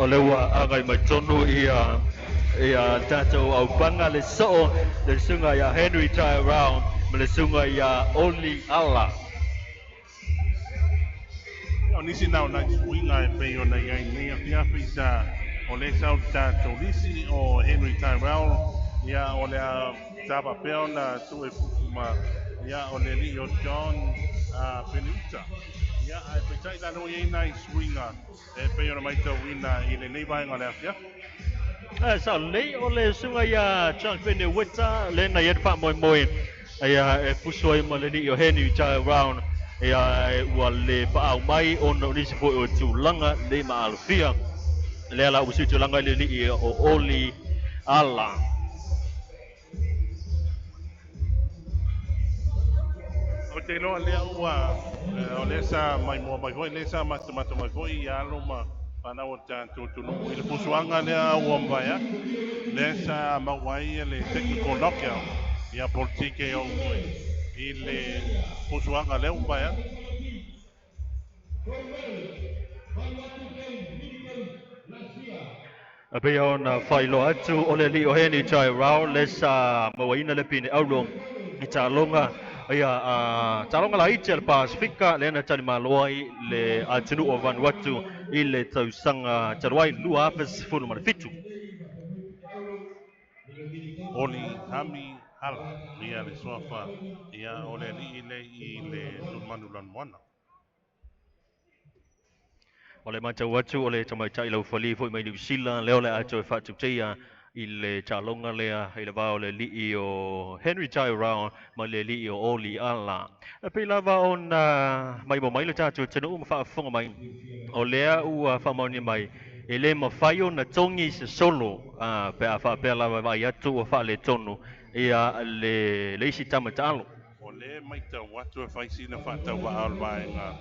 O le ua agai mai tonu ia tatou au panga le so'o le sunga ia Henry Try Around ma le sunga ia Only Allah. O nisi nao na swinga e pei o na iai nei a fiafi sa o le sau tātou nisi o Henry Tyrell ia o le a tapa peo na tu e fukuma ia o le li o John Paleauta ia ai petai lalo iai nai swinga e pei o na maitau ina i le nei vaenga le a fiafi. Sa lei o le sunga ia John Paleauta le na ia pa moi moi ia e pusoi ma le ni o Henry Try Around ia e ua le pa au mai o no nisi po o tūlanga le ma alfia le ala usi tūlanga le ni o Only Allah. O te loa lea ua o le sa mai mua mai hoi le sa matamata mai hoi i alo ma pana o tātou tunu i le pusuanga lea ua mbaya le sa mawai le technical knockout ia politike o ui i le pusuanga lea mbaya. Ape ona whailo atu o le li o Henry Try Around le sa mawaina le pine aulo i talonga ia talonga la ite le Pasifika le na tani maloai le atunu o Vanuatu i le tausanga taruai lua apes fulu marifitu. Oli hami hala ia le sofa ia o le li i le tulmanu lanwana. O le matau atu o le tamaitai lau whali fo i mai New Zealand leo le ato e whatu teia i le talonga lea i le vao le li o Henry Try Around ma le li o Only Allah. E pei lava o na mai mo mai le tatu tanu ma whaafonga mai o lea ua whamauni mai e le mawhai o na tongi se solo pe a whaapea lava vai atu o wha le tonu ia le leisi tamatalo. O le maitau watu e whaisi na whatau wa alwaenga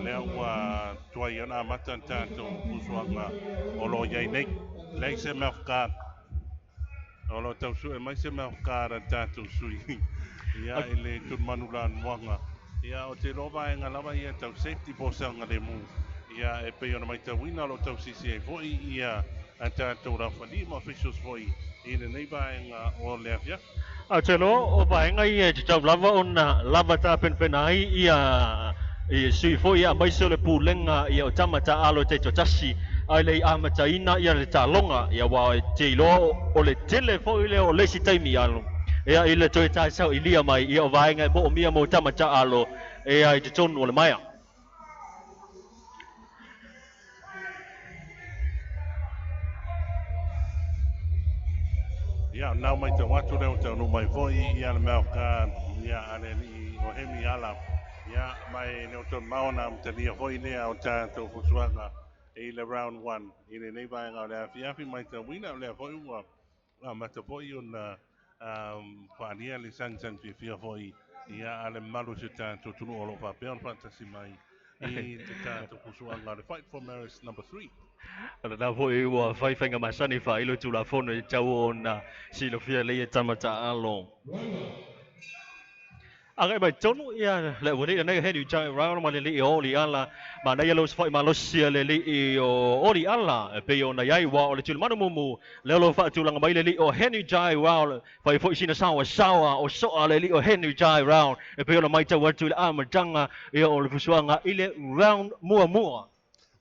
lea ua tuai ana matan tātou pusuanga o lo iai nei lei se mawhkar o lo tau su e mai se mawhkar tātou sui ia i le tulmanu lan wanga ia o te lo vaenga lava ia tau safety posanga le mu ia e pei ona maitau wina lo tau sisi e foi ia a tātou rawhani ma officials foi i le nei vaenga o le afia. A te lo o vaenga ia te tau lava o na lava tā penpenai ia sui fo ia mai se le pulenga ia o tamata alo te totasi ai le amataina ia le talonga ia wa te lo o le tele fo ile o le si taimi alo ia i le toi tai sau ilia mai ia o vaenga mo o mia mo tamata alo ia i te tonu o le maia. Ia nau mai te watu leo te anu mai foi ia le mea ka ia ale ni o hemi ala ia mai leo te maona te lia foi lea o tātou fusuanga i le round 1 i le nei vaenga o le afiafi mai te wina o le foi ua ma te foi o na whaania le sansan fia foi ia ale malu se tātou tunu o lo whapea on fantasi mai i te tātou fusuanga le Fight for Marist number 3. Ala na fo e ua whaiwhainga masani wha ilo tula fono i tau o na silofia leia tamata alo. Agai mai tonu ia le wani nei Henry Try Around ma le li o Only Allah ma nei alo sfai ma losia le li o Only Allah pe o na yai wa o le tulu manu mumu le lo fa tulanga mai le li o Henry Try Around fai fo sina sawa o so le li o Henry Try Around pe o na mai tau atu le amatanga ia o le fusuanga ile round mua.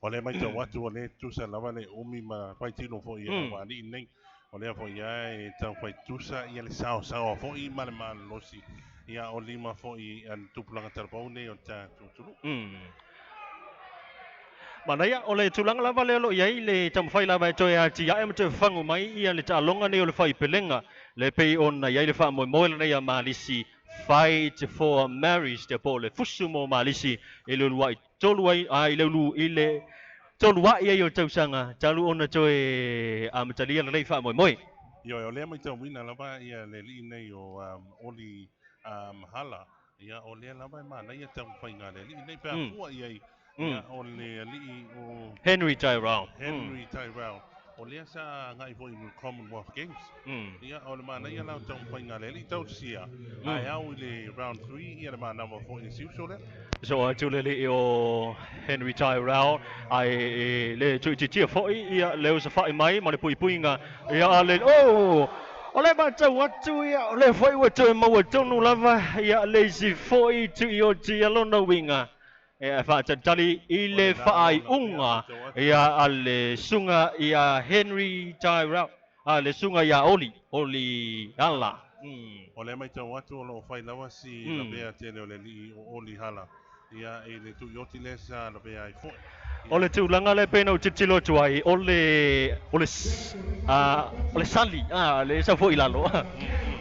O le mai tau watu o le tusa lava le umi ma pai tino fo ia wani nei o le fo ia e tau pai tusa ia le sao fo i ma le losi ia o lima fo i an tupulanga tarpone o ta tuturu. Mana ia o le tulanga lava le lo ia le tamwhai lava e toi ati ia e mate whangu mai ia le talonga nei o le whai pelenga le pei ona ia le wha moi moe nei a malisi fight for Marist Pule Fusumo Malisi Ilulu Tolway Ilulu Ile Tolwa yo Tosanga Talu on the Joy Amatalia Lefa Moy. Yo le mai tau wina lava ia le li nei o oli hala ia o le lava ma na ia tau whainga le li nei pa fua ia o le li o Henry Tyrell. Henry Tyrell o le sa ngai foi no Commonwealth Games ia o le ma na ia lau tau whainga le li tau sia ai au le round 3 ia le ma na mo foi siu so le So actually o Henry Tyrell ai le tu foi ia le sa fai mai ma le pui nga ia le o le ba tau atu ia le foi wa tu ma wa tonu lava ia le si foi tu i o ti alona winga e fa tali i le fai unga ia ale sunga ia Henry Tyrell ale sunga ia oli ala o le mai tau atu o lo fai lawa si la bea tele o le li o oli hala ia e le tu yoti le sa la bea i foi o le tūlanga le pena o titilo tuai o le sali le sa fo ilalo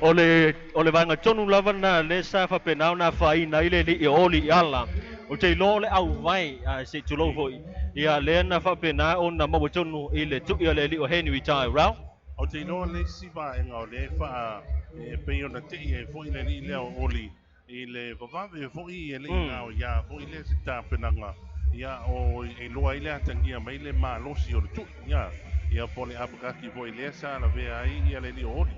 o le vanga tonu lava na le sa fa pena na fai na ile li oli ala o te lo le au vai se tulo fo ia le na fa pena o na mo tonu ile tu ia le li o Henry Tyrell o te no le si va e ngau le fa e pe ona te e fo ile li le o oli i le vavave fo i e le ngau ia fo ile se ta penanga ia o e loa ile atangia mai le malosi o le tu ia pole apakaki fo ile sa la vea ia le li o oli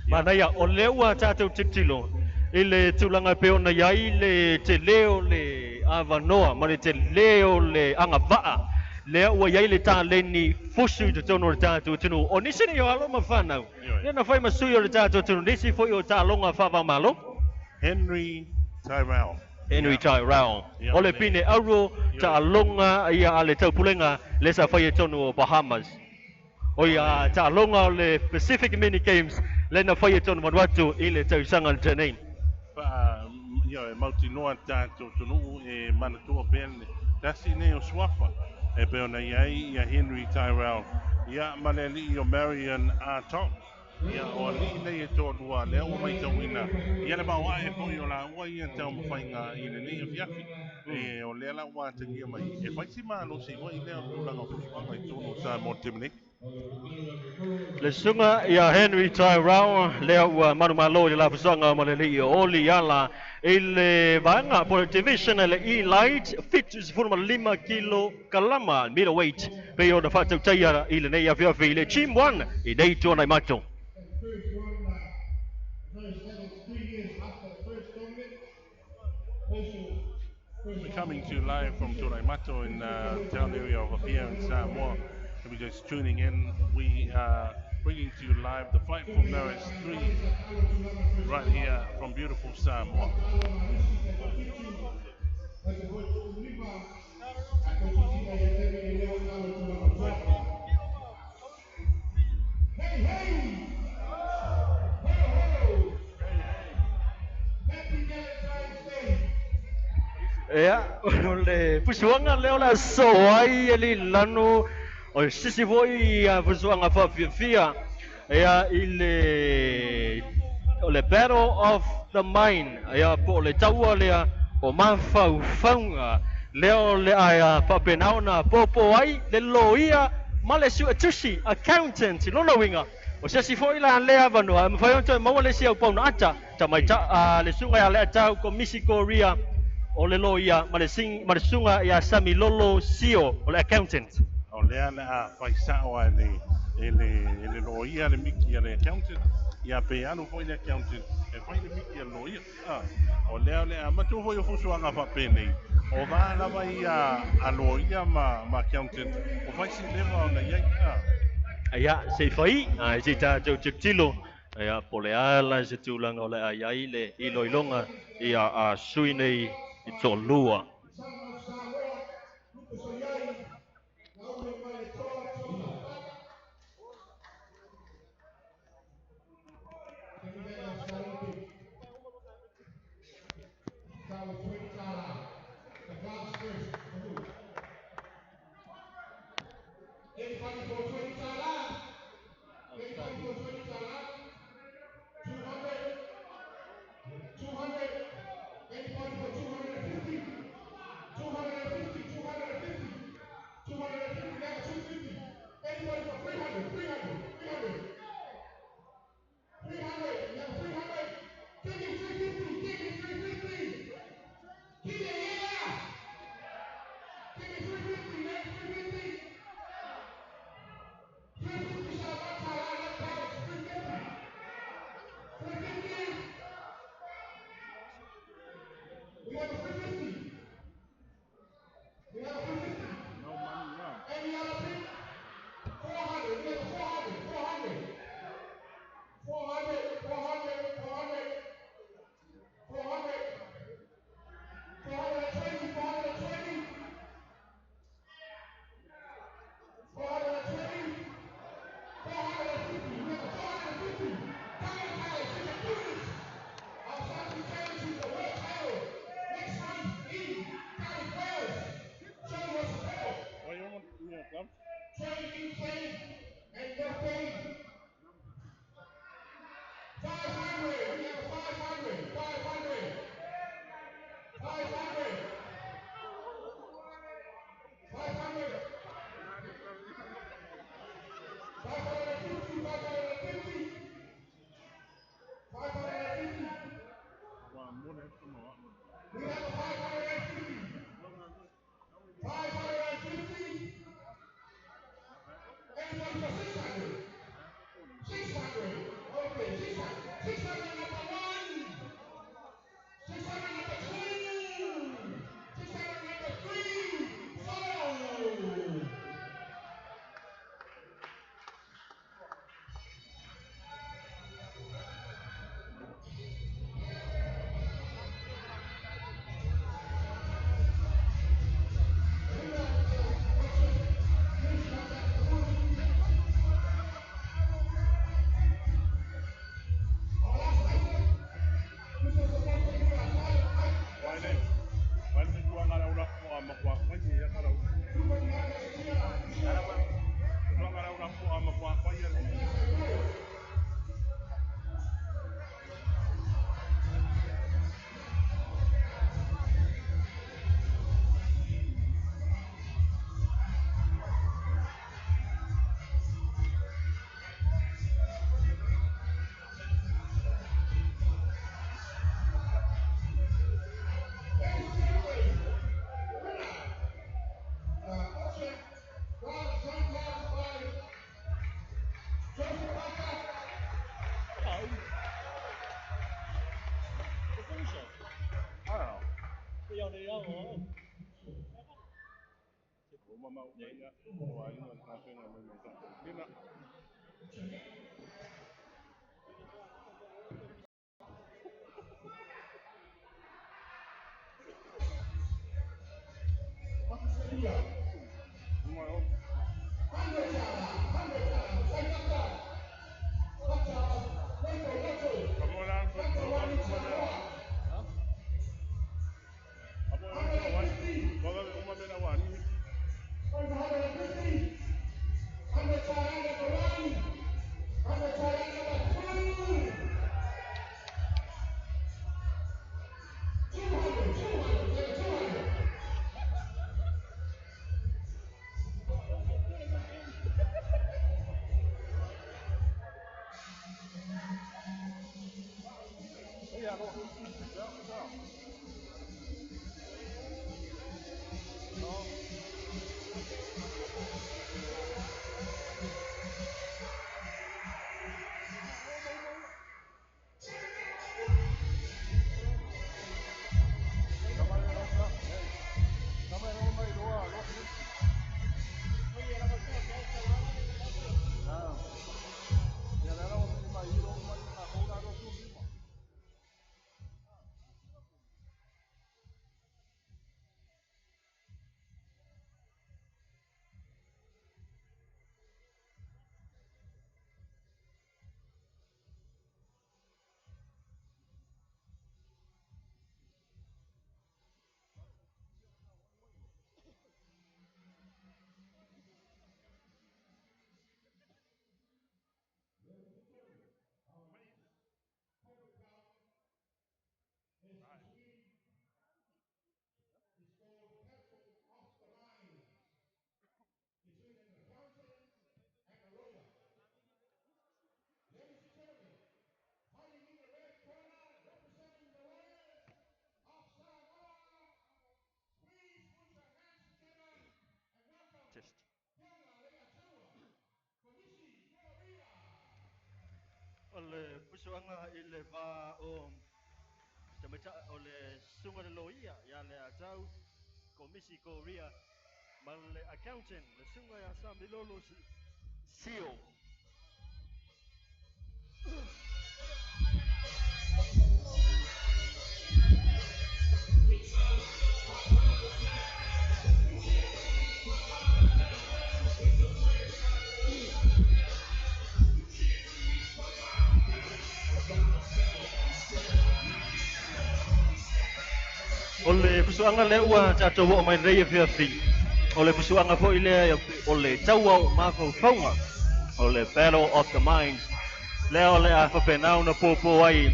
mana ia o le ua tātou titilo i le tūlanga pe ona iai le te leo le avanoa ma le te leo le angavaa lea ua iai le tāleni fusu te tono le tātou tunu o nisi ni o alo ma whanau ia na whai masui o le tātou tunu nisi foi o tālonga whawa malo Henry Tyrell o le pine auro tālonga ia a le taupulenga le sa whai e tonu o Bahamas o ia tālonga o le Pacific Mini Games le na whai e tonu manuatu i le tausanga le tenein ia e mauti noa tātou tunu e manatua pēne tasi ne o swafa e pe ona iai ia Henry Tyrell ia maleli i o Marion Tom ia o li nei e tō lua lea o mai tau ina ia le maua e poi o la ua ia tau mawhainga i le nei o fiafi e o lea la ua tangia mai e whaisi maa lo si ua i lea o tūlanga fusuanga i tōno sa mo temene le sunga ia Henry Tyrell lea ua manu malo i la fusuanga ma le li o oli ala i le vanga po le division le E-Light Fitus forma 5 kilo kalama middleweight pe o na whatau taia i le nei a fiafi i le Team 1 i nei Tuanaimato We're coming to you live from Tuanaimato in the town area of Apia in Samoa. If you're just tuning in, we are bringing to you live the fight for Marist 3 right here from beautiful Samoa. Ia, o le pusuanga leo la soai e li lanu o sisi voi a pusuanga whawhiawhia ia i le o le Battle of the Mine ia po le taua lea o mawhauwhaunga leo le aia whapenau na popo ai le loia ma le sua tusi accountant lona winga o sisi foi la lea vanua mwhaironto e maua le si au pauna ata ta mai ta le sunga ia lea tau komisi korea o le loia ma le sunga ia sami lolo sio o le accountant O lea le a whaisao a le loia le miki a le accountant ia pe anu foi le accountant e whai le miki a loia o lea le a matu hoi o fusuanga whapene o vā lava ia a loia ma accountant o whai si lewa o na iai ia se fai ai se tātou tilo ia po le ala se tūlanga o le ai le iloilonga ia a sui nei i tō lua. ama kwa kwa ya kalau kalau kamu ama kwa ya Mama ya wali na kafe na mimi bila Ole pusuanga ile va o tamacha ole sunga de loia ya le atau komisi Korea mal le accountant le sunga ya sambilolo sio ole pusuanga le ua tato wo mai rei fi ole pusuanga fo ile ole tawa ma fo faunga ole battle of the mind le ole a fa penau na popo ai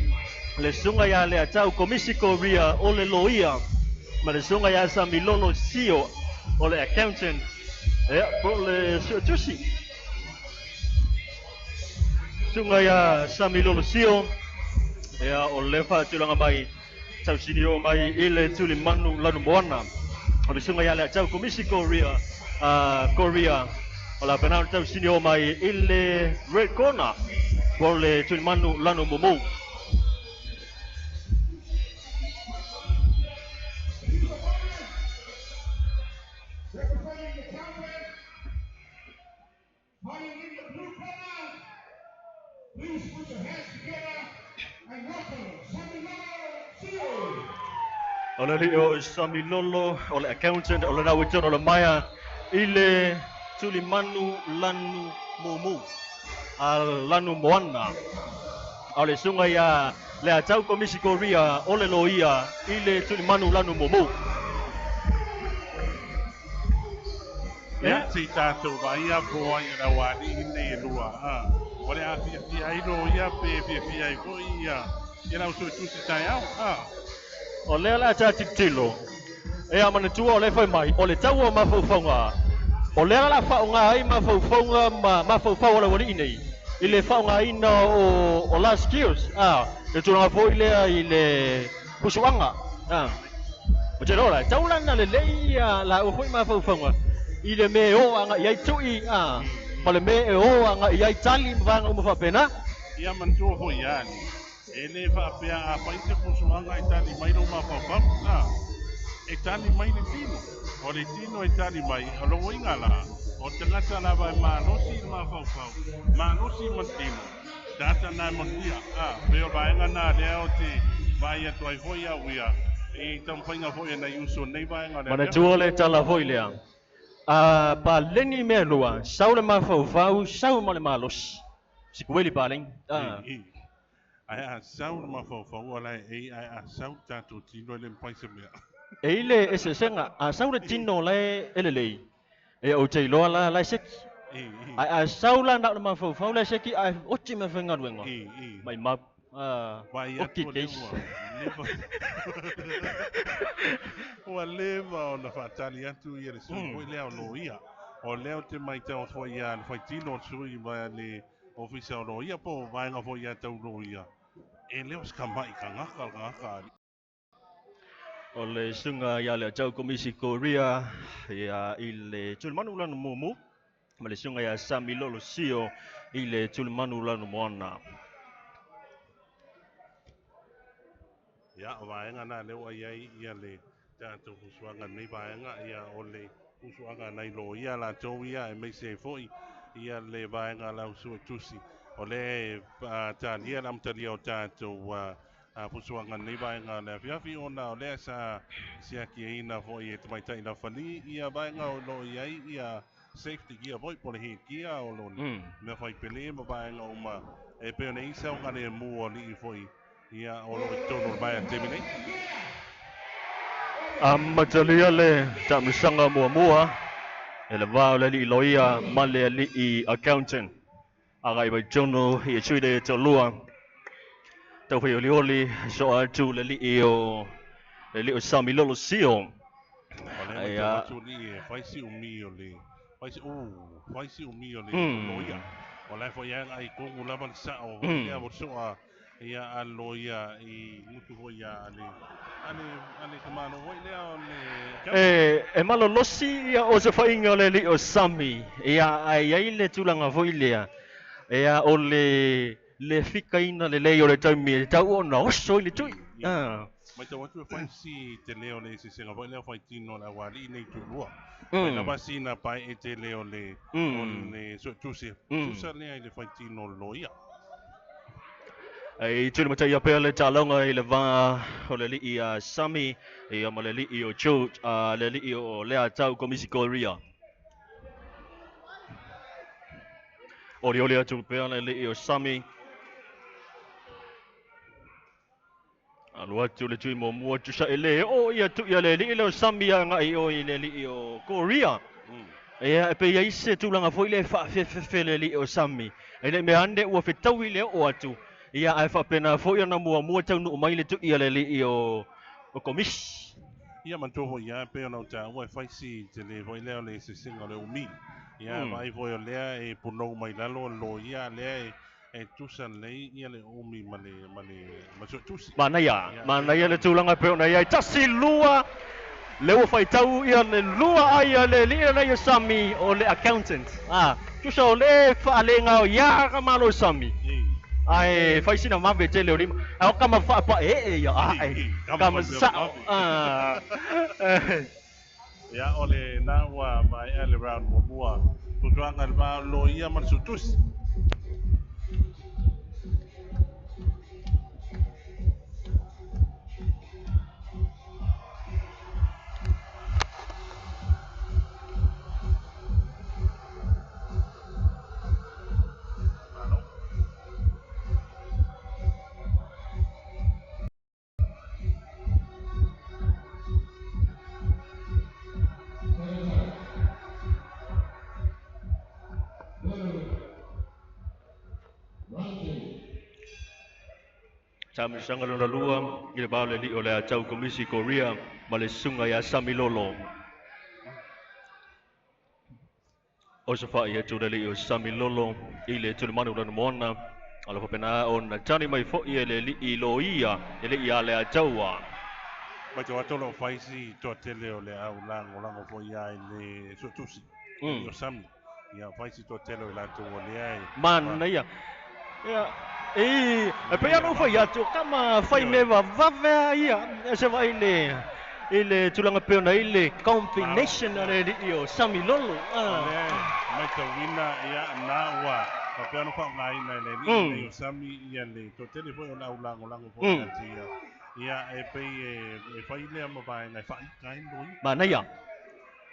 le sunga ya le atau komisi Korea ole loia ma le sunga ya sambilolo sio ole accountant ole tusi sunga ya sambilolo sio ole fa tulanga mai tau sinio mai ile tuli manu lanu moana ole sunga ya le atau komisi Korea Korea ola penau tau sinio mai ile red corner ole tuli manu lanu momo Fighting in the blue corner, please put your hands together and welcome Samilolo Sio. Ole rio samilolo ole accountant ole na witon ole maya ile tulimanu lanu momu al lanu moana ole sunga ya le atau komisi Korea ole loia ile tulimanu lanu momu Ya si tato vai a boa i na wani nei lua. Ole a fi ai no ia pe ai ko ia. Ia na so tu si tai au. O le ala cha tilo. E a mana tua o le fai mai. O le tau o mawhauwhaunga. O le ala whaunga ai mawhauwhaunga ma mawhauwhau ala wani nei. I le whaunga ina o last skills. Le tūranga fo i le pusuanga. O te rola, taulana le leia la o hoi mawhauwhaunga. I le me o anga i ai tui. Ma le me o anga i ai tali mwanga umawhapena. Ia man tua ho ia ni. E le whaapea a paise pusuanga i tali mai no mawhauwhau. E tali mai le tino. O le tino e tali mai. O lo inga la. O te ngata la vai manosi ma whauwhau. Manosi man tino. Tata nai man ia. Peo vaenga nā lea o te vai atu ai hoi au ia. E tampinga hoi na yuso nei vaenga lea. Mana tua le tala hoi lea. Pa leni mea lua. Sau le mawhauwhau, sau ma le malos. Sikueli paling. Ai a sau ma whauwhau ala e ai a sau tātou tino le mpaise mea. E ile e se senga, a sau le tino le Lelalelei. E o te loa la seki. Ai a sau la na ma fau la seki ai oti me whenga ruenga. Mai ma oki keisi. Ua leva o na whaatali atu i le sui hoi leo no ia. O leo te mai tau fo ia le whai tino sui mai le ofisa o no ia po vaenga fo ia tau no ia. E leo skamai ka ngaka. O le sunga ia le tau komisi Korea ia i le tulmanu lanu mumu. Ma le sunga ia Sami Lolo Sio i le tulmanu lanu moana. Ia o vaenga na leo ai ia le tātou husuanga nei vaenga ia o le husuanga nei lo ia la tau ia e mei se foi ia le vaenga lau sua tusi. O le tālia lam talia o tātou husuanga nei vaenga le afiafi ona o le sa siaki e ina foi e tamai taina whani ia vaenga o lo iai ia safety gear voi po le head gear o lo me fai pele ma vaenga o ma e peo nei isa o ngane mu o li foi ia o lo i tono mai a temine. Matalia le tamisanga mua. E le vau le li loia ma le li i accountant. Agai vai tono i e chuide to lua. Tau whi oli so atu le li o Sami Lolo Sio. O le mai tau li e faisi umi o le faisi umi o le loia. O le foi ai kongu lava sa o ia o soa ia a loia i mutu ho ia ale kamano hoi lea o le e malo losi ia o se whainga o le li o Sami ia ai le tulanga voi lea ia o le fika ina le lei o le taumi e tau o na oso i le tui mai tau atu e whaisi te leo le se senga voi leo whai tino la wali nei tu lua mai na wasi na pai e te leo le o le tusi tusa lea i le whai tino loia. Ai tūna matai a pēr le tālonga i le wā o le li i Sami i o le li i o George le li i o lea tau komisi Korea. Ori atu pēr le li i o Sami. Alu atu le tui mo mua tu sa ele o ia tu ia le li i le o Sami a ngai o i le li i o Korea. E pe ia ise tūlanga foi le wha le li i o Sami. E le me ande ua whetau i le o atu. Ia ai whapena fo ia na mua tau nu mai le tu ia le li i o komis. Ia man toho ia pe ona ta ua faisi te le voi leo le se singa le umi. Ia vai voi o lea e punou mai lalo lo ia lea e tusan lei ia le umi ma so tusi. Mana ia le tūlanga pe ona ia tasi lua le ua whaitau ia le lua ai le li i o Sami o le accountant. Tusa o le whaalenga o ia kamalo Sami. Ai faisi na mabe te leo rima. Au kama fa ya ai. Kama sa. Ya ole na wa mai all around mua. Tuanga ba lo ia man sutus. Tami sanga lona lua i le Vaalele li o le atau komisi Korea ma le sunga ia Samilolo. O Savaii tu le li o Samilolo i le tu le manu lana moana ala popena o na tani mai fo i le li i loia i le ia le ataua. Ma te watolo faisi to tele o le au lango fo ia i le sotusi. O Sami. Ia faisi to tele o la to o le ai. Mana ia. Ia e pe ano fai atu kama fai meva vava ia se vai ile tulanga peona ile combination le dio Samilolo mai te wina ia na wa pa peona fa ngai na le ni Sami ia le to tele foi o lango fo ia e pe e fai le ma vai na fai kai loi mana ia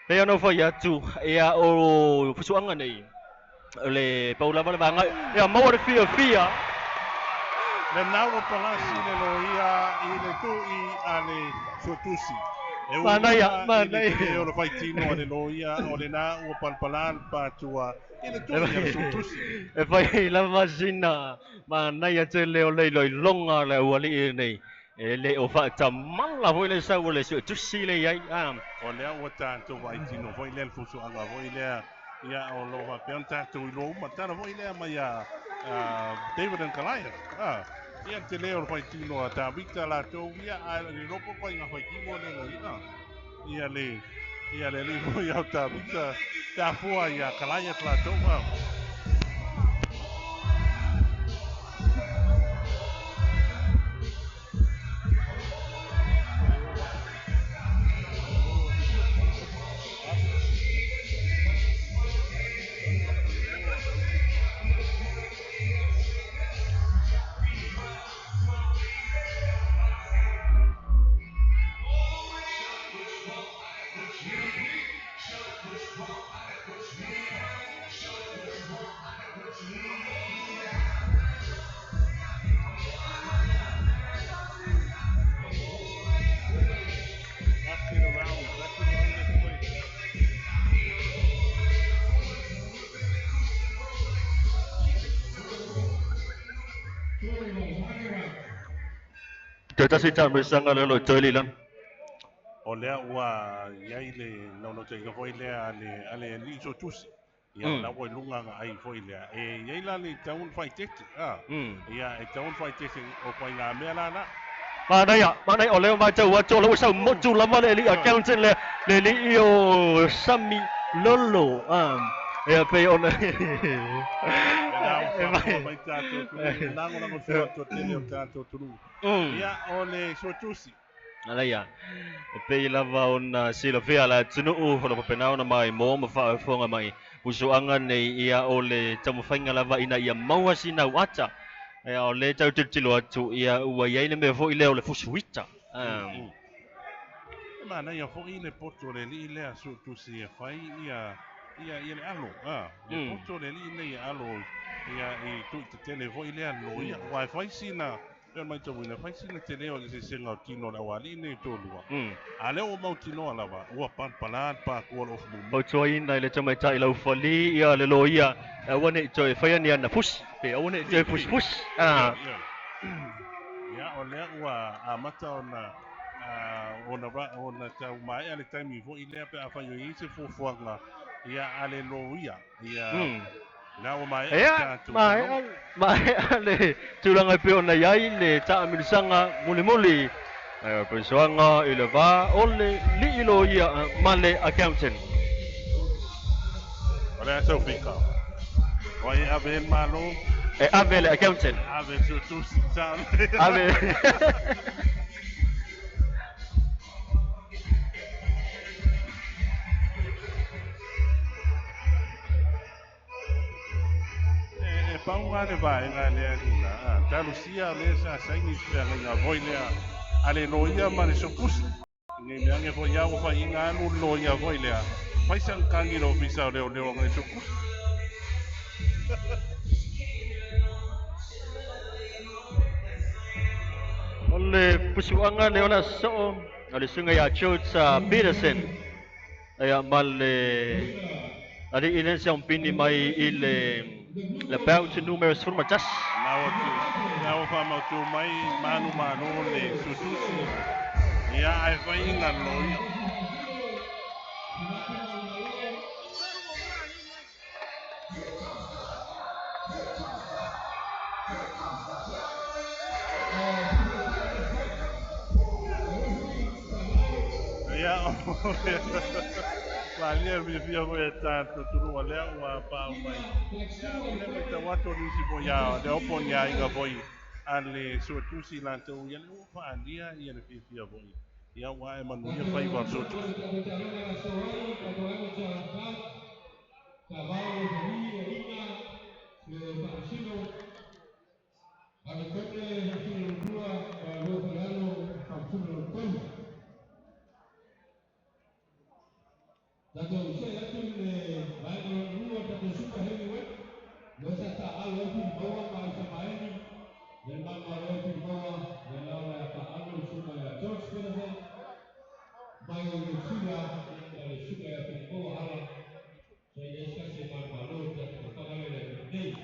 pe ano fai atu ia o fusuanga nei le paula va banga ia mo le fia le nau palasi le loia i le tu i ale sotusi. Mana ia. E o le faitino le loia o le na o palpalan patua i le tu i sotusi. E fai la masina mana ia te leo le longa le wali nei. E le o fa tamala voi le sa le sotusi le ai. O le o tanto faitino voi le fusu anga voi le ia o lo va pianta tu lo matara voi le mai David and Goliath. Ia te leo faitino a tabita la to ia le ropo ko inga faitino le ina. Ia le mo ia tabita ta fua ia Goliath la to Kita si tamu sanga le lo toililan. O lea ua iai le no te foi lea ale li so tusi. Ia la ua lunga ai foi lea. E iai la le taun fai tete. Ia e taun fai tete o fai ngā mea la na. Mana ia o leo mai tau ato lo sa motu lama le li accountant le li o Sami Lolo. E pe ona. Mai tato tu. Nango to tele o tato tu. Ia o le so tusi. Ala ia. E pe lava ona sila fea la tunu o lo pena ona mai mo ma fa fonga mai. Usuanga nei ia o le tamu fainga lava ina ia maua sina wata. E o le tau tilo atu ia ua iai le mea fo i leo le fusuita. Mana ia fo i le poto le li lea su tusi e fai ia le alo. Le poto le li le ia alo ia i tu te tele fo i le alo ia. Wai fai sina e mai tau ina fai sina te leo le se senga o tino la wali ne tolua. A leo o mau tino alawa ua pan pa kuala of mumu. O toa ina i le tamai tai lau fali ia le lo ia. E wane i toi whai ani ana pus. Pe wane i toi pus. Ia o lea ua amata ona tau mai ale taimi fo i lea pe a whai o i se fuafuanga ia ale lo ia. Nga o mai mai ale tulanga pe ona iai le ta milisanga muli persoanga i le va ole li ilo ia male accountant. Olha seu fica. Vai haver malo. E avele accountant. Ave tu sal. Ave. Paunga ne vai nga le ina. Ta Lucia le sa saini nga voi le ale loia ma le sokus. Ngi nge vo ya o fa inga no loia voi le. Fai san kangi no visa le nga sokus. Ole pusuanga le ona so ole sunga ya Chotsa Peterson. Aya male adi inen siang pini mai ile le Bout numerous forma just. Ya o fa ma tu mai manu le sutusi. Ya ai fa inga loia. Ya Valeu, me via voi tanto tu no le wa pa mai. Ya ole mai ta wato ni si bo ya de opo nya inga voi ale so tu si la tu ya le fa dia ya le fia voi. Ya wa e manu ya fai wa so tu. Tanto saya yakin baik orang luar atau super heavyweight, dosa tak alur di bawah kalau Savaii ini, dan mana alur di bawah dan lawan tak alur supaya George Peterson, baik untuk sudah dari supaya di bawah alam, saya kasih mana alur dan perkara dari ini.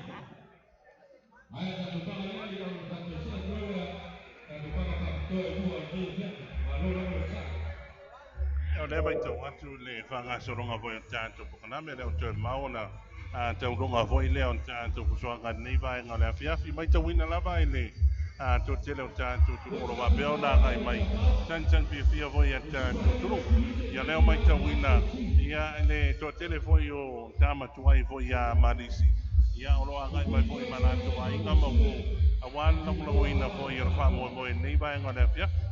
Ayat dan perkara ini yang tanto saya dua dan perkara dua ini, alur alur sah. O le vai tau atu le whanga soronga voi o tātou pukana me leo tau maona tau ronga voi leo tātou kusoanga nei vai ngā lea whiawhi mai tau wina lava i le tau te leo tātou turoro wa peo nā ngai mai tan whiawhia voi a tātou turu ia leo mai tau wina ia le tau tele voi o tāmatuai voi a Marisi ia olo a ngai mai voi manatu a inga mau a wan langulango ina voi i rwha moe moe nei vai ngā lea whiawhi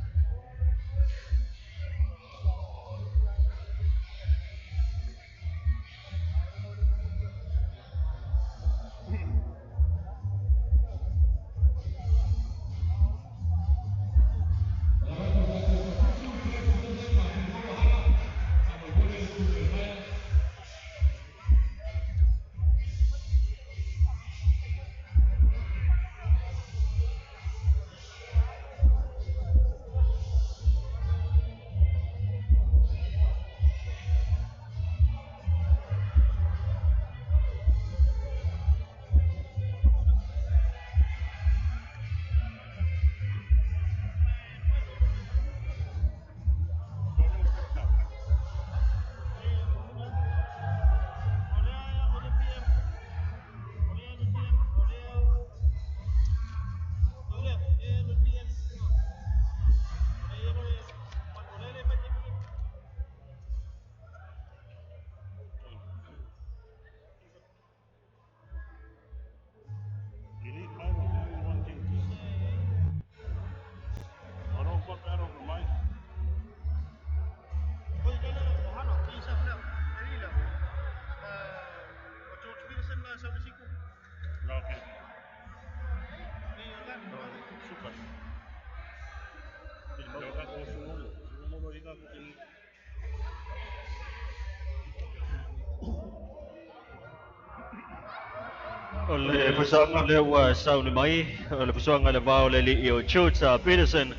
Ole pusanga le wa sauni mai ole pusanga le va ole li o J.P Peterson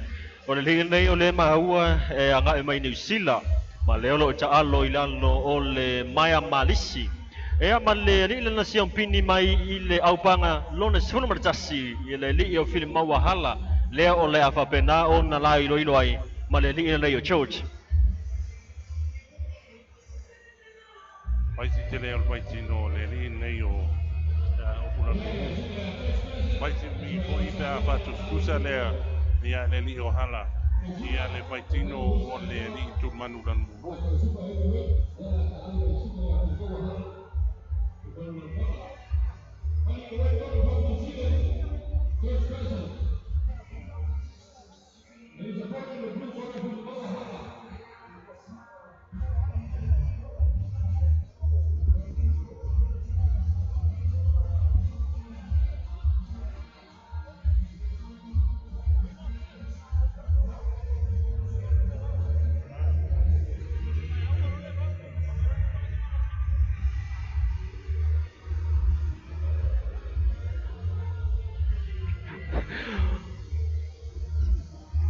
ole li nei ole mahua e anga mai New Zealand ma le olo cha alo ilano ole maya malisi e ama le ri le nasion pini mai i le aupanga lona sunu martasi i le li o film mawahala le ole afa pena ona la ilo ai ma le li le o J.P Vai si tele al vai tino le li nei o pula vai si mi foi da fatu scusa le ia le li o hala ia le vai tino o le li tu manu dan mu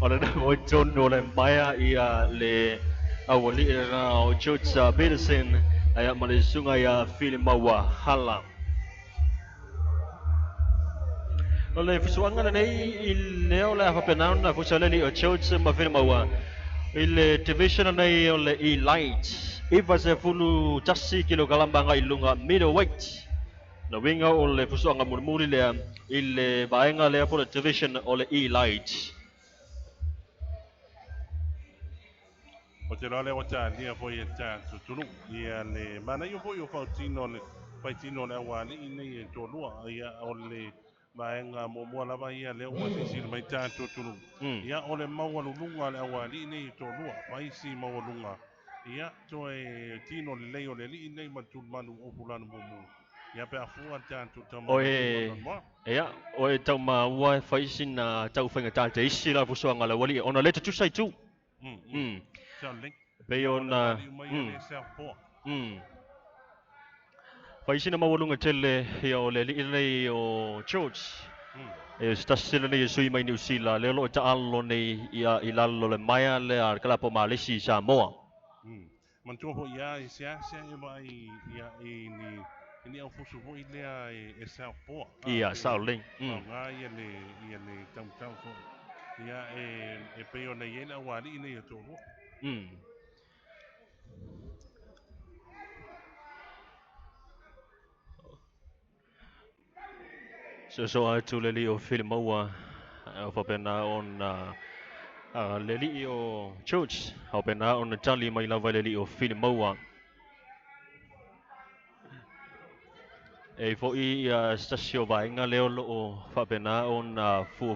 ole na mo John ole maya ia le awali na o J.P Peterson aya male sunga ya film mawahala Ole fusuanga nei il leo la fa penana fusale li George ma firma wa. Il division nei ole elite. Iva se fulu tassi kilo kalambanga ilunga middleweight. Na winga ole fusuanga murmuri le il baenga le for division ole elite. O te rale o tā lia po i tā tutunu. Ia le mana i po i o whautino le whaitino le awani i nei e tō lua. Ia o le maenga mo mua lava ia leo wa sisi le mai tā tutunu. Ia o le maualulunga le awani i nei e tō lua. Maisi maualunga. Ia to e tino le leo le li i nei matul manu o pulanu momu. Ia pe afua tā tutama. Oe ia oe tau ma ua faisin na tau whainga tā te isi la fusuanga la wali. Ona leta tu sai tu. Pei ona Paisina mawalunga tele ia o le li'ilei o George. E stasila nei sui mai New Zealand le lo ta allo nei ia i lalo le maia le ar kalapo Malesi Samoa. Mantua ho ia i sia e mai ia i ni au fusu ho i lea e sao poa. Ia sao ling. Nga ia le tam fo. Ia e peo nei e na wali i nei e tō ho. So atu le li o Filimoa o pena on le li o George o pena on tali mai lava le li o Filimoa. E fo i stasio vainga leo lo o pena on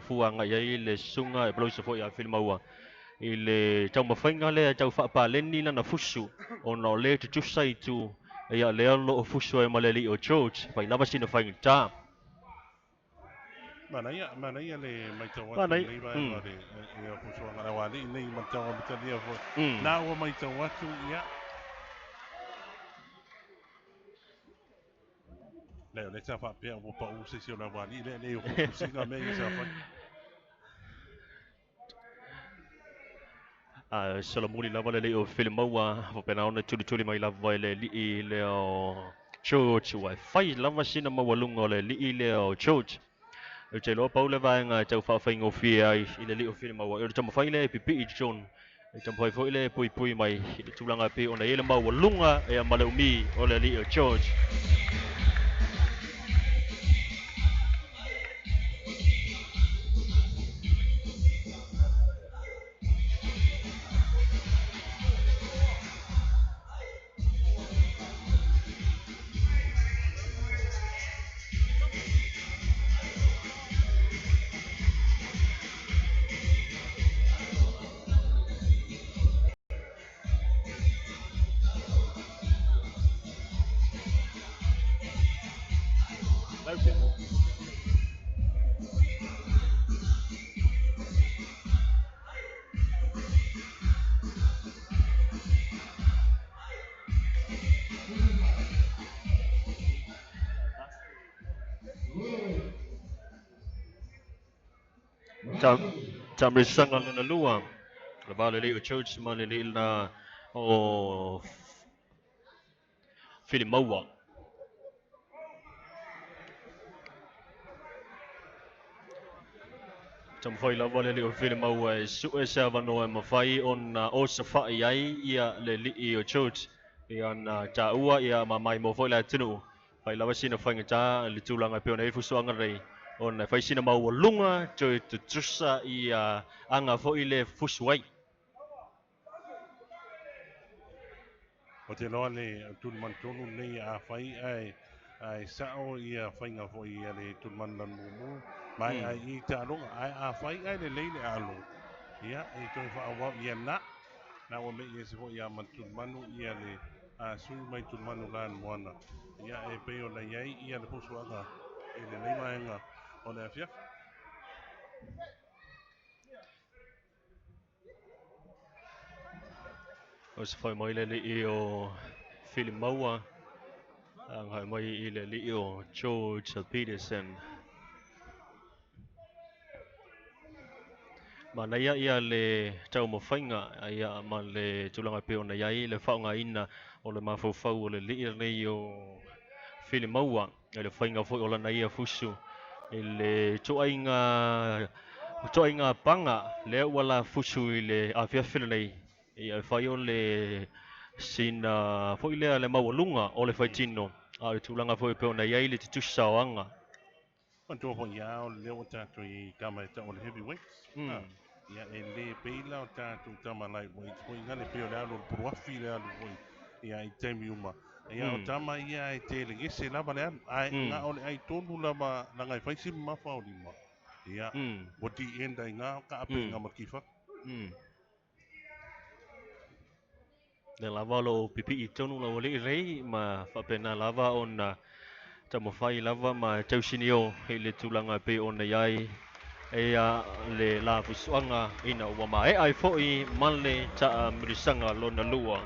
fuanga ia le sunga e bloso fo ia Filimoa. I le tau mawhainga le tau whapaleni na fusu o no le te tusai tu ia leo lo o fusu e maleli o George pai lava sina whainga tā. Mana ia le mai tau atu nei vai le ia fusu ngara wali nei mai tau atu ia fo. Na o mai tau atu ia. Le ta fa pe o pa o se si ona wali le o fusu nga me ia sa fa. Salamuli lava le o Filimoa o pena ona tuli mai lava le li le o George wa fai lava sina mawalunga le li le o George. E te loa Pule vaenga tau whawhaingo whia i le li o Filimoa. E tamu whaile e pipi i John. E tamu whai whaile e pui mai i le tūlanga pe ona ele mawalunga e a male umi o le li o George. Tamrisanga na lua. Le Vaalele o George malele na o Filimoa. Tam whai la Vaalele o Filimoa e su e sa vano e mawhai on o Savaii ai ia le li o George. Ia na ta ua ia mamai mo whai la tinu. Whai la wasina whainga ta le tūlanga peona e fusuanga rei. On whai sina maua lunga joe te trusa i anga whai le fusuai. O te loa le tulman tonu nei a whai ai sao i a whainga fo i a le tulman lan mumu. Mai ai i te alonga ai a whai ai le leile alo. Ia, e toi whaawau i a na. Na wa me i e se fo i a man tulmanu i a le a sui mai tulmanu lan moana. Ia e peo na iai i a le pusuanga. E le leimaenga o le afiaf. O se whai mai le li o Filimoa. Ngai mai i le li o George Peterson. Ma na ia le tau mawhainga ia ma le tūlanga peo na iai le whaunga ina o le mawhauwhau o le li nei o Filimoa. E le whainga fwoi o la na ia fusu le toainga panga le wala fusu i le afiafina nei ia fai o le sina foi le maualunga o le faitino a le tulaga foi pe ona iai le tutusaoaga. Pantua po ia o leo tātou i kamata o le heavyweights. Ia e le peila o tātou tama lightweights. Po inga le peo le alo le puruafi le alo poi. Ia i taimi uma. Ia o tama ia e te le gese lava le alo. Ai ngā o le ai tonu lava langa i faisi mafa o lima. Ia o di enda i ngā ka ape ngā makifa. Le lava lo pipi i tonu la wale i rei ma whapena lava o na tamawhai lava ma tausinio hei le tūlanga pe o na iai e a le la fusuanga ina ua ma e ai fo'i male ta mirisanga lo na lua.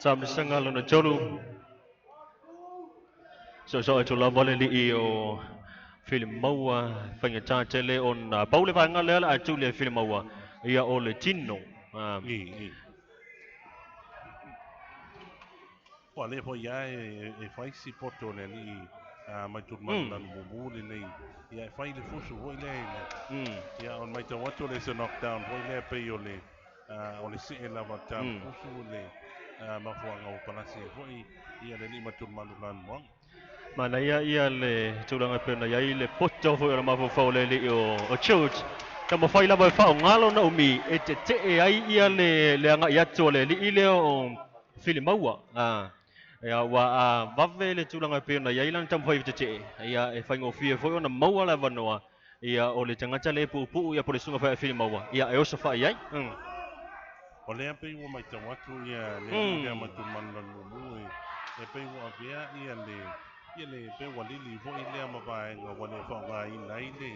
Ta mirisanga lo na tolu. So to la vale li I o film maua whainga tātele on paule whainga lea a tu le film maua ia o le tino. Po le po ia e faisi poto le li mai tu man mumu le nei. Ia e fai le fusu hoi le ne. Ia on mai tau atu le se knockdown hoi le pe o le se e lava tam fusu le mafuanga o palasi hoi ia le ni matu manu lan wang. Mana ia le tūlanga pena iai le poto hoi o mawhawhau le li o church. Ta mo whai lava e whao ngalo na umi e te e ai ia le anga i atu le li I leo o film maua. Ia wa vave le tūlanga pena iai lan tam whai te ia e whaingo fia hoi o na maua la vanoa. Ia o le tangata le pupu ia po le sunga whai film maua. Ia e osa whai iai. O lea pe ua mai tau atu ia le ia matu manu lan mumu e pe ua avea ia le pe ua lili vo I lea mawaenga wane whao ngā ina I le.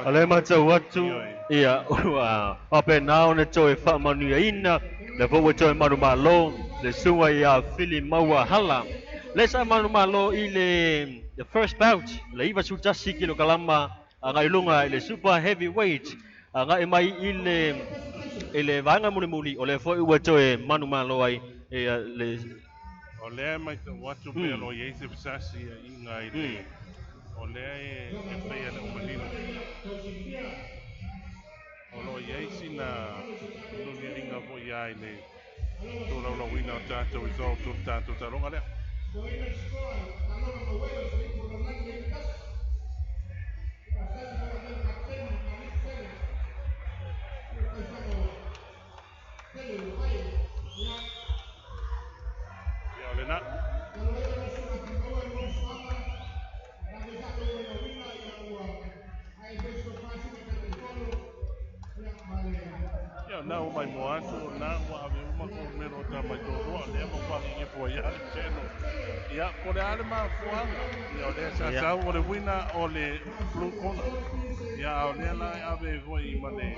Ale matau watu ia ua apena ona toe whaamanuia ina le voua toe manu malo le sunga ia fili maua hala le sa manu malo I the first bout le iwa sutasi kilo kalama ngai lunga I le super heavyweight ngai mai I le vanga muli muli o le foi ua toe manu malo ai le o lea mai tau atu pe alo iei se fisasi I ngai le o lea e pea le umanino o lo iei sina ulu ni ringa po iai le Tō lau wina o tātou I tō tō tātou taronga lea. Ia o le na. Ia na o mai mo atu na wa ave uma ko mero ta mai tō roa lea mo pa nge po ia le tēno. Ia ko le ale ma fuanga. Ia o le sa sa o le wina o le blue corner. Ia o le la ave voi mane.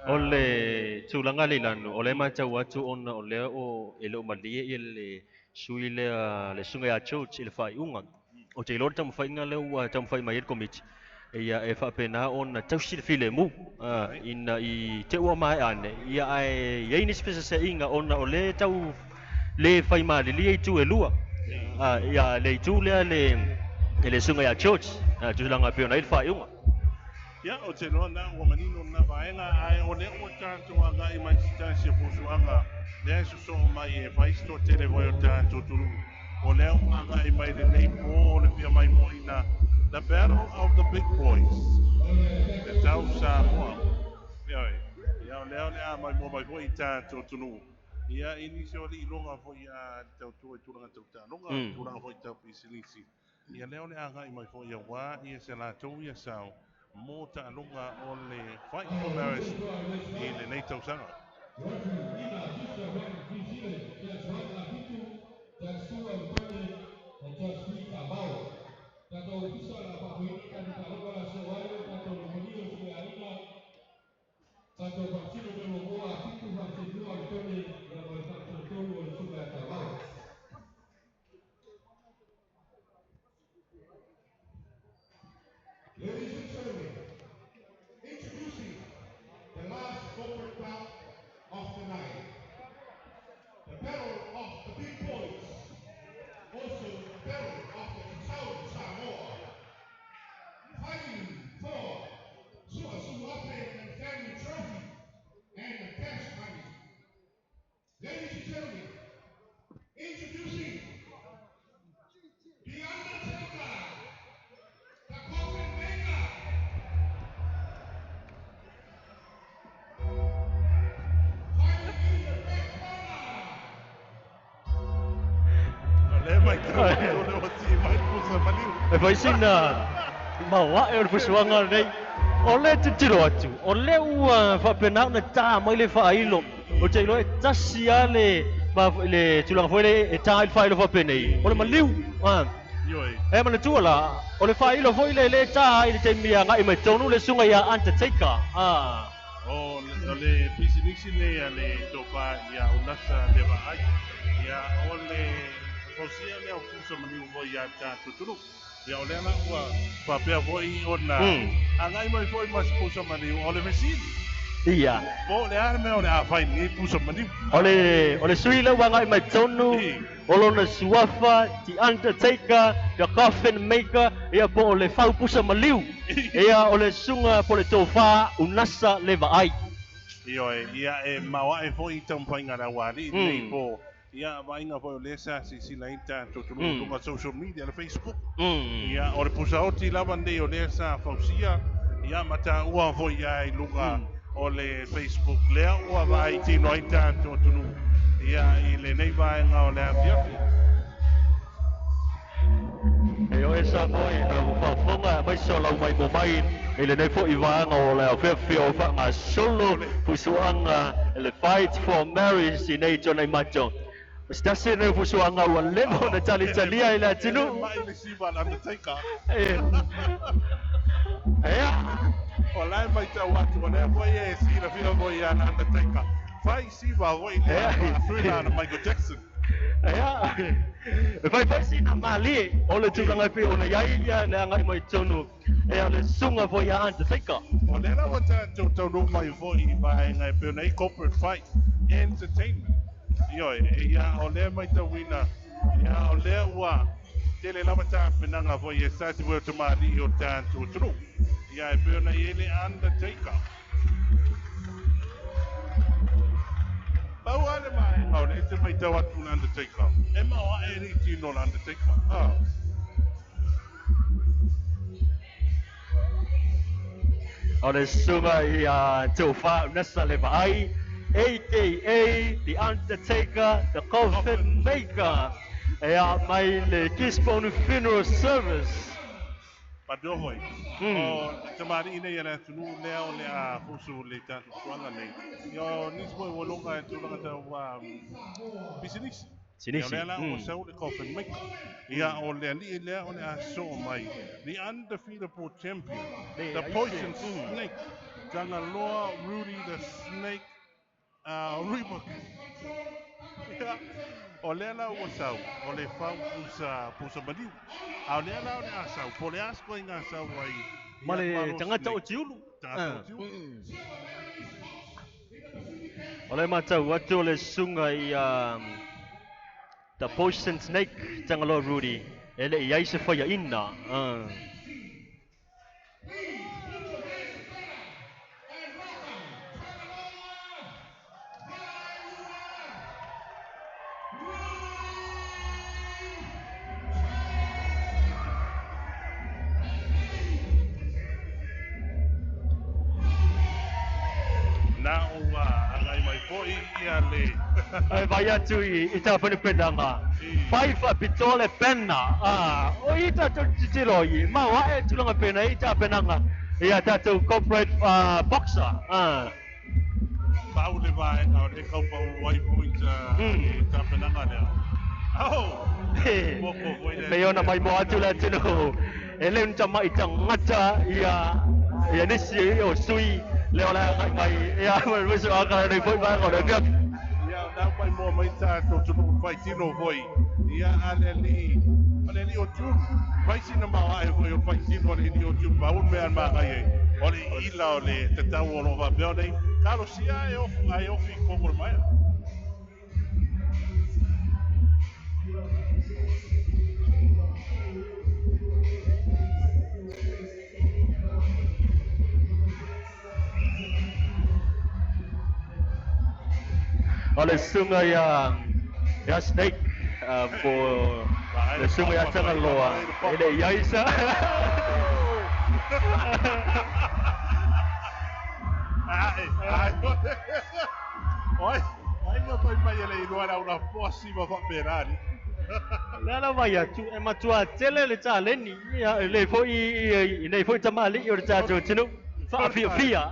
O le tūlanga le lanu, o le mātau atu ona o lea o e leo malia I le sui le sunga ya church I le whai unga. O te ilore tamu whainga leo tamu whai mai komiti. Ia e whapena ona tausi le file mu. Ina I te ua mai ane. Ia ai yeini spesa se inga ona o le tau le whai mai le lia I tu e lua. Ia le I tu lea le sunga ya church. Tūlanga pio na I le whai unga. Ia o te noa na ua manino na vaenga ai o le ua tātou anga I mai sitasi a posuanga lea suso mai e vaisto tele voi o tātou tulu o lea anga I mai le nei po o le pia mai moina the battle of the big boys le tau Samoa ia o lea o lea mai mo mai voi I tātou tulu ia inisi o li longa voi a tau tua I tulanga tau tālonga tulanga voi tau pisilisi ia lea o lea anga I mai voi a wā ia se la tau ia sao mo ta'alunga o le fight for Marist I le nei tausanga. Ladies and gentlemen, introducing the last open bout of the night, the battle of the big boys, also the battle of the South Samoa, fighting for Supplier and family trophy and the cash money. Ladies and gentlemen, introducing the Undertaker, the Coffin Maker. E vai sina maua e o pusuanga nei. O le te tiro atu. O le ua whapena na tā mai le whailo. O te ilo e tasi a le tulanga whaile e tā il whailo whapenei. O le maliu. E mana tua la. O le whailo whaile le tā i le te mia ngai mai tonu le sunga ia Undertaker. O le pisinisi ne a le topa ia unasa le vaai. Ia o le fosia le o kusa mani vo ia ta tuturu. Ia o le ana ua papea voi ona. Angai mai foi mas kusa mani o le vesini. Ia. O le arme o le afai ni kusa mani. O le sui le wanga mai tonu. O lona suafa, the Undertaker, the Coffin Maker, ia po o le fau pusa maliu. Ia o le sunga po le tofa unasa le vaai. Ia e maua e foi tampanga na wari nei po. Ia vainga po le sa si laita tuturu lunga social media le Facebook. Ia o le pusa oti lava nei o le sa fausia. Ia mata ua foi ai lunga o le Facebook lea ua vai tino aita tuturu. Ia I le nei vainga o le afiafi. E o esa moi na whawhonga mai solau mai mo mai e le nei fo I vanga o le awhiawhi o whanga solo pusuanga e le fight for marriage I nei Tuanaimato. Stasi nei pusuanga ua lemo na talia I le atinu. Mai le siva na Undertaker. Ea. O lai mai tau atu o lea foi e si la fina foi na Undertaker. Fai siva foi lea thriller na Michael Jackson. Ea. E fai sina mali o le tūlanga pe o na iaia na ngai mai tonu e o le sunga fo ia Undertaker. O le la wata tau mai foi vai ngai pe nei corporate fight entertainment. Ia o le mai tau wina. Ia o le ua tele la wata penanga foi e sati voi to mari o tanto tru. Ia e pe nei ele Undertaker. Pau ale mai o it's a bit of what Undertaker. Emma or anything on Undertaker. O le sunga I Poufa nasa le vai, aka The Undertaker, the Coffin Maker. Mai le Gisborne Funeral Service. Padua hoi. O tamari ina ia tunu leo le a fusu le tatu tuanga nei. Yo nismo e wolonga e tulanga tau business. Sinisi. Ia lea o sau le coffin maker. Ia o le ali lea o le a so mai. The undefeated champion. The poison snake. Tanga loa Rudy the snake. Reebok. O le ala ua sau, o le fau pusa maliu. A le ala o le asau, po le asko i ngā sau ai. Ma le tangata o tiulu. Tangata o tiulu. O le matau atu o le sunga I The Poison Snake tanga loa Rudy. Ele I aise whaia ina. Na o angai mai poi ia le. Ai vai atu I ta pene penanga. Faifa pitole pena. O ita tu titiro I. Ma wa e tulanga pena ita penanga. Ia tatu corporate boxer. Pau le vai au le kau pau wai point ta penanga lea. Au! Moko foi le. Me ona mai mo atu la tino. Ele unta mai tangata ia nisi o sui. Leo la mai ia mo so aka nei foi ba ko le pia. Ia na mai mo mai ta to tunu fai tino voi. Ia aleli o tu. Fai sina ma ai foi o fai tino le o tu ba un me al ma ai. O le ila o le te tau o no va beo nei. Kalo sia ai o fi ko mo mai. O le sunga ia snake for le sunga ia tanga loa. Ele ia isa. Ai ma pai mai le ino ana una posi ma fa perani. Lala vai atu e matua tele le ta leni ia le foi nei foi tamali o ta to tinu. Fa fia.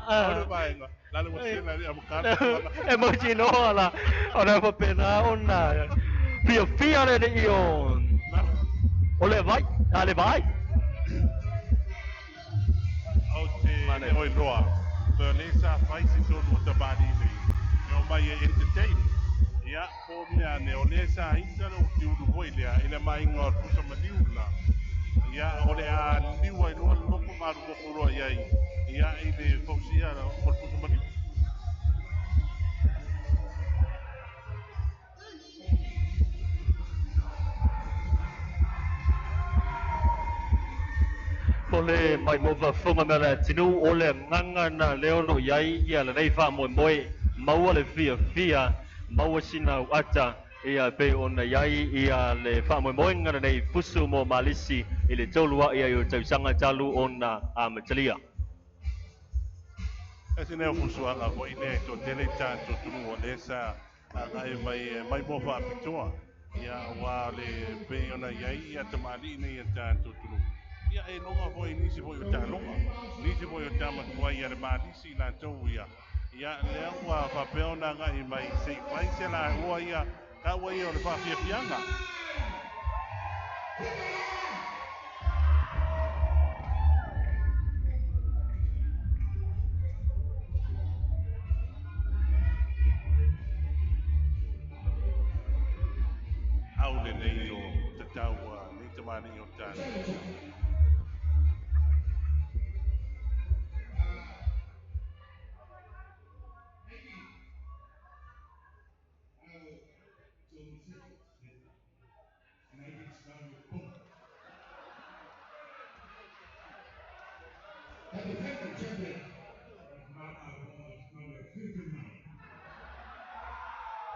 Lalu masih lari avocado. Emoji no la. Ora fa pena ona. Fia le io. Ole vai, ale vai. Ote oi roa. Beleza faz isso no trabalho dele. Eu vai entertain. Ya, pomia ne olesa ainda no tiu do boilea, ele mai ngor pusa maliula. Ya, ole a liwa no no ko maru ko ro ai. Ya, ele fausia no pusa maliula. Pole mai mo va fonga mela tinu ole nganga na leo no yai ia le nei fa mo moi mau le fia mau sina ata ia pe ona yai ia le fa mo moi ngana nei pusu mo malisi ile tolua ia yo tau sanga talu ona amatalia. Ese ne pusu anga ko ine to tele tanto tunu olesa ai mai mo fa pitoa. Ya wa le pe ona yai ia tamali ne tanto tunu. Ya e longa foi nisi foi o talonga. Nisi foi o tama tua ia le malisi la tau ia. Ya le wa papel na nga I mai sei fai se la ua ia ka wa ia o le fa fianga. Au le nei o te tau ni te mani o tana. And I get started with Poufa. The defending champion is not number 59.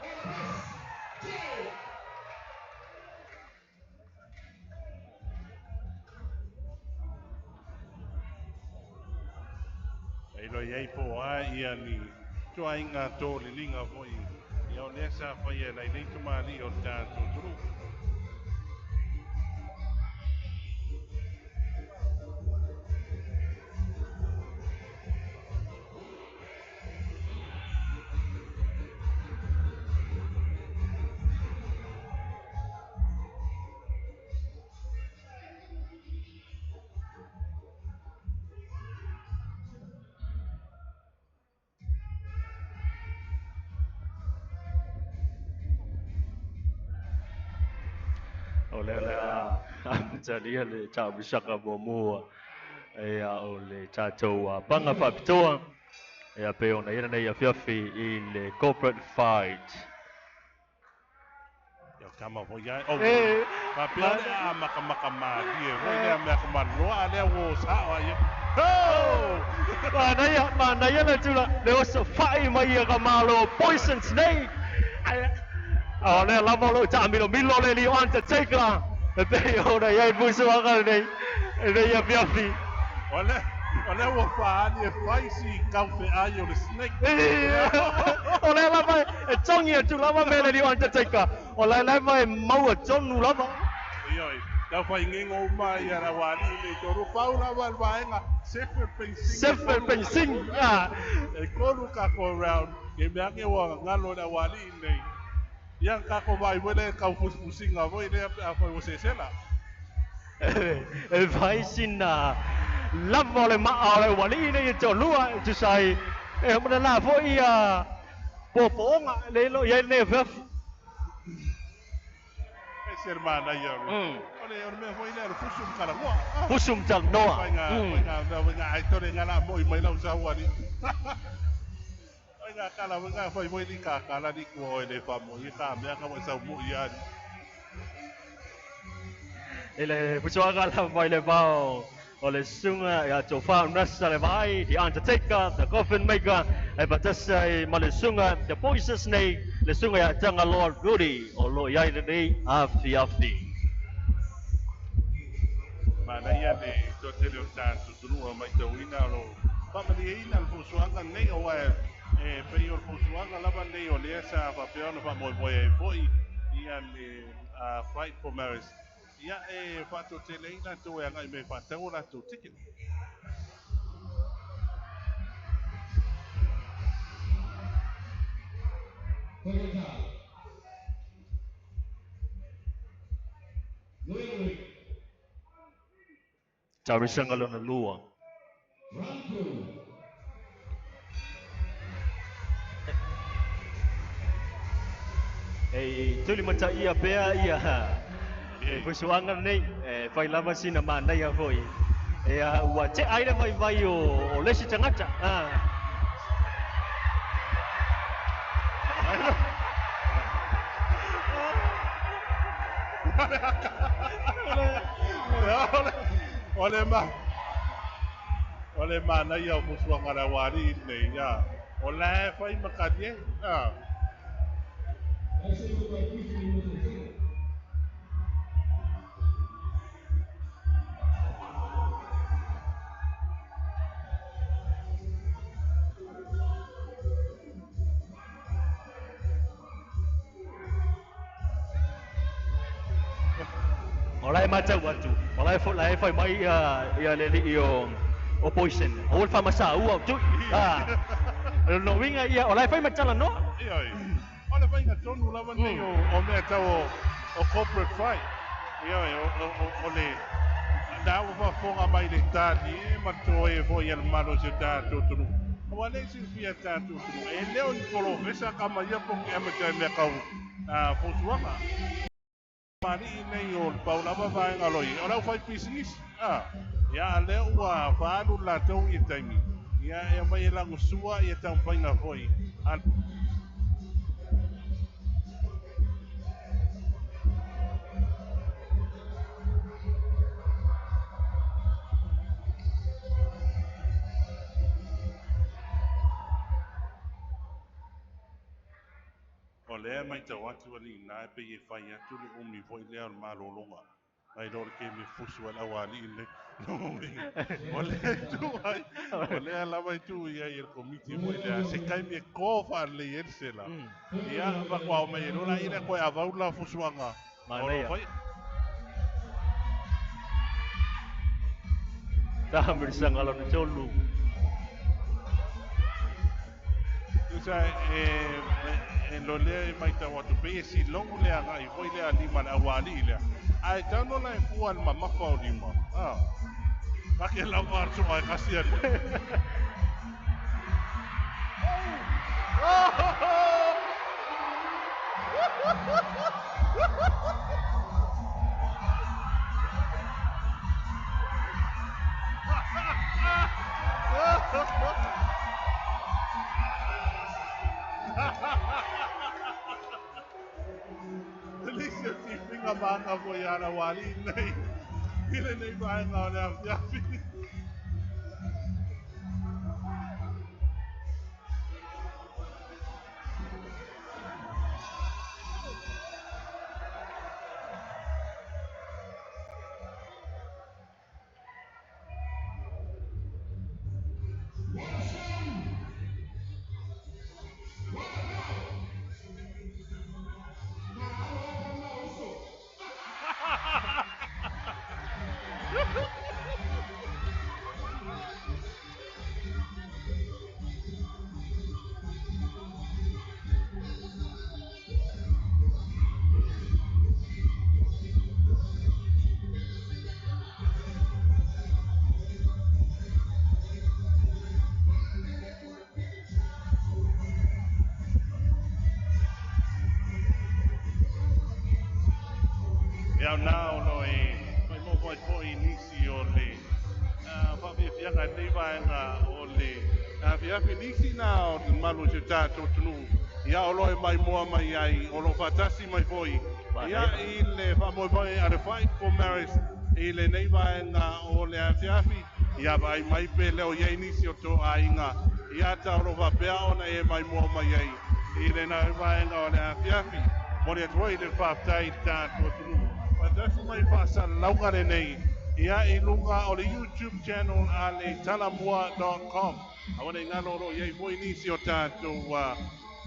All this lo iai po ia ni tua inga tō li linga po i. Ia o lea sa whai e nei nei tumari o tātou turu. Ole jadi le cha bisaka bomo e a ole cha toa panga fa pitoa e a pe ona ira nei a fiafi I le corporate fight. Ia kama po ia. Oh, ma pia le a maka madi e hoi lea mea kamanoa lea wo sawa ia. Mana ia le tula le oso fai mai ia ka malo poison snake. Oh, le lama lo cha milo le li anta take e pe ona ia busu aka nei ia fiafi. Ole wo faani e faisi kaufe ai o le snake. Ole lama e tongi e tu lama me le anta take. Ole lama e mau e tonu lama. Ioi, tau whai ngengo mai ara wani le toru paula wal waenga sefer pensing. E koru kako round ke meange wa ngalo na wani nei. Yang kako vai wele kau fusinga voi le a foi você sela. E vai sina lava le maa le wali nei to lua tu sai e mo la foi a poponga le lo ia ne vef. Es hermana ia. Ole me foi le fusum kala mo. Fusum tal noa. Nga ai tore ngala mo mai lau sa wani. Nga kala nga foi moi ni ka kala ni ko ele famo i ka me ka mo sa mo ia. Ele pusuaga la vai le bao o le sunga ya to fa nasa le vai the undertaker the coffin maker e batasa I ma le sunga the poison snake le sunga ya tanga Lord Rudy o lo ya nei afi. Mana ia le to te le tātou tunua mai tau ina lo. Pamali ina le pusuanga nei o e pe o pusuanga lava nei o lea sa pa peona pa mo e foi ia le fight for Marist. Ia e fato te le ina to e ngai me fatau la to ticket. Tari sanga lona lua. Tuli mata ia pea ia pusuanga nei fai lava sina mana ia foi. E ua te aire vai o lesi tangata. Ole mana ia o pusuanga la wari nei ia. Ole fai makadie. Olai mata watu. Olai fai mai ia le li o poison. O fa masa u tu. No winga ia olai fai mata no. Ioi. Ole fai nga tonu lava nei o mea tau o corporate fight. Ioi, ole dawa fa fonga mai le tani e matoe fo ia malo se tātou tunu. Wa le si fia tātou tunu. E leo ni kolo fesa kama ia po ke amatai mea kau fosuanga. Mari nei o paulava vai ngaloi. Ora fai business. Ya leo wa faalu la tau i taimi. Ya e mai la ngusua ia tau fai nga foi. O lea mai tau atu ali nā pe e whai atu le umi foi lea o mālolonga. Ai lor ke me fusu ala wali le Oleh lama itu ia komiti mo ia sekai me kofa le yersela. Ia ba kwa me rola ina ko avaula fusuanga. Mana ya? Dah bersang kalau nak colu. Usa lo le mai ta watu pe si longu le anga I foi le lima na wali le. Ai tano na fuan mama fa lima. Ah. Pakai lama cuma kasihan. Delícia de pinga banga boiara wali nei. Ile nei vai ngau na fiafi. Ia nao no mai mo vai po inisi o le fa vi nga nei vai nga o le via finisi na o malu se tato tunu ia o loe mai moa mai ai o lo fatasi mai foi ia I le fa mo vai a fight for Marist I le nei vai nga o le afiafi ia vai mai pe le o ia inisi o to ainga ia ta o lo va pe ona e mai moa mai ai I le na vai nga o le afiafi mo le toi le fa tai tato tunu That's my fasa lauga nei. Ia I lunga o le YouTube channel ale talamua.com. Awana ngalo ro ye foi nisi o tato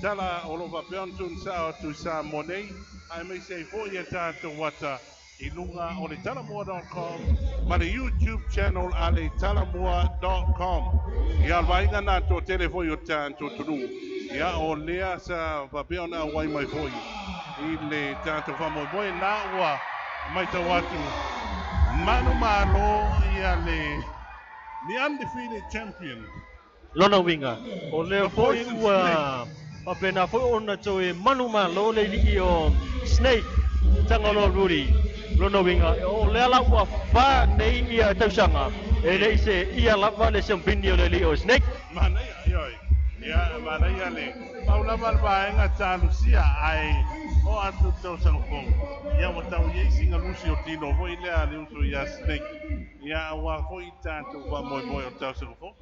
tala o lo va peontun sa tu sa monei. Ai me sei foi e tato wata I lunga o le talamua.com. Ma le YouTube channel ale talamua.com. Ia vainga na to telefoi o tato tunu. Ia o lea sa va peona wai mai foi. I le tato famo boy na wa mai tau atu manu malo ia le the undefeated champion Lona winga o le foi ua apena foi ona toe manu malo le li o snake tangolo ruri lona winga o le ala ua fa nei ia tausanga e le se ia lava le champini o le li o snake mana ia mana ia le paula malvaenga talusia ai o atu tau sangpong ia wa tau ye singa lusi o tino foi le ale uso ia snake ia wa foi tanto va moi moi o tau sangpong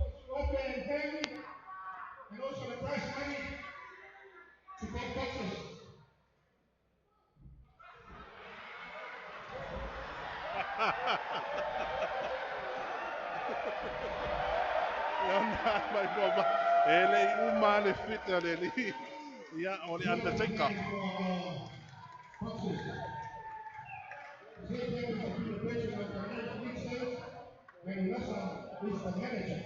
and also the prize money to both boxers. Ia mai boba ele uma le fita le li ia o le Undertaker And Russell is the manager.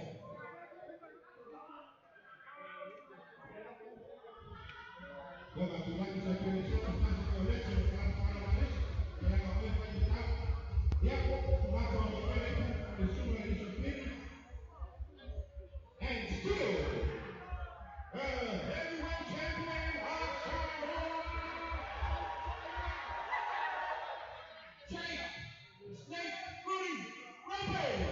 And still, heavyweight champion of Samoa, Snake Rudy Rope.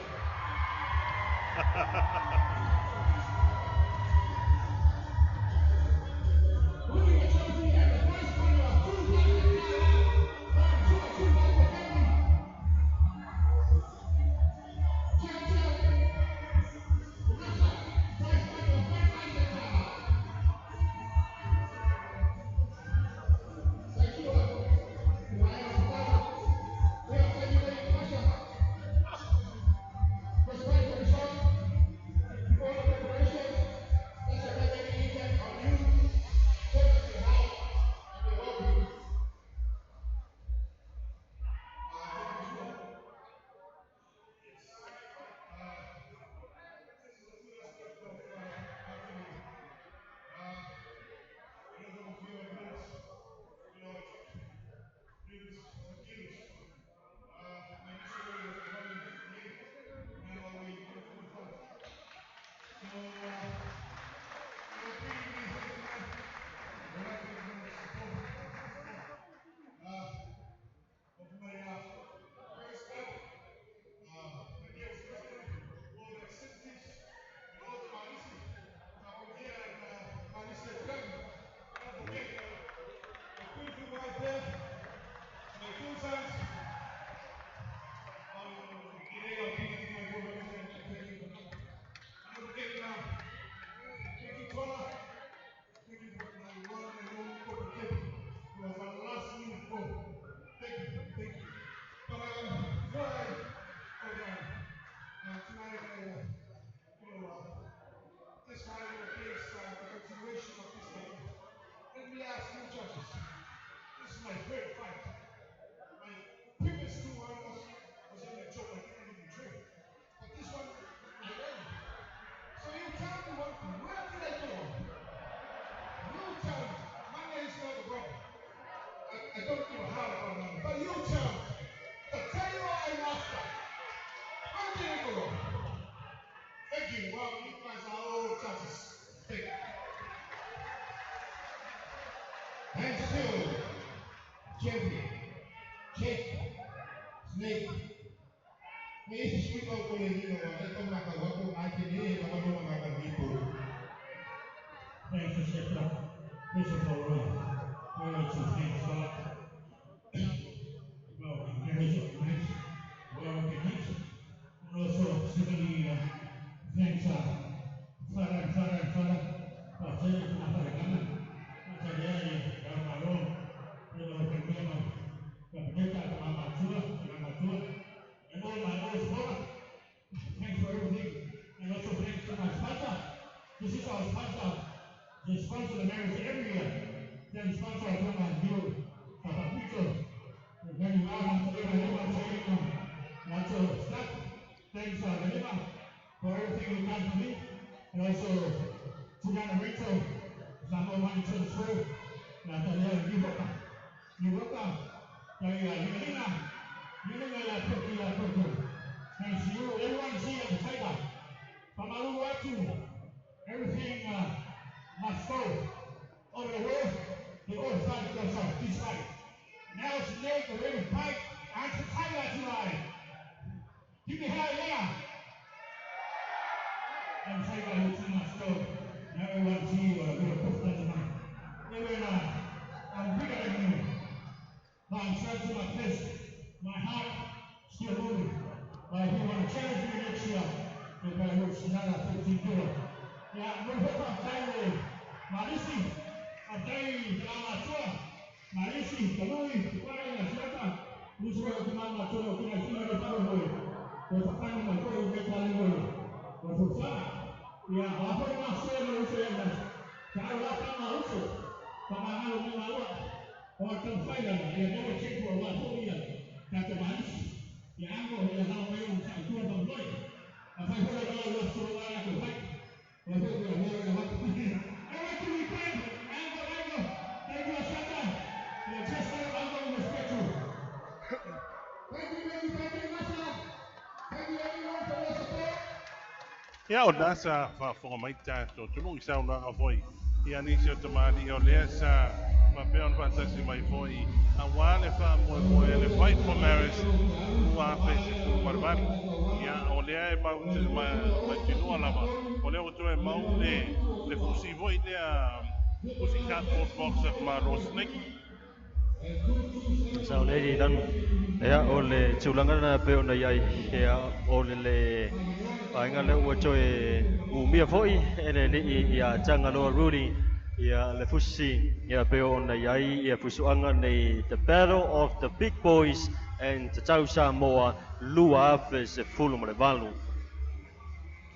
And still, champion, Jake, Snake. Esse Chico Colorino, é como a cavalo, a Apineru, a cavalo, a cavalo. Thanks for stepping up. This is all right. Well, it's a thing, start. Well, there's a nice, well, nice. And also, Stephanie, thanks, Father. I tell you, I'm not a gunman. I tell you, I'm my own. You know, the man, and all my old sport. Thanks for everything. And also thanks to my sponsor. This is our sponsor. They sponsor the marriage every year. They sponsor our new Papa and then Lauano for everyone. Lots of stuff. Thanks for everything you've done for me. And also Tuanaimato, Samoa to the school. Natalia, you work out. Thanks to you, everyone see at the table. From Lauano, everything must go over the world. The old side goes on this side. Now it's late, the ready fight. I'm the tiger tonight. Give me high there. I'm tiger who must go. Now everyone see you, we're both tonight. I'm bigger than you. But I'm trying to my best. My heart still moving. But if you want to challenge me next year, you're going to work Sinara 15 kilo. Yeah, we're both on time. Marist, I'm telling you, Talamua, Marist, Tuanaimato, Faleata, this world Tumua, Tumua, Poufa, Poufa, yeah, I'm putting my soul in Oceania. Or some fighter, you never check for what whole year. That's the Marist. The angle is how we own some of Lloyd. If I put it all up so I can fight. I think we're worried about the people. I want to be friends. Angle. Thank you, Shaka. You're just like I'm going to respect you. Thank you very much. Thank you everyone for your support. Ia o nasa whakamaita tō tunu I sauna a voi. Ia nisi o tamari o lea sa mapeon fantasi mai voi. A wale wha moe le fight for Marist. Ua pese fu marvan. Ia o lea e mau te mai tinua lava. O lea o tō e mau le fusi voi lea fusi cardboard box ma rosnik. Sao le di dan ya ole chulanga pe ona yai ya ole le ainga le o choe u mia foi ele le ya changa lo rudi ya le fusi ya pe ona yai ya fusuanga nei the battle of the big boys and the Samoa lua fes full mo le valu.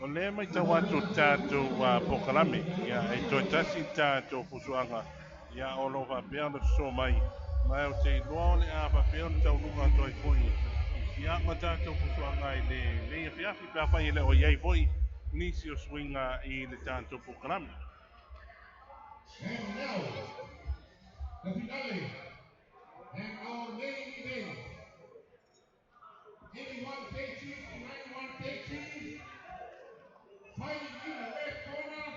O lea mai tau atu tātou pokalame, ia e toi tasi tātou fusuanga, ia o lo whapea na so mai, mai o te loa o le a whapea na tau lunga toi koi, ia ma tātou fusuanga I le whiawhi pāwhai ele o iei voi, nisi o swinga I le tātou pokalame. And now, the finale, and our main event. 81 kgs to 91 kgs. Fighting in the red corner,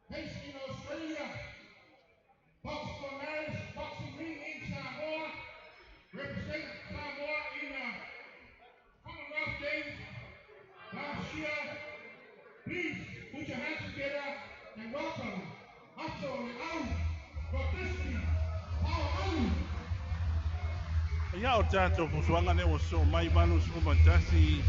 based in Australia, boxed for Marist, boxing ring in Samoa, representing Samoa in Commonwealth Games last year. Please put your hands together and welcome Upolu, Protesti, Paufalu. Ia o tātou fusuanga ne o so mai manu suku matasi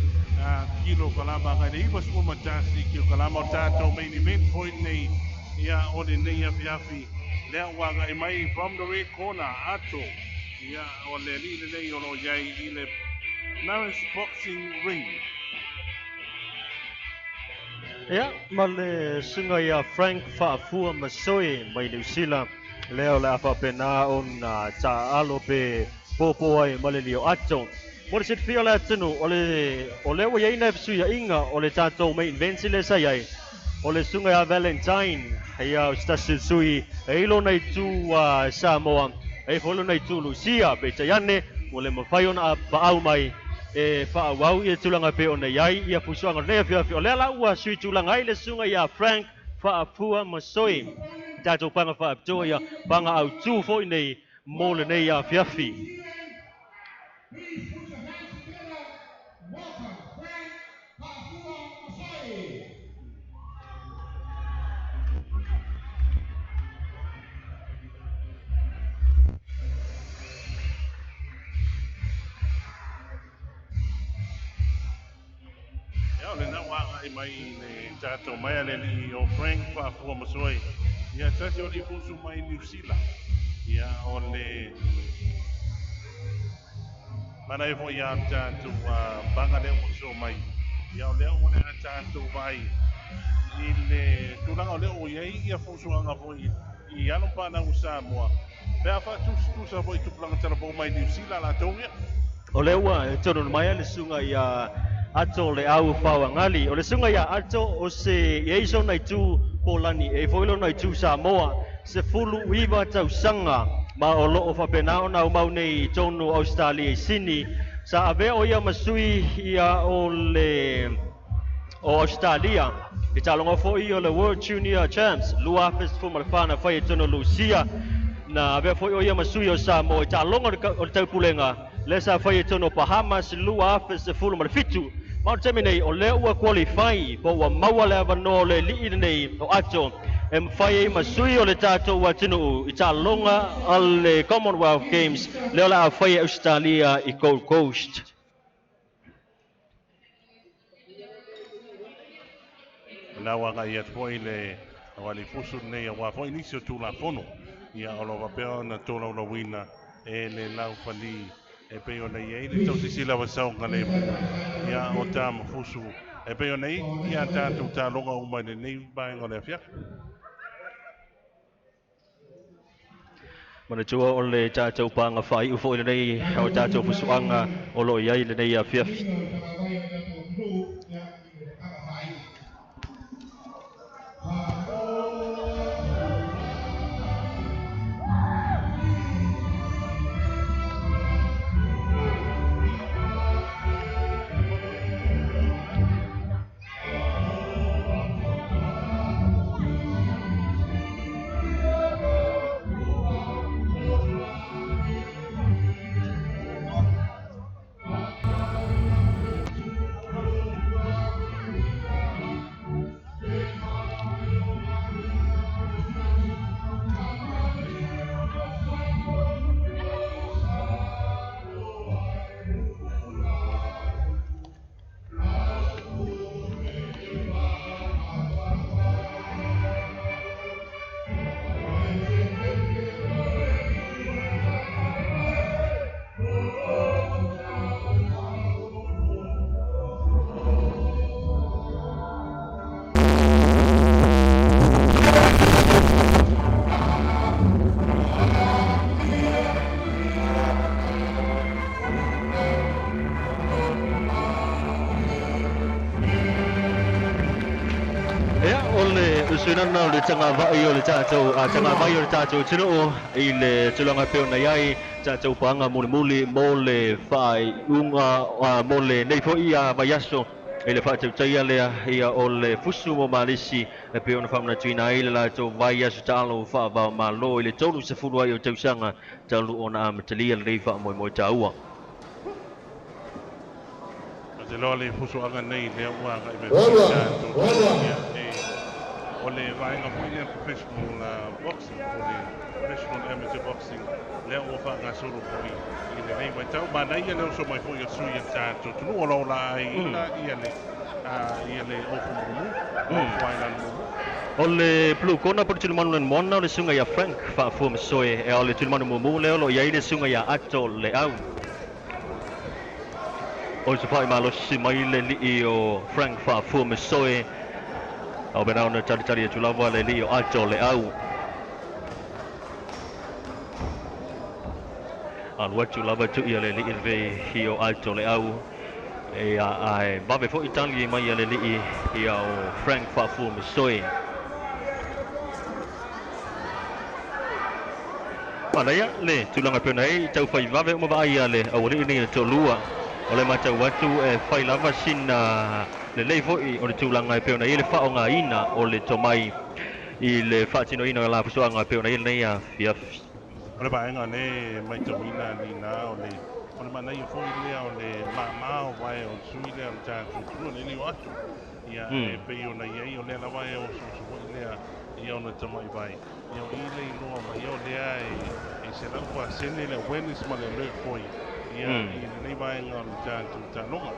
kilo kalama kai nei pa suku matasi kilo kalama o tātou main event point nei ia o le nei afiafi lea wanga I mai from the red corner ato ia o le li le nei o lo iai I le Marist boxing ring. Ya male sunga ya Frank Fa'afua Masoi mai New Zealand leo la fa pena ona cha alope popo ai male lio ato mo se fio la tenu ole o ye na su ya inga ole tato mai inventi le sai ai ole sunga ya Valentine ya stasu sui e lo nei tu Samoa e folo nei tu Lucia be tayane ole mo fai ona ba au mai e fa wau ia tulanga pe ona yai ia pusuanga le fia ole la ua sui tulanga ile sunga ya Frank whaapua masoi tātou panga whaapitoa ia panga au tū foi nei mō le nei a whiawhi. Please put your hands together. Welcome, Frank Papua Masai. Ya le na wa ai mai le tato mai le ni o Frank Papua Masoi. Ya tasi o li pusu mai New Zealand. Ya o le mana e fo ya tato banga le o mai. Ya o le o le tato vai. Ile tulanga o le o yai ia fo suanga fo i alo pa na Samoa. Pe afa tu sa fo i tu planga tala po mai New Zealand la tongia. O le ua e tono mai le sunga ia ato le au whawangali. O le sunga ia ato o se eiso nai tū Polani e foilo nai tū Samoa. Se fulu iwa tau sanga ma o lo o whapenao na umau nei tonu Australia i sini. Sa ave o ia masui ia o Australia. I talonga fo i o le World Junior Champs. Lua Festival Malafana whai e tono Lucia. Na ave fo i o ia masui o Samoa. I talonga o le taupulenga. Le sa whai e tono Bahamas Lua Festival Malafitu. Mau temi nei o le ua qualify po ua maua le avano le lii nei o ato. E mwhai e masui o le tātou wa tinu i talonga al le Commonwealth Games. Leo la a whai e Australia i Gold Coast. Na wa ga ia foi le wa li pusu nei wa foi ni se tu la fono. Ia o lo va pe na to lo wina e le lau fali e pe ona ia i tau sila wa sau ngale ia o tam fusu e pe ona ia ta tu ta longa uma le nei ba ngole fia. Mana tua o le tātou panga whai ufo i nei o tātou fusuanga o lo iai le nei a whiawhi. Sunana o le tanga vai o le tātou, tanga vai o le tātou tino o i le tulanga peo na iai, tātou panga muli mo le whai unga, mo le neifo i a vaiaso, i le whātou taia lea ia o le fusu mo Marisi, le peo na whamna tuina i le lātou vaiaso tālo whaavao malo i le tolu se furu ai o tausanga, tālu o na amatalia le reifa moi tāua. Te loa le fusu anga nei le ua ka i me tātou. O le vaenga pui le professional boxing, o le professional amateur boxing, le o wha ngā soro pui i le nei mai tau. Ma nei ia leo so mai pui o sui a tātou. Tunu o lau la ai ia le ofu mumu, o wailan mumu. O le Pulu kona por tulmanu len mona o le sunga ia Frank whaafua masoe e o le tulmanu mumu leo lo iai le sunga ia ato le au. O se whai malosi mai le li o Frank whaafua masoe au bena ona tari tu lava le li o ato le au. An watu lava tu ia le li ve hi o ato le au. E ai babe fo Itali mai ia le li ia o Frank Fafu Masoi. Mana ia le tulanga pena e tau fai vave uma vai ia le au ri ni to lua. O le mata watu e fai lava sina le lei foi o le tulanga e pena ile fa o nga ina o le tomai i le whaatino ina la pusuanga peo nei nei a fiafi. O le vaenga ne mai tawina ni na o le mana i fo i lea o le mama o vai o sui lea o le tātu tulu le li o atu. Ia e pei o na iei o lea lawa e o so fo i lea ia o na tamai vai. Ia o i le iloa mai o lea e se lau pa sene le awareness ma le alert foi. Ia i le nei vaenga o le tātu tālonga.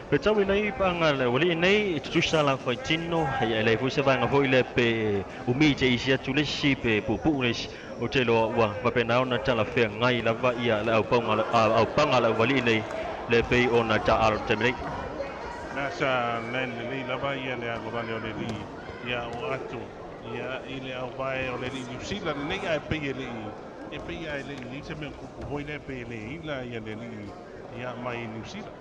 Pe tau nei panga le wali nei tusa la fai tino ya le fu se vanga foi le pe umi te isia tulesi pe pupu nes o te lo wa pa pe na ona tala fe ngai la va ia le au panga la wali nei le pe ona ta al te nei. Na sa le lava ia le ago vale o le li ia o atu ia i le au vai o le li New Zealand nei ai pe le e pe ai le li se me ku hoi le pe le ila ia le li ia mai New Zealand.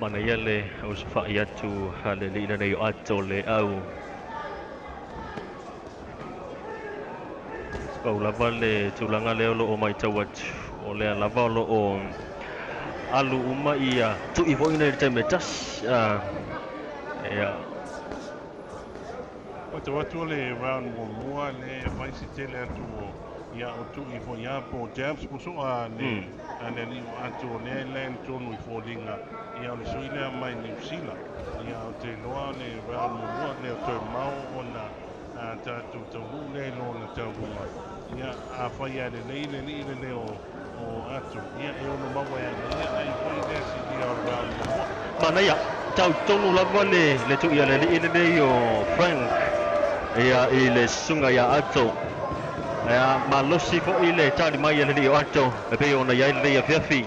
Mana ia le o se whai atu le li nei o ato le au. Pau lava le tulanga leo lo o mai tau atu o le lava lo o alu uma ia tu i voi nei te metas ia O te watu le round mua le vai si tele atu o ia o tu i foi ia po jams po so a le li o atu o le land tonu i fo linga ia o le suile mai New Zealand ia o te loa le round mua le o te mau o na tatu tahu le lo na tahunga ia a whai a le le o atu ia e ono maua ia ai foi le si ia o round mua. mana ia tau tonu lava le tu ia le o Frank ia i le sunga ia ato ia malosi fo i le tali mai le o ato e pe ona ia le ia fiafi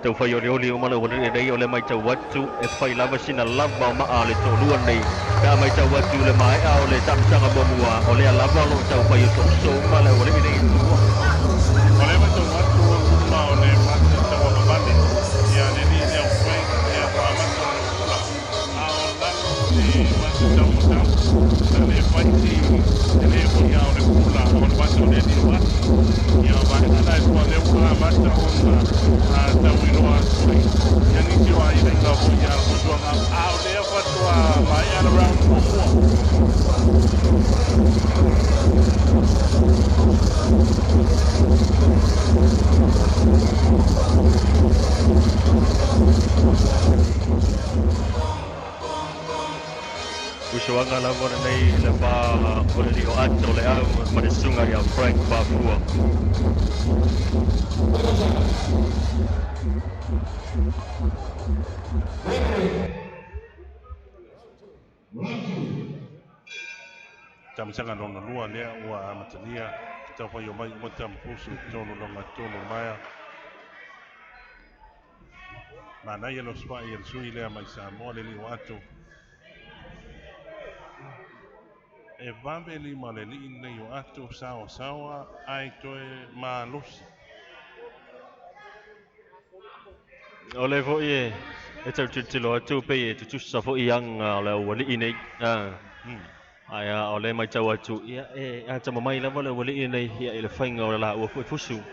tau whai oli o mana wane nei o le mai tau watu e whai lava sina lava o maa le tolua nei pea mai tau watu le mai a o le tamsanga momua o le lava lo tau whai o toso ma le wane nei tua o le mai tau watu o luma o le mata tau apapane ia le ni le au Frank ia wa mata o le ula a o lalo le mata tau matau na le whaiti le o ia o le ula o le mata o le ni watu ia vai ana e tua le ula mata o na tau iloa tui ia ni tio ai le nga vo ia o tua nga a o le watu a mai ana round o mua. Usuanga la mona nei le pa o le o ato le au ma le sunga ia Frank Papua Tamsanga lona lua lea ua amatania tau whai o mai ua tampusu tonu longa tonu maia mana ia lo spa ia sui lea mai Samoa le li o atu e vave li ma le li nei o atu sawa ai toe ma losi o le vo e tau tilo atu pe e tu sa fo ianga o le wali nei aia o le mai tau atu ia e a tama mai lava le wali nei ia le whainga o le la ua fusu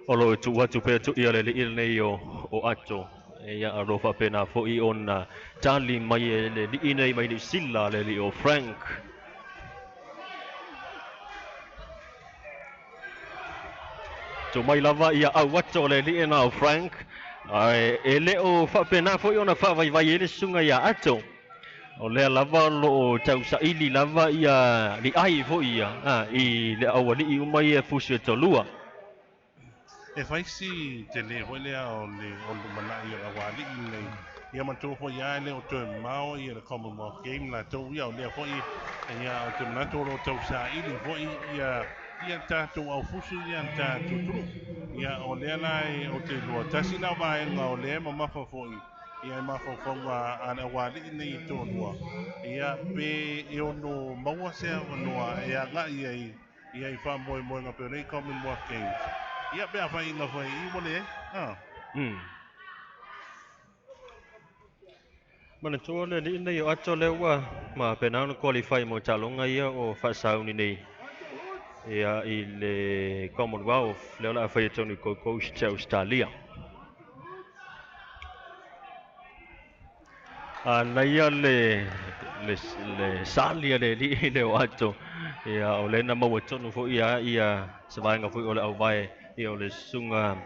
o lo tu watu pe tu ia le li nei o ato ia a rofa pena fo i ona tali mai le li nei mai ni silla le li o Frank tu mai lava ia au ato le li na o Frank ai e le o fa pena fo i ona fa vai ele sunga ia ato o le lava lo tau sa ili lava ia li ai fo ia i le awali i umai e fusu e tolua e faisi te le hoi lea o le manai o la wali nei ia matou hoi ia le o te mao ia le Commonwealth Game la tau ia o lea hoi ia o te manato lo tau sa ili hoi ia tātou au fusu ia tātou turu ia o lea lai o te lua tasi na vaenga o lea ma mafa hoi ia e mafa whaunga ana wali nei i tō lua ia pe e ono maua sea o noa e a nga ia i whamoe moe ngā peo nei Commonwealth Games ia be a fai nga fai I wole mana tua le li nei o ato le ua ma pena no qualify mo talonga ia o whasauni nei ia i le Commonwealth leo la whai tonu ko Coast Australia Naya le salia le wato ia o le na mau tonu fo ia Savaii nga fo o le au vai ia o le sunga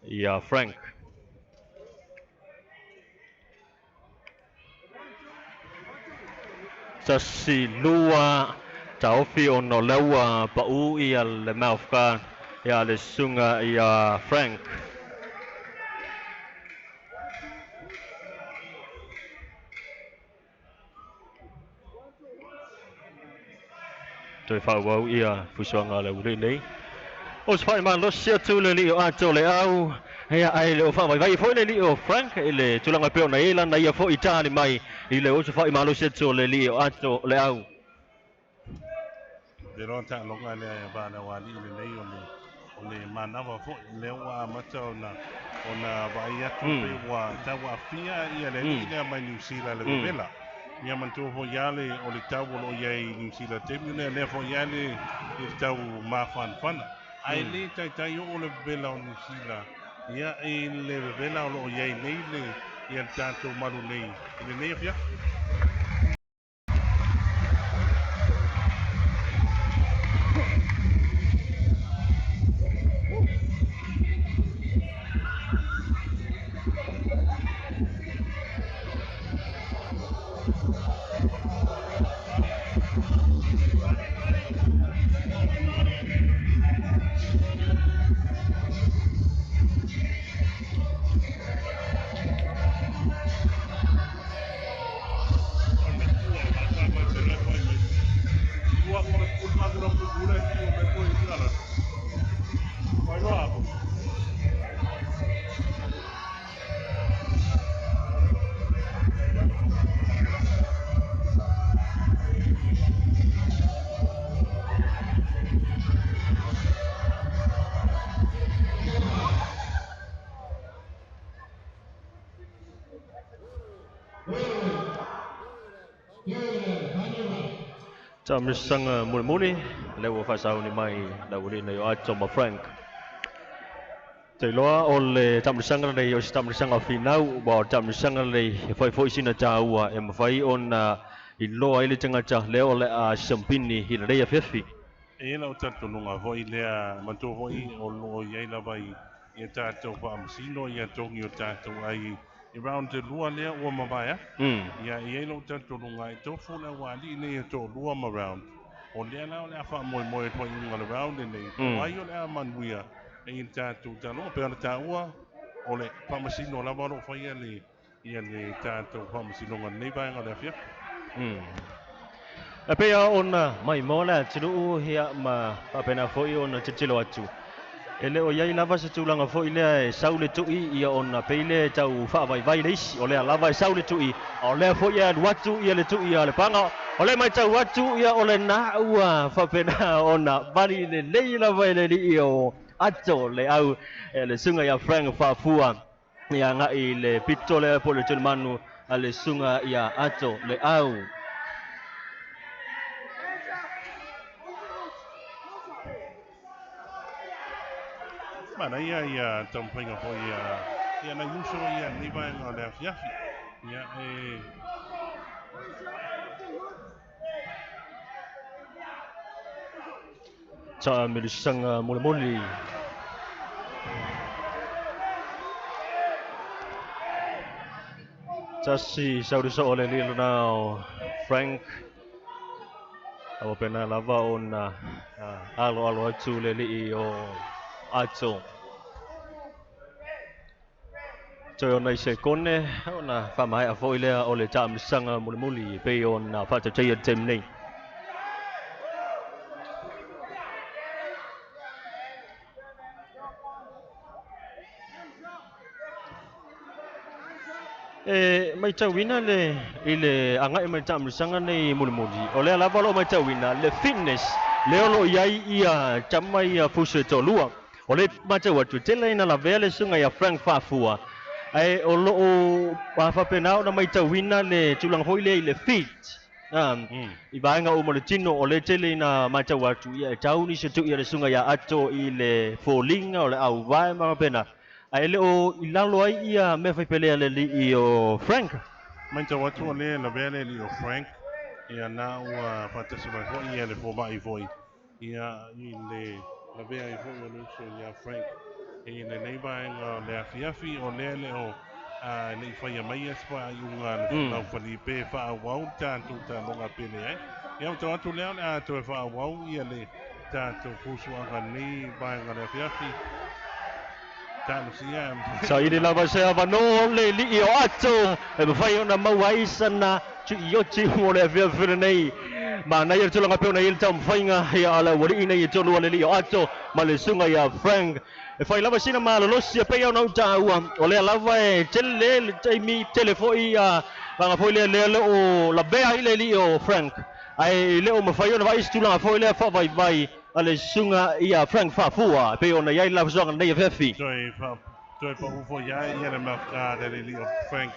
ia Frank Sasi lua taufi o no lewa Bout ia le mauka ia le sunga ia Frank Toi whauau ia fusuanga le urelei. O se whai man lo sia tu le li o ato le au. Hea ai le o whawai vai foi le li o Frank i le tulanga peo na ela na ia fo i tāne mai i le o se whai man lo sia tu le li o ato le au. Pero ta longa le ba na wali le nei o le manava fo le wa mata ona vai atu pe wa ta wa fia ia le ni le mai New Zealand le vela. Ia man tu fo yale o le tau o ia i New Zealand te le fo yale i tau ma fan. Ai le tai o le vela o New Zealand. Ia i le vela o ia i nei le ia tanto malu nei. Le nei fia. Tamrisanga muli le o whasau ni mai la uri nei o ato ma Frank. Te loa o le tamrisanga nei o si tamrisanga whinau wa o tamrisanga nei whai sina tāua e mawhai o na i loa ili tangata leo le a Sampini i reia whiwhi. E la o tato nunga hoi lea manto hoi o lo iei la vai i tātou pa amsino i a tongi o tātou ai i round te lua lea ua mawaya. Ia i ei la o tato nunga i tofu na wali nei e to lua ma round. O lea la o lea wha moe toi unga le round e nei. O ai o lea manuia e i tātou talo pe ana tāua o le pa amsino la waro whaia le ia le tātou pa amsino nga nei vai nga lea fia. E pea ona mai mola tulu hia ma apena foi ona titilo atu. E leo iai lava se tūlanga foi lea e Saulo tui ia ona peile tau whaavai leisi o lea lava e Saulo tui o lea foi ia watu ia le tui ia le panga o lea mai tau watu ia o le na ua whapena ona bali le lei lava e le li o ato le au e le sunga ia Frank whaafua ia ngai le pito le po le tulmanu a le sunga ia ato le au. Mana ia tampinga po ia na yuso ia ni vai nga le fiafi. Ia Ta milisanga muli. Tasi Saulo so le lilo now Frank o pena lava ona alo atu le li o ato. Toi ona se kone ona whamai a foi lea o le tamisanga muli pe ona whatatea tem nei. E mai tawina le ile anga e mai tamisanga nei muli o le lava lo mai tawina le fitness le olo iai ia tamai ia fuse to lua o le mai tawatu tele na la vele sunga ia Frank Fafua ai o lo o pa penao na mai tawina le tulang hoi le fit i vaenga o mo le tino o le tele na mai tawatu ia tauni se tu ia le sunga ia ato i le folinga o le au vai ma pena ai le o ilalo ai ia me fai pelea le li o Frank mai tau atu o le vele li o Frank ia na ua fatasima ko ia le mai foi ia i le vele foi o luso ia Frank e le nei vaenga le afiafi o le o nei fai mai espa i unga le Felipe fa wau tantu ta longa pele ai ia tau atu le a to fa wau ia le tantu pusu anga nei vaenga le afiafi sa ini lava se avano le li o ato e fai ona mawai sana tu yoti mo le via nei ma na ia tulanga pe ona il tam fainga ia ala wari ina ia tolu le li o ato ma le sunga ia Frank e fai lava sina ma lo sia pe ona uta ua o le lava e tele le taimi telefoi ia banga foi le o la bea ile li o Frank ai le o mafai ona vai stula foi le fa vai ale sunga ia Frank Fafua pe ona ia la zonga nei vefi toi pa ufo ia le mafka le li o Frank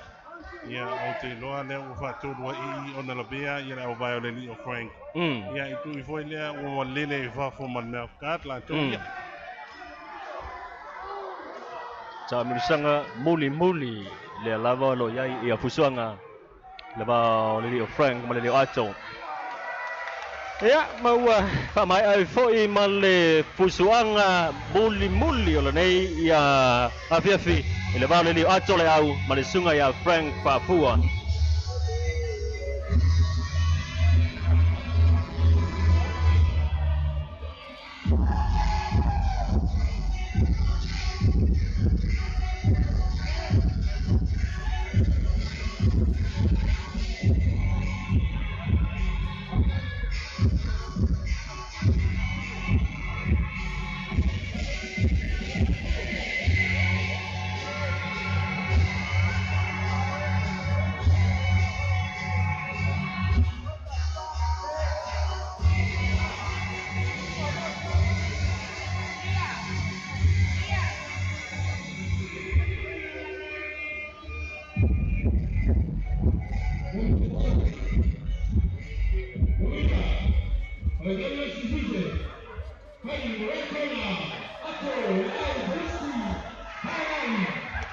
ia o te loa le o fa tu i ona la bea ia o vai le li o Frank ia i tu i foi le o lele fa fo man mafka la tu ia sa mirsanga muli le lava lo ia fusuanga le ba le li o Frank ma le o ato ya mau mai ai foi male fusuanga muli o nei ia afiafi le vale li ato le au male sunga ia Frank Papua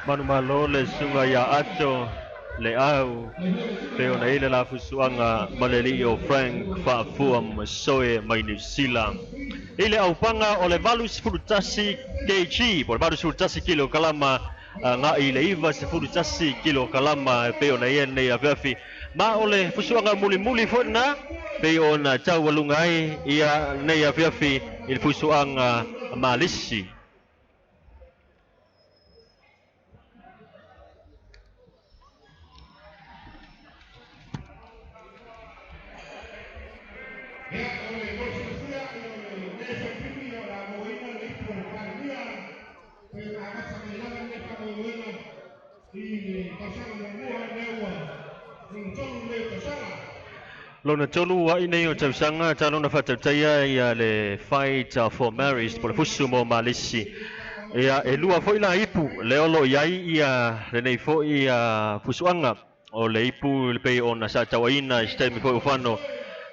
manu malo le sunga ia ato le au pe ona ile la fusuanga maleli o Frank Fafua masoe mai New Zealand ile au panga o le valus frutasi kg por valus frutasi kilo kalama nga ile iva se frutasi kilo kalama pe ona ia nei afiafi ma ole fusuanga muli fo na pe ona tau walungai ia nei afiafi il fusuanga malisi Lona tolu wa ina yo tausanga talona fatataia ia le fight for Marist por fusu mo malisi ia e lua foi la ipu le olo iai ia le nei foi ia fusuanga o le ipu le pe ona sa tawaina stemi foi ufano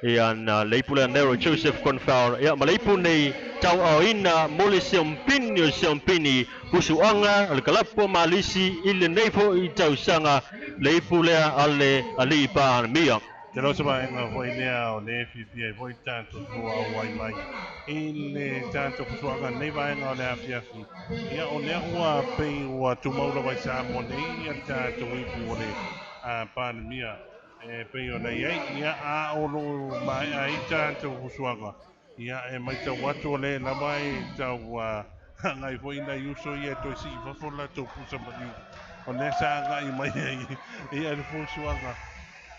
ia na le ipu le nero Joseph Confound ia ma le ipu nei tawaina mole seompini fusuanga le kalapo malisi ile nei foi tausanga le ipu le ale ali pa mia te lo saba nga foi lea o le FPA foi tanto tua wai mai ile tanto fusuanga nei vai nga o le afiafi ia o le ua pei ua tumaura vai sa mo nei ia tanto ipu o le pandemia pei o nei ia a o lo mai ai tanto fusuanga ia e mai tau watu o le la mai tau ngai foi na yuso ia to si fa fola to pusa mai o le sa ngai mai ia le fusuanga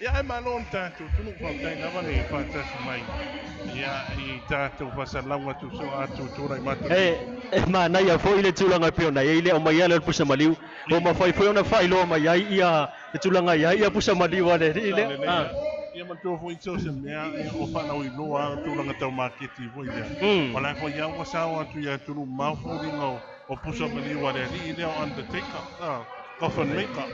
ia e malon tātou tunu whautai nawa ne whātasi mai ia i tātou whasalanga tu so atu Tuanaimato ma nai a foi le tulanga pio na ile o mai ale pusa maliu o ma fai foi ona fai lo mai ai ia le tulanga ia pusa maliu ale ile ia ma tō foi social mea o whanau i loa tulanga tau marketi foi ia wala ko ia wa sawa atu ia tunu mawhuringa o pusa maliu ale ile o undertaker coffin maker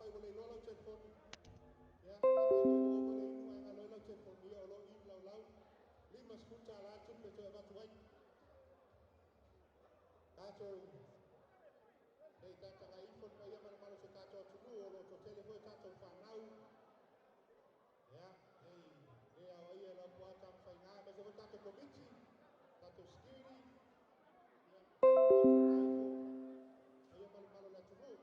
mai wale lo telefon. Ya, apa wale inu ang lo telefon dia lo im lau. Lima skuta la tip pe to batu wai. Tato Hei tata ka ifon pa ia malo se tato tunu o lo to telefon tato whanau. Ya, hei rea o ia la puata mwhainga. Mas o tato komiti, tato security. Ia malo la tunu.